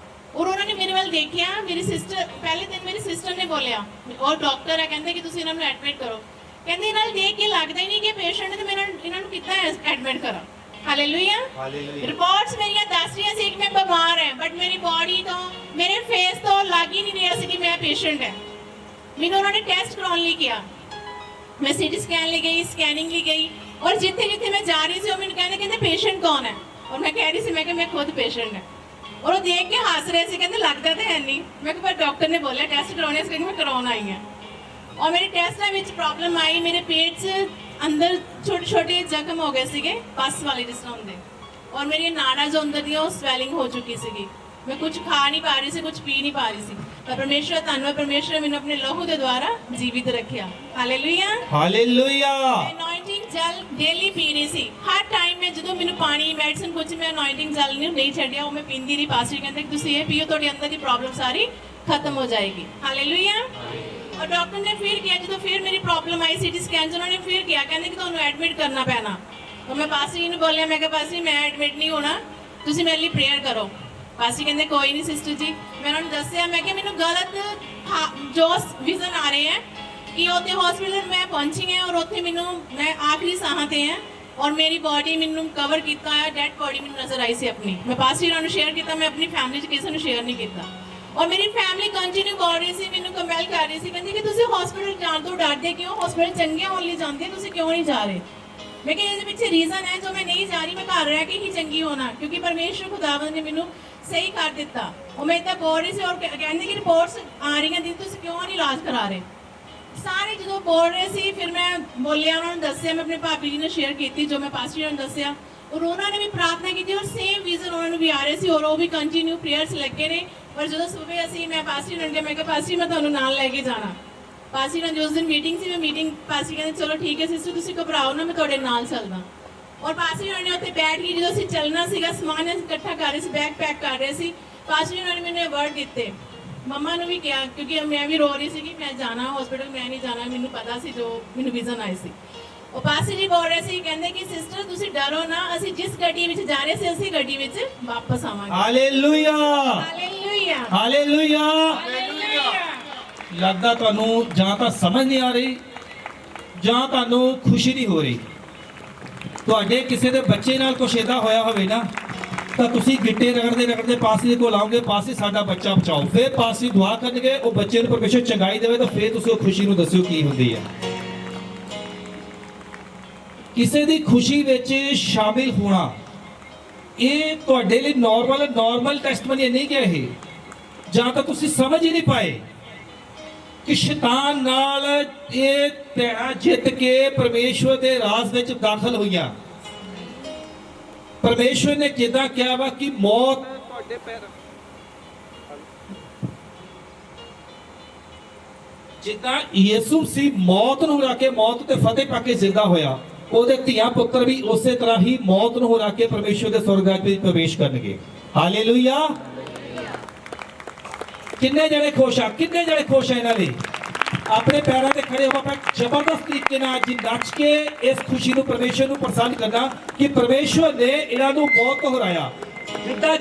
ਔਰ ਉਹਨਾਂ ਨੇ ਮੇਰੇ ਵੱਲ ਦੇਖਿਆ, ਮੇਰੀ ਸਿਸਟਰ, ਪਹਿਲੇ ਦਿਨ ਮੇਰੀ ਸਿਸਟਰ ਨੇ ਬੋਲਿਆ, ਉਹ ਡਾਕਟਰ ਹੈ, ਕਹਿੰਦੇ ਕਿ ਤੁਸੀਂ ਇਹਨਾਂ ਨੂੰ ਐਡਮਿਟ ਕਰੋ। ਕਹਿੰਦੇ ਇਹਨਾਂ ਨੂੰ ਦੇਖ ਕੇ ਲੱਗਦਾ ਹੀ ਨਹੀਂ ਕਿ ਪੇਸ਼ੈਂਟ ਹੈ ਤੇ ਮੈਂ ਇਹਨਾਂ ਨੂੰ ਕਿੱਦਾਂ ਐਡਮਿਟ ਕਰਾਂ। ਹਾਲੇਲੂਇਆ। ਰਿਪੋਰਟਸ ਮੇਰੀਆਂ ਦੱਸ ਰਹੀਆਂ ਸੀ ਕਿ ਮੈਂ ਬਿਮਾਰ ਹਾਂ, ਬਟ ਮੇਰੀ ਬਾਡੀ ਤੋਂ, ਮੇਰੇ ਫੇਸ ਤੋਂ ਲੱਗ ਹੀ ਨਹੀਂ ਰਿਹਾ ਸੀ ਕਿ ਮੈਂ ਪੇਸ਼ੈਂਟ ਹੈ। ਮੈਨੂੰ ਉਹਨਾਂ ਨੇ ਟੈਸਟ ਕਰਾਉਣ ਲਈ ਕਿਹਾ, ਮੈਂ ਸੀਟੀ ਸਕੈਨ ਲਈ ਗਈ, ਸਕੈਨਿੰਗ ਲਈ ਗਈ ਔਰ ਜਿੱਥੇ ਜਿੱਥੇ ਮੈਂ ਜਾ ਰਹੀ ਸੀ ਉਹ ਮੈਨੂੰ ਕਹਿੰਦੇ ਪੇਸ਼ੈਂਟ ਕੌਣ ਹੈ ਔਰ ਮੈਂ ਕਹਿ ਰਹੀ ਸੀ, ਮੈਂ ਕਿ ਮੈਂ ਖੁਦ ਪੇਸ਼ੈਂਟ ਹਾਂ। ਔਰ ਉਹ ਦੇਖ ਕੇ ਹੱਸ ਰਹੇ ਸੀ, ਕਹਿੰਦੇ ਲੱਗਦਾ ਤਾਂ ਹੈ ਨਹੀਂ। ਮੈਂ ਕਿਹਾ ਪਰ ਡਾਕਟਰ ਨੇ ਬੋਲਿਆ ਟੈਸਟ ਕਰਾਉਣੇ, ਇਸ ਕਰਕੇ ਮੈਂ ਕਰਾਉਣ ਆਈ ਹਾਂ। ਔਰ ਮੇਰੇ ਟੈਸਟਾਂ ਵਿੱਚ ਪ੍ਰੋਬਲਮ ਆਈ, ਮੇਰੇ ਪੇਟ 'ਚ ਅੰਦਰ ਛੋਟੇ ਛੋਟੇ ਜ਼ਖਮ ਹੋ ਗਏ ਸੀਗੇ, ਪਸ ਵਾਲੇ ਜਿਸ ਤਰ੍ਹਾਂ ਹੁੰਦੇ, ਔਰ ਮੇਰੀਆਂ ਨਾੜਾਂ ਜੋ ਅੰਦਰ ਦੀਆਂ ਉਹ ਸਵੈਲਿੰਗ ਹੋ ਚੁੱਕੀ ਸੀਗੀ, ਮੈਂ ਕੁਝ ਖਾ ਨਹੀਂ ਪਾ ਰਹੀ ਸੀ, ਕੁਝ ਪੀ ਨਹੀਂ ਪਾ ਰਹੀ ਸੀ। ਪਰ ਪਰਮੇਸ਼ਰ ਧੰਨਵਾਦ, ਪਰਮੇਸ਼ਰ ਨੇ ਮੈਨੂੰ ਆਪਣੇ ਲਹੂ ਦੇ ਦੁਆਰਾ ਜੀਵਿਤ ਰੱਖਿਆ। ਹਾਲੇਲੂਇਆ। ਹਾਲੇਲੂਇਆ। ਅਨੋਇੰਟਿੰਗ ਜਲ ਡੇਲੀ ਪੀ ਰਹੀ ਸੀ, ਹਰ ਟਾਈਮ ਮੈਂ ਜਦੋਂ ਮੈਨੂੰ ਪਾਣੀ, ਮੈਡੀਸਨ ਕੁਝ, ਮੈਂ ਅਨੋਇੰਟਿੰਗ ਜਲ ਨਹੀਂ ਛੱਡਿਆ, ਉਹ ਮੈਂ ਪੀਂਦੀ ਰਹੀ। ਪਾਸਟਰ ਕਹਿੰਦੇ ਕਿ ਤੁਸੀਂ ਇਹ ਪੀਓ, ਤੁਹਾਡੇ ਅੰਦਰ ਦੀ ਪ੍ਰੋਬਲਮ ਸਾਰੀ ਖਤਮ ਹੋ ਜਾਏਗੀ। ਹਾਲੇਲੂਇਆ। ਔਰ ਡਾਕਟਰ ਨੇ ਫਿਰ ਕਿਹਾ, ਜਦੋਂ ਫਿਰ ਮੇਰੀ ਪ੍ਰੋਬਲਮ ਆਈ ਸੀਟੀ ਸਕੈਨ 'ਚ, ਉਹਨਾਂ ਨੇ ਫਿਰ ਕਿਹਾ, ਕਹਿੰਦੇ ਕਿ ਤੁਹਾਨੂੰ ਐਡਮਿਟ ਕਰਨਾ ਪੈਣਾ। ਔਰ ਮੈਂ ਪਾਸਟਰ ਜੀ ਨੂੰ ਬੋਲਿਆ, ਮੈਂ ਕਿਹਾ ਪਾਸਟਰ ਮੈਂ ਐਡਮਿਟ ਨਹੀਂ ਹੋਣਾ, ਤੁਸੀਂ ਮੇਰੇ ਲਈ ਪ੍ਰੇਅਰ ਕਰੋ। ਪਾਸਟਰ ਕਹਿੰਦੇ ਕੋਈ ਨਹੀਂ ਸਿਸਟਰ ਜੀ। ਮੈਂ ਉਹਨਾਂ ਨੂੰ ਦੱਸਿਆ, ਮੈਂ ਕਿਹਾ ਮੈਨੂੰ ਗਲਤ ਜੋ ਵਿਜ਼ਨ ਆ ਰਹੇ ਹੈ ਕਿ ਉੱਥੇ ਹਸਪੀਟਲ ਮੈਂ ਪਹੁੰਚੀ ਹਾਂ ਔਰ ਉੱਥੇ ਮੈਨੂੰ, ਮੈਂ ਆਖਰੀ ਸਾਹਾਂ ਤੇ ਹਾਂ ਔਰ ਮੇਰੀ ਬਾਡੀ ਮੈਨੂੰ ਕਵਰ ਕੀਤਾ ਹੈ, ਡੈਡ ਬਾਡੀ ਮੈਨੂੰ ਨਜ਼ਰ ਆਈ ਸੀ ਆਪਣੀ। ਮੈਂ ਪਾਸਟਰ ਨੂੰ ਸ਼ੇਅਰ ਕੀਤਾ, ਮੈਂ ਆਪਣੀ ਫੈਮਿਲੀ 'ਚ ਕਿਸੇ ਨੂੰ ਸ਼ੇਅਰ ਨਹੀਂ ਕੀਤਾ। ਔਰ ਮੇਰੀ ਫੈਮਿਲੀ ਕੰਟੀਨਿਊ ਕਰ ਰਹੀ ਸੀ, ਮੈਨੂੰ ਕੰਪੈਲ ਕਰ ਰਹੀ ਸੀ, ਕਹਿੰਦੀ ਕਿ ਤੁਸੀਂ ਹਸਪੀਟਲ ਜਾਣ ਤੋਂ ਡਰਦੇ ਕਿਉਂ, ਹਸਪੀਟਲ ਚੰਗੀਆਂ ਹੋਣ ਲਈ ਜਾਂਦੇ, ਤੁਸੀਂ ਕਿਉਂ ਨਹੀਂ ਜਾ ਰਹੇ। ਮੈਂ ਕਿਹਾ ਇਹਦੇ ਪਿੱਛੇ ਰੀਜ਼ਨ ਹੈ, ਜੋ ਮੈਂ ਨਹੀਂ ਜਾ ਰਹੀ, ਮੈਂ ਘਰ ਰਹਿ ਕੇ ਹੀ ਚੰਗੀ ਹੋਣਾ, ਕਿਉਂਕਿ ਪਰਮੇਸ਼ਰ ਖੁਦਾਵੰਦ ਨੇ ਮੈਨੂੰ ਸਹੀ ਕਰ ਦਿੱਤਾ। ਉਹ ਮੈਂ ਤਾਂ ਬੋਲ ਰਹੀ ਸੀ ਔਰ ਕਹਿੰਦੇ ਕਿ ਰਿਪੋਰਟਸ ਆ ਰਹੀਆਂ ਦੀ, ਤੁਸੀਂ ਕਿਉਂ ਨਹੀਂ ਇਲਾਜ ਕਰਾ ਰਹੇ। ਸਾਰੇ ਜਦੋਂ ਬੋਲ ਰਹੇ ਸੀ, ਫਿਰ ਮੈਂ ਬੋਲਿਆ, ਉਹਨਾਂ ਨੂੰ ਦੱਸਿਆ, ਮੈਂ ਆਪਣੇ ਭਾਬੀ ਜੀ ਨਾਲ ਸ਼ੇਅਰ ਕੀਤੀ ਜੋ ਮੈਂ ਪਾਸਟਰ ਜੀ ਨੂੰ ਦੱਸਿਆ ਔਰ ਉਹਨਾਂ ਨੇ ਵੀ ਪ੍ਰਾਰਥਨਾ ਕੀਤੀ ਔਰ ਸੇਮ ਵਿਜ਼ਨ ਉਹਨਾਂ ਨੂੰ ਵੀ ਆ ਰਹੇ ਸੀ ਔਰ ਉਹ ਵੀ ਕੰਟੀਨਿਊ ਪ੍ਰੇਅਰਸ ਲੱਗੇ ਨੇ। ਔਰ ਜਦੋਂ ਸਵੇਰੇ ਅਸੀਂ, ਮੈਂ ਪਾਸਟਰ ਨੂੰ ਕਿਹਾ, ਮੈਂ ਕਿਹਾ ਪਾਸਟਰ ਮੈਂ ਤੁਹਾਨੂੰ ਨਾਲ ਲੈ ਕੇ ਜਾਣਾ। ਪਾਸਟਰ ਨਾਲ ਉਸ ਦਿਨ ਮੀਟਿੰਗ ਸੀ, ਮੈਂ ਮੀਟਿੰਗ, ਪਾਸਟਰ ਕਹਿੰਦੇ ਚਲੋ ਠੀਕ ਹੈ ਸਿਸਟਰ ਤੁਸੀਂ ਘਬਰਾਓ ਨਾ, ਮੈਂ ਤੁਹਾਡੇ ਨਾਲ ਚੱਲਦਾ। ਔਰ ਪਾਸਟਰ ਨੇ ਉੱਥੇ ਬੈਠ ਕੇ, ਜਦੋਂ ਅਸੀਂ ਚੱਲਣਾ ਸੀਗਾ, ਸਮਾਨ ਇਕੱਠਾ ਕਰ ਰਹੇ ਸੀ, ਬੈਗ ਪੈਕ ਕਰ ਰਹੇ ਸੀ, ਪਾਸਟਰ ਨੇ ਮੈਨੂੰ ਅਵਾਰਡ ਦਿੱਤੇ। ਮੰਮਾ ਨੂੰ ਵੀ ਕਿਹਾ, ਕਿਉਂਕਿ ਮੈਂ ਵੀ ਰੋ ਰਹੀ ਸੀ ਕਿ ਮੈਂ ਜਾਣਾ ਹਸਪੀਟਲ, ਮੈਂ ਨਹੀਂ ਜਾਣਾ, ਮੈਨੂੰ ਪਤਾ ਸੀ ਜੋ ਮੈਨੂੰ ਵਿਜ਼ਨ ਆਏ ਸੀ। ਉਹ ਪਾਸਟਰ ਜੀ ਬੋਲ ਰਹੇ ਸੀ, ਕਹਿੰਦੇ ਕਿ ਸਿਸਟਰ ਤੁਸੀਂ ਡਰੋ ਨਾ, ਅਸੀਂ ਜਿਸ ਗੱਡੀ ਵਿੱਚ ਜਾ ਰਹੇ ਸੀ ਅਸੀਂ ਗੱਡੀ ਵਿੱਚ ਵਾਪਸ ਆਵਾਂਗੇ। ਹਾਲੇਲੂਇਆ। ਹਾਲੇਲੂਇਆ। ਹਾਲੇਲੂਇਆ। ਹਾਲੇਲੂਇਆ। ਲੱਗਦਾ ਤੁਹਾਨੂੰ ਜਾਂ ਤਾਂ ਸਮਝ ਨਹੀਂ ਆ ਰਹੀ ਜਾਂ ਤੁਹਾਨੂੰ ਖੁਸ਼ੀ ਨਹੀਂ ਹੋ ਰਹੀ, ਤੁਹਾਡੇ ਕਿਸੇ ਦੇ ਬੱਚੇ ਨਾਲ ਕੁਛ ਏਦਾਂ ਹੋਇਆ ਹੋਵੇ ਨਾ, ਤਾਂ ਤੁਸੀਂ ਗਿੱਟੇ ਰਗੜਦੇ ਪਾਸੀ ਦੇ ਕੋਲ ਆਓਗੇ, ਪਾਸੀ ਸਾਡਾ ਬੱਚਾ ਬਚਾਓ। ਫਿਰ ਪਾਸੀ ਦੁਆ ਕਰਨਗੇ, ਉਹ ਬੱਚੇ ਨੂੰ ਪਰਮੇਸ਼ਰ ਚੰਗਾਈ ਦੇਵੇ, ਤਾਂ ਫਿਰ ਤੁਸੀਂ ਉਹ ਖੁਸ਼ੀ ਨੂੰ ਦੱਸਿਓ ਕੀ ਹੁੰਦੀ ਹੈ। ਕਿਸੇ ਦੀ ਖੁਸ਼ੀ ਵਿੱਚ ਸ਼ਾਮਿਲ ਹੋਣਾ ਇਹ ਤੁਹਾਡੇ ਲਈ ਨਾਰਮਲ ਟੈਸਟਮਨੀ ਨਹੀਂ ਕਿ ਇਹ, ਜਾਂ ਤਾਂ ਤੁਸੀਂ ਸਮਝ ਹੀ ਨਹੀਂ ਪਾਏ ਕਿ ਸ਼ੈਤਾਨ ਨਾਲ ਇਹ ਭੈਣਾਂ ਜਿੱਤ ਕੇ ਪਰਮੇਸ਼ਵਰ ਦੇ ਰਾਜ ਵਿੱਚ ਦਾਖਲ ਹੋਈਆਂ। ਪਰਮੇਸ਼ਵਰ ਨੇ ਜਿੱਦਾਂ ਕਿਹਾ ਵਾ ਕਿ ਮੌਤ ਤੁਹਾਡੇ ਪੈਰ, ਜਿੱਦਾਂ ਯਿਸੂ ਸੀ ਮੌਤ ਨੂੰ ਹਰਾ ਕੇ, ਮੌਤ ਤੇ ਫਤਿਹ ਪਾ ਕੇ ਜ਼ਿੰਦਾ ਹੋਇਆ, ਉਹਦੇ ਧੀਆਂ ਪੁੱਤਰ ਵੀ ਉਸੇ ਤਰ੍ਹਾਂ ਹੀ ਮੌਤ ਨੂੰ ਹਰਾ ਕੇ ਪਰਮੇਸ਼ਵਰ ਦੇ ਸਵਰਗ ਰਾਜ ਵਿੱਚ ਪ੍ਰਵੇਸ਼ ਕਰਨਗੇ। ਹਾਲੇਲੂਇਆ। ਕਿੰਨੇ ਜਣੇ ਖੁਸ਼ ਆ, ਕਿੰਨੇ ਜਣੇ ਖੁਸ਼ ਆ ਇਹਨਾਂ ਲਈ? ਆਪਣੇ ਪੈਰਾਂ ਤੇ ਖੜੇ ਹੋ ਆਪਾਂ ਜ਼ਬਰਦਸਤ ਤਰੀਕੇ ਨਾਲ ਅੱਜ ਨੱਚ ਕੇ ਇਸ ਖੁਸ਼ੀ ਨੂੰ ਪਰਮੇਸ਼ਵਰ ਨੂੰ ਪ੍ਰਸੰਨ ਕਰਨਾ ਕਿ ਪਰਮੇਸ਼ਵਰ ਨੇ ਇਹਨਾਂ ਨੂੰ ਮੌਤ ਤੋਂ ਹਰਾਇਆ।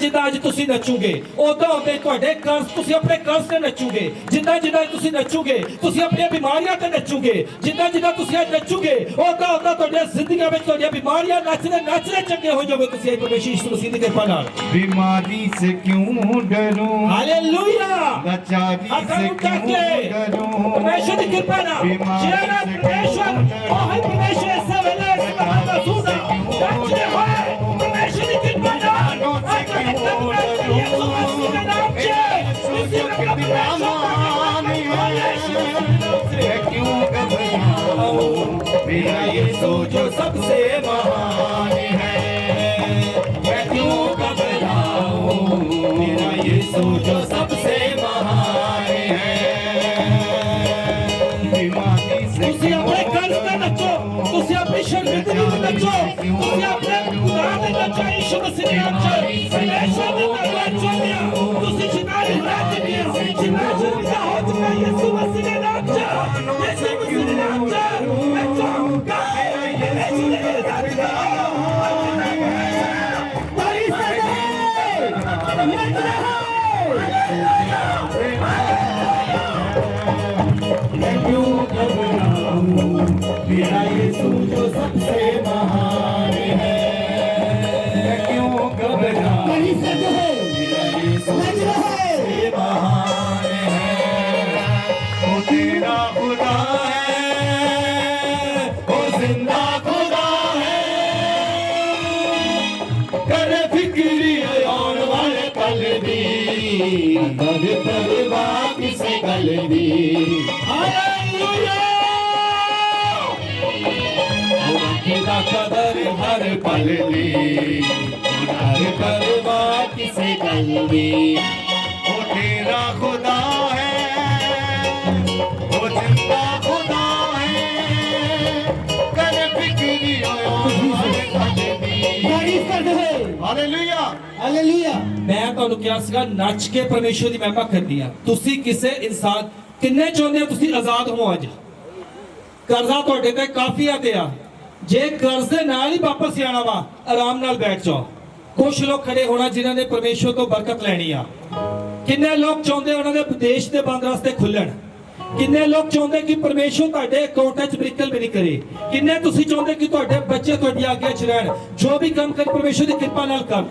ਜਿੱਦਾਂ ਅੱਜ ਤੁਸੀਂ ਨੱਚੋਗੇ, ਉਦਾਂ ਤੁਹਾਡੇ ਕਰਜ਼, ਤੁਸੀਂ ਆਪਣੇ ਕਰਜ਼ ਤੇ ਨੱਚੋਗੇ। ਜਿੱਦਾਂ ਤੁਸੀਂ ਨੱਚੋਗੇ, ਤੁਸੀਂ ਆਪਣੀਆਂ ਬਿਮਾਰੀਆਂ ਤੇ ਨੱਚੋਗੇ। ਜਿੱਦਾਂ ਤੁਸੀਂ ਅੱਜ ਨੱਚੋਗੇ, ਉਦਾਂ ਤੁਹਾਡੀਆਂ ਜ਼ਿੰਦਗੀਆਂ ਵਿੱਚ ਤੁਹਾਡੀਆਂ ਬਿਮਾਰੀਆਂ ਨੱਚਦੇ ਚੰਗੇ ਹੋ ਜਾਓਗੇ ਤੁਸੀਂ ਇਹ ਪਰਮੇਸ਼ਰ ਯਿਸੂ ਮਸੀਹ ਦੀ ਕਿਰਪਾ ਨਾਲ। बीमारी से क्यों डरूं, हालेलुया। लाचारी से क्यों डरूं, परमेश्वर की कृपा ना जेड़ा परमेश्वर ओ है परमेश्वर से वेले सदा सुदा नचने होए परमेश्वर की कृपा ना यीशु मसीह के नाम से इसी का प्रणाम मैं क्यों घबराऊं, मेरा यीशु जो सबसे महान है। मैं क्यों घबराऊं, मेरा यीशु जो सबसे महान है। बीमारी से ਤੁਸੀਂ ਆਪਣੇ ਕਰਜ਼ ਤੇ ਨੱਚੋ, ਤੁਸੀਂ ਆਪਣੀ ਸ਼ਰਮਿੰਦਗੀ ਤੇ ਨੱਚੋ, ਤੁਸੀਂ ਆਪਣੇ ਗੁਨਾਹ ਤੇ ਨੱਚੋ। ਯਿਸੂ ਮਸੀਹ ਦੇ ਨਾਮ 'ਚ ਪਰਮੇਸ਼ਰ ਦੇ ਦਰਬਾਰ 'ਚ ਆਓ, ਤੁਸੀਂ ਜਿਨਾਰੀ ਰਾਤ ਦੀ ਜਿਨਾਰੀ ਦਾ ਹੋ ਚੁੱਕਾ ਯਿਸੂ ਮਸੀਹ ਦੇ ਨਾਮ 'ਚ, ਯਿਸੂ ਮਸੀਹ ਦੇ ਨਾਮ 'ਚ ਨੱਚੋ ਗਾਏ ਯਿਸੂ ਦੇ ਨਾਮ 'ਚ। ਤਾਰੀਫ ਕਰੇ ਨੱਚ ਰਹੋ। मैं क्यों घबराऊं, मेरा यीशु जो सबसे महान है। मैं क्यों घबराऊं, मेरा यीशु जो सबसे महान है। वो तेरा खुदा है, वो जिंदा खुदा है, करे फिक्री आने वाले पल दी, कद परवाह किसे गल दी। खुदा कदर हर पल दी, हर परवाह किसे गल दी। वो तेरा खुदा है, वो जिंदा खुदा है, कर फिक्री हालेलुया ਹਾਲੇਲੂਇਆ। ਮੈਂ ਤੁਹਾਨੂੰ ਕਿਹਾ ਸੀਗਾ ਨੱਚ ਕੇ ਪਰਮੇਸ਼ਰ ਦੀ ਮਹਿਮਾ ਕਰਨੀ ਆ। ਤੁਸੀਂ ਕਿਸੇ ਇਨਸਾਨ ਕਿੰਨੇ ਚਾਹੁੰਦੇ ਹੋ ਤੁਸੀਂ ਆਜ਼ਾਦ ਹੋ? ਅੱਜ ਕਰਜ਼ਾ ਤੁਹਾਡੇ ਤੇ ਕਾਫੀ ਆ ਪਿਆ, ਜੇ ਕਰਜ਼ ਦੇ ਨਾਲ ਹੀ ਵਾਪਸ ਆਣਾ ਵਾ ਆਰਾਮ ਨਾਲ ਬੈਠ ਜਾਓ। ਕੁਝ ਲੋਕ ਖੜੇ ਹੋਣਾ ਜਿਨ੍ਹਾਂ ਨੇ ਪਰਮੇਸ਼ਰ ਤੋਂ ਬਰਕਤ ਲੈਣੀ ਆ। ਕਿੰਨੇ ਲੋਕ ਚਾਹੁੰਦੇ ਉਹਨਾਂ ਦੇ ਵਿਦੇਸ਼ ਦੇ ਬੰਦ ਰਸਤੇ ਖੁੱਲਣ? ਕਿੰਨੇ ਲੋਕ ਚਾਹੁੰਦੇ ਕਿ ਪਰਮੇਸ਼ਰ ਤੁਹਾਡੇ ਅਕਾਊਂਟਾਂ 'ਚ ਬ੍ਰਿਕਲ ਵੀ ਨਹੀਂ ਕਰੇ? ਕਿੰਨੇ ਤੁਸੀਂ ਚਾਹੁੰਦੇ ਕਿ ਤੁਹਾਡੇ ਬੱਚੇ ਤੁਹਾਡੀ ਆਗਿਆ 'ਚ ਰਹਿਣ? ਜੋ ਵੀ ਕੰਮ ਕਰ ਪਰਮੇਸ਼ਰ ਦੀ ਕਿਰਪਾ ਨਾਲ ਕਰ।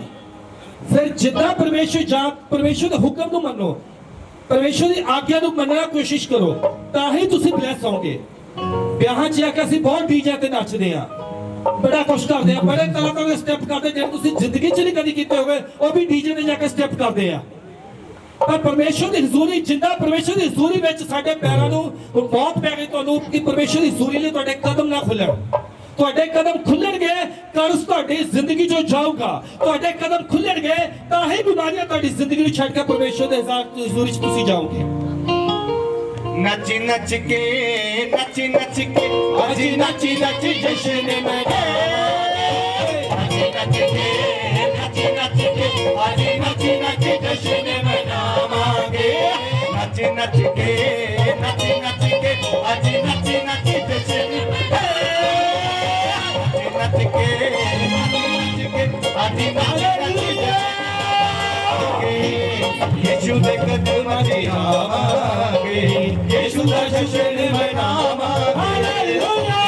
ਫਿਰ ਜਿੱਦਾਂ ਪਰਮੇਸ਼ਰ ਦੇ ਹੁਕਮ ਨੂੰ ਮੰਨੋ, ਪਰਮੇਸ਼ਰ ਦੀ ਆਗਿਆ ਨੂੰ ਮੰਨਣ ਦੀ ਕੋਸ਼ਿਸ਼ ਕਰੋ, ਤਾਂ ਹੀ ਤੁਸੀਂ ਬਲੈਸ ਹੋਵੋਗੇ। ਵਿਆਹਾਂ 'ਚ ਆ ਕੇ ਅਸੀਂ ਬਹੁਤ ਡੀਜੇ ਤੇ ਨੱਚਦੇ ਆ, ਬੜਾ ਕੁਛ ਕਰਦੇ ਆ, ਬੜੇ ਤਰ੍ਹਾਂ ਦੇ ਸਟੈਪ ਕਰਦੇ ਜਿਹੜੇ ਤੁਸੀਂ ਜ਼ਿੰਦਗੀ 'ਚ ਨਹੀਂ ਕਦੀ ਕੀਤੇ ਹੋਵੇ, ਉਹ ਵੀ ਡੀਜੇ ਤੇ ਜਾ ਕੇ ਸਟੈਪ ਕਰਦੇ ਆ। ਪਰ ਪਰਮੇਸ਼ਰ ਦੀ ਹਜ਼ੂਰੀ, ਜਿੰਦਾ ਪਰਮੇਸ਼ਰ ਦੀ ਹਜ਼ੂਰੀ ਵਿੱਚ ਸਾਡੇ ਪੈਰਾਂ ਨੂੰ ਮੌਤ ਪੈ ਗਈ ਤੁਹਾਨੂੰ ਕਿ ਪਰਮੇਸ਼ਰ ਦੀ ਹਜ਼ੂਰੀ ਲਈ ਤੁਹਾਡੇ ਕਦਮ ਨਾ ਖੁੱਲਣ। ਤੁਹਾਡੇ ਕਦਮ ਖੁੱਲਣਗੇ ਕਰਜ਼ ਤੁਹਾਡੀ ਜ਼ਿੰਦਗੀ 'ਚੋਂ ਜਾਊਗਾ। ਤੁਹਾਡੇ ਕਦਮ ਖੁੱਲਣਗੇ ਤਾਂ ਹੀ ਬਿਮਾਰੀਆਂ ਤੁਹਾਡੀ ਜ਼ਿੰਦਗੀ ਨੂੰ ਛੱਡ ਕੇ ਪਰਮੇਸ਼ਰ ਦੇ ਹਜ਼ੂਰੀ 'ਚ ਤੁਸੀਂ ਜਾਓਗੇ। नच नच के नच नच के आज नच नच जश्न मनाए। नच नच के नच नच के आज नच नच जश्न मनावांगे। नच नच के नच नच के आज नच नच जश्न मनाए। नच नच के आज नच नच यीशु दे कदमां च आवांगे, यीशु दा जश्न मनावांगे। हालेलुया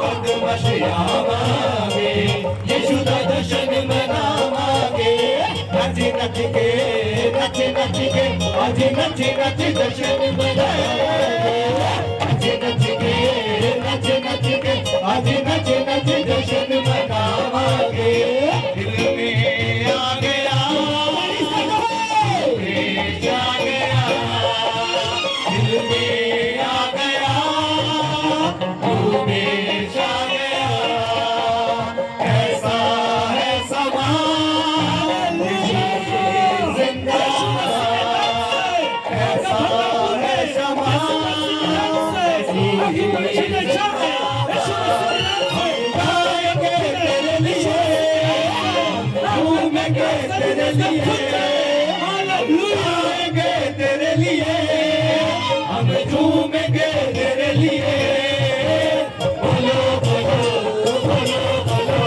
कदमश आवांगे यीशु दा जशन मनावांगे नच नच के नच नच के आज नच नच जशन मनावांगे नच नच के नच नच के आज नच नच जशन मनावांगे दिल में आ गया देश आ गया दिल में आ गया तू देश आ गया ऐसा है समा जिंदा ऐसा है समा गाएंगे तेरे लिए झूमेंगे तेरे लिए गाएंगे तेरे लिए हम झूमेंगे तेरे लिए बोलो बोलो बोलो बोलो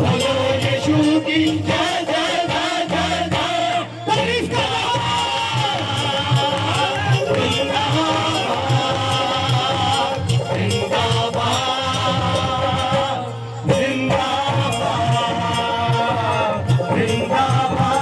बोलो यीशु की जय जय जय जय जय तारीफ करो जिंदाबाद जिंदाबाद जिंदाबाद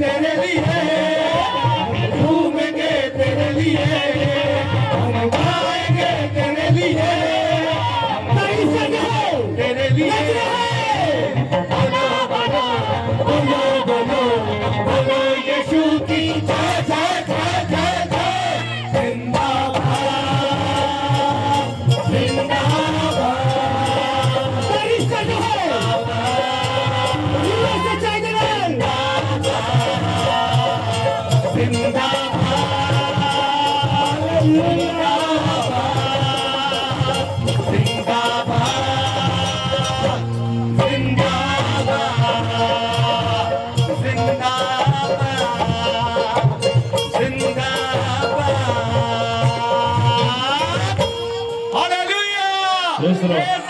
तेरे लिए झूमेंगे तेरे लिए हम गाएंगे तेरे लिए तेरे लिए बोलो बोलो बोलो बोलो बोलो यीशु की जय जय जय जय जय जिंदाबाद जिंदाबाद Hallelujah!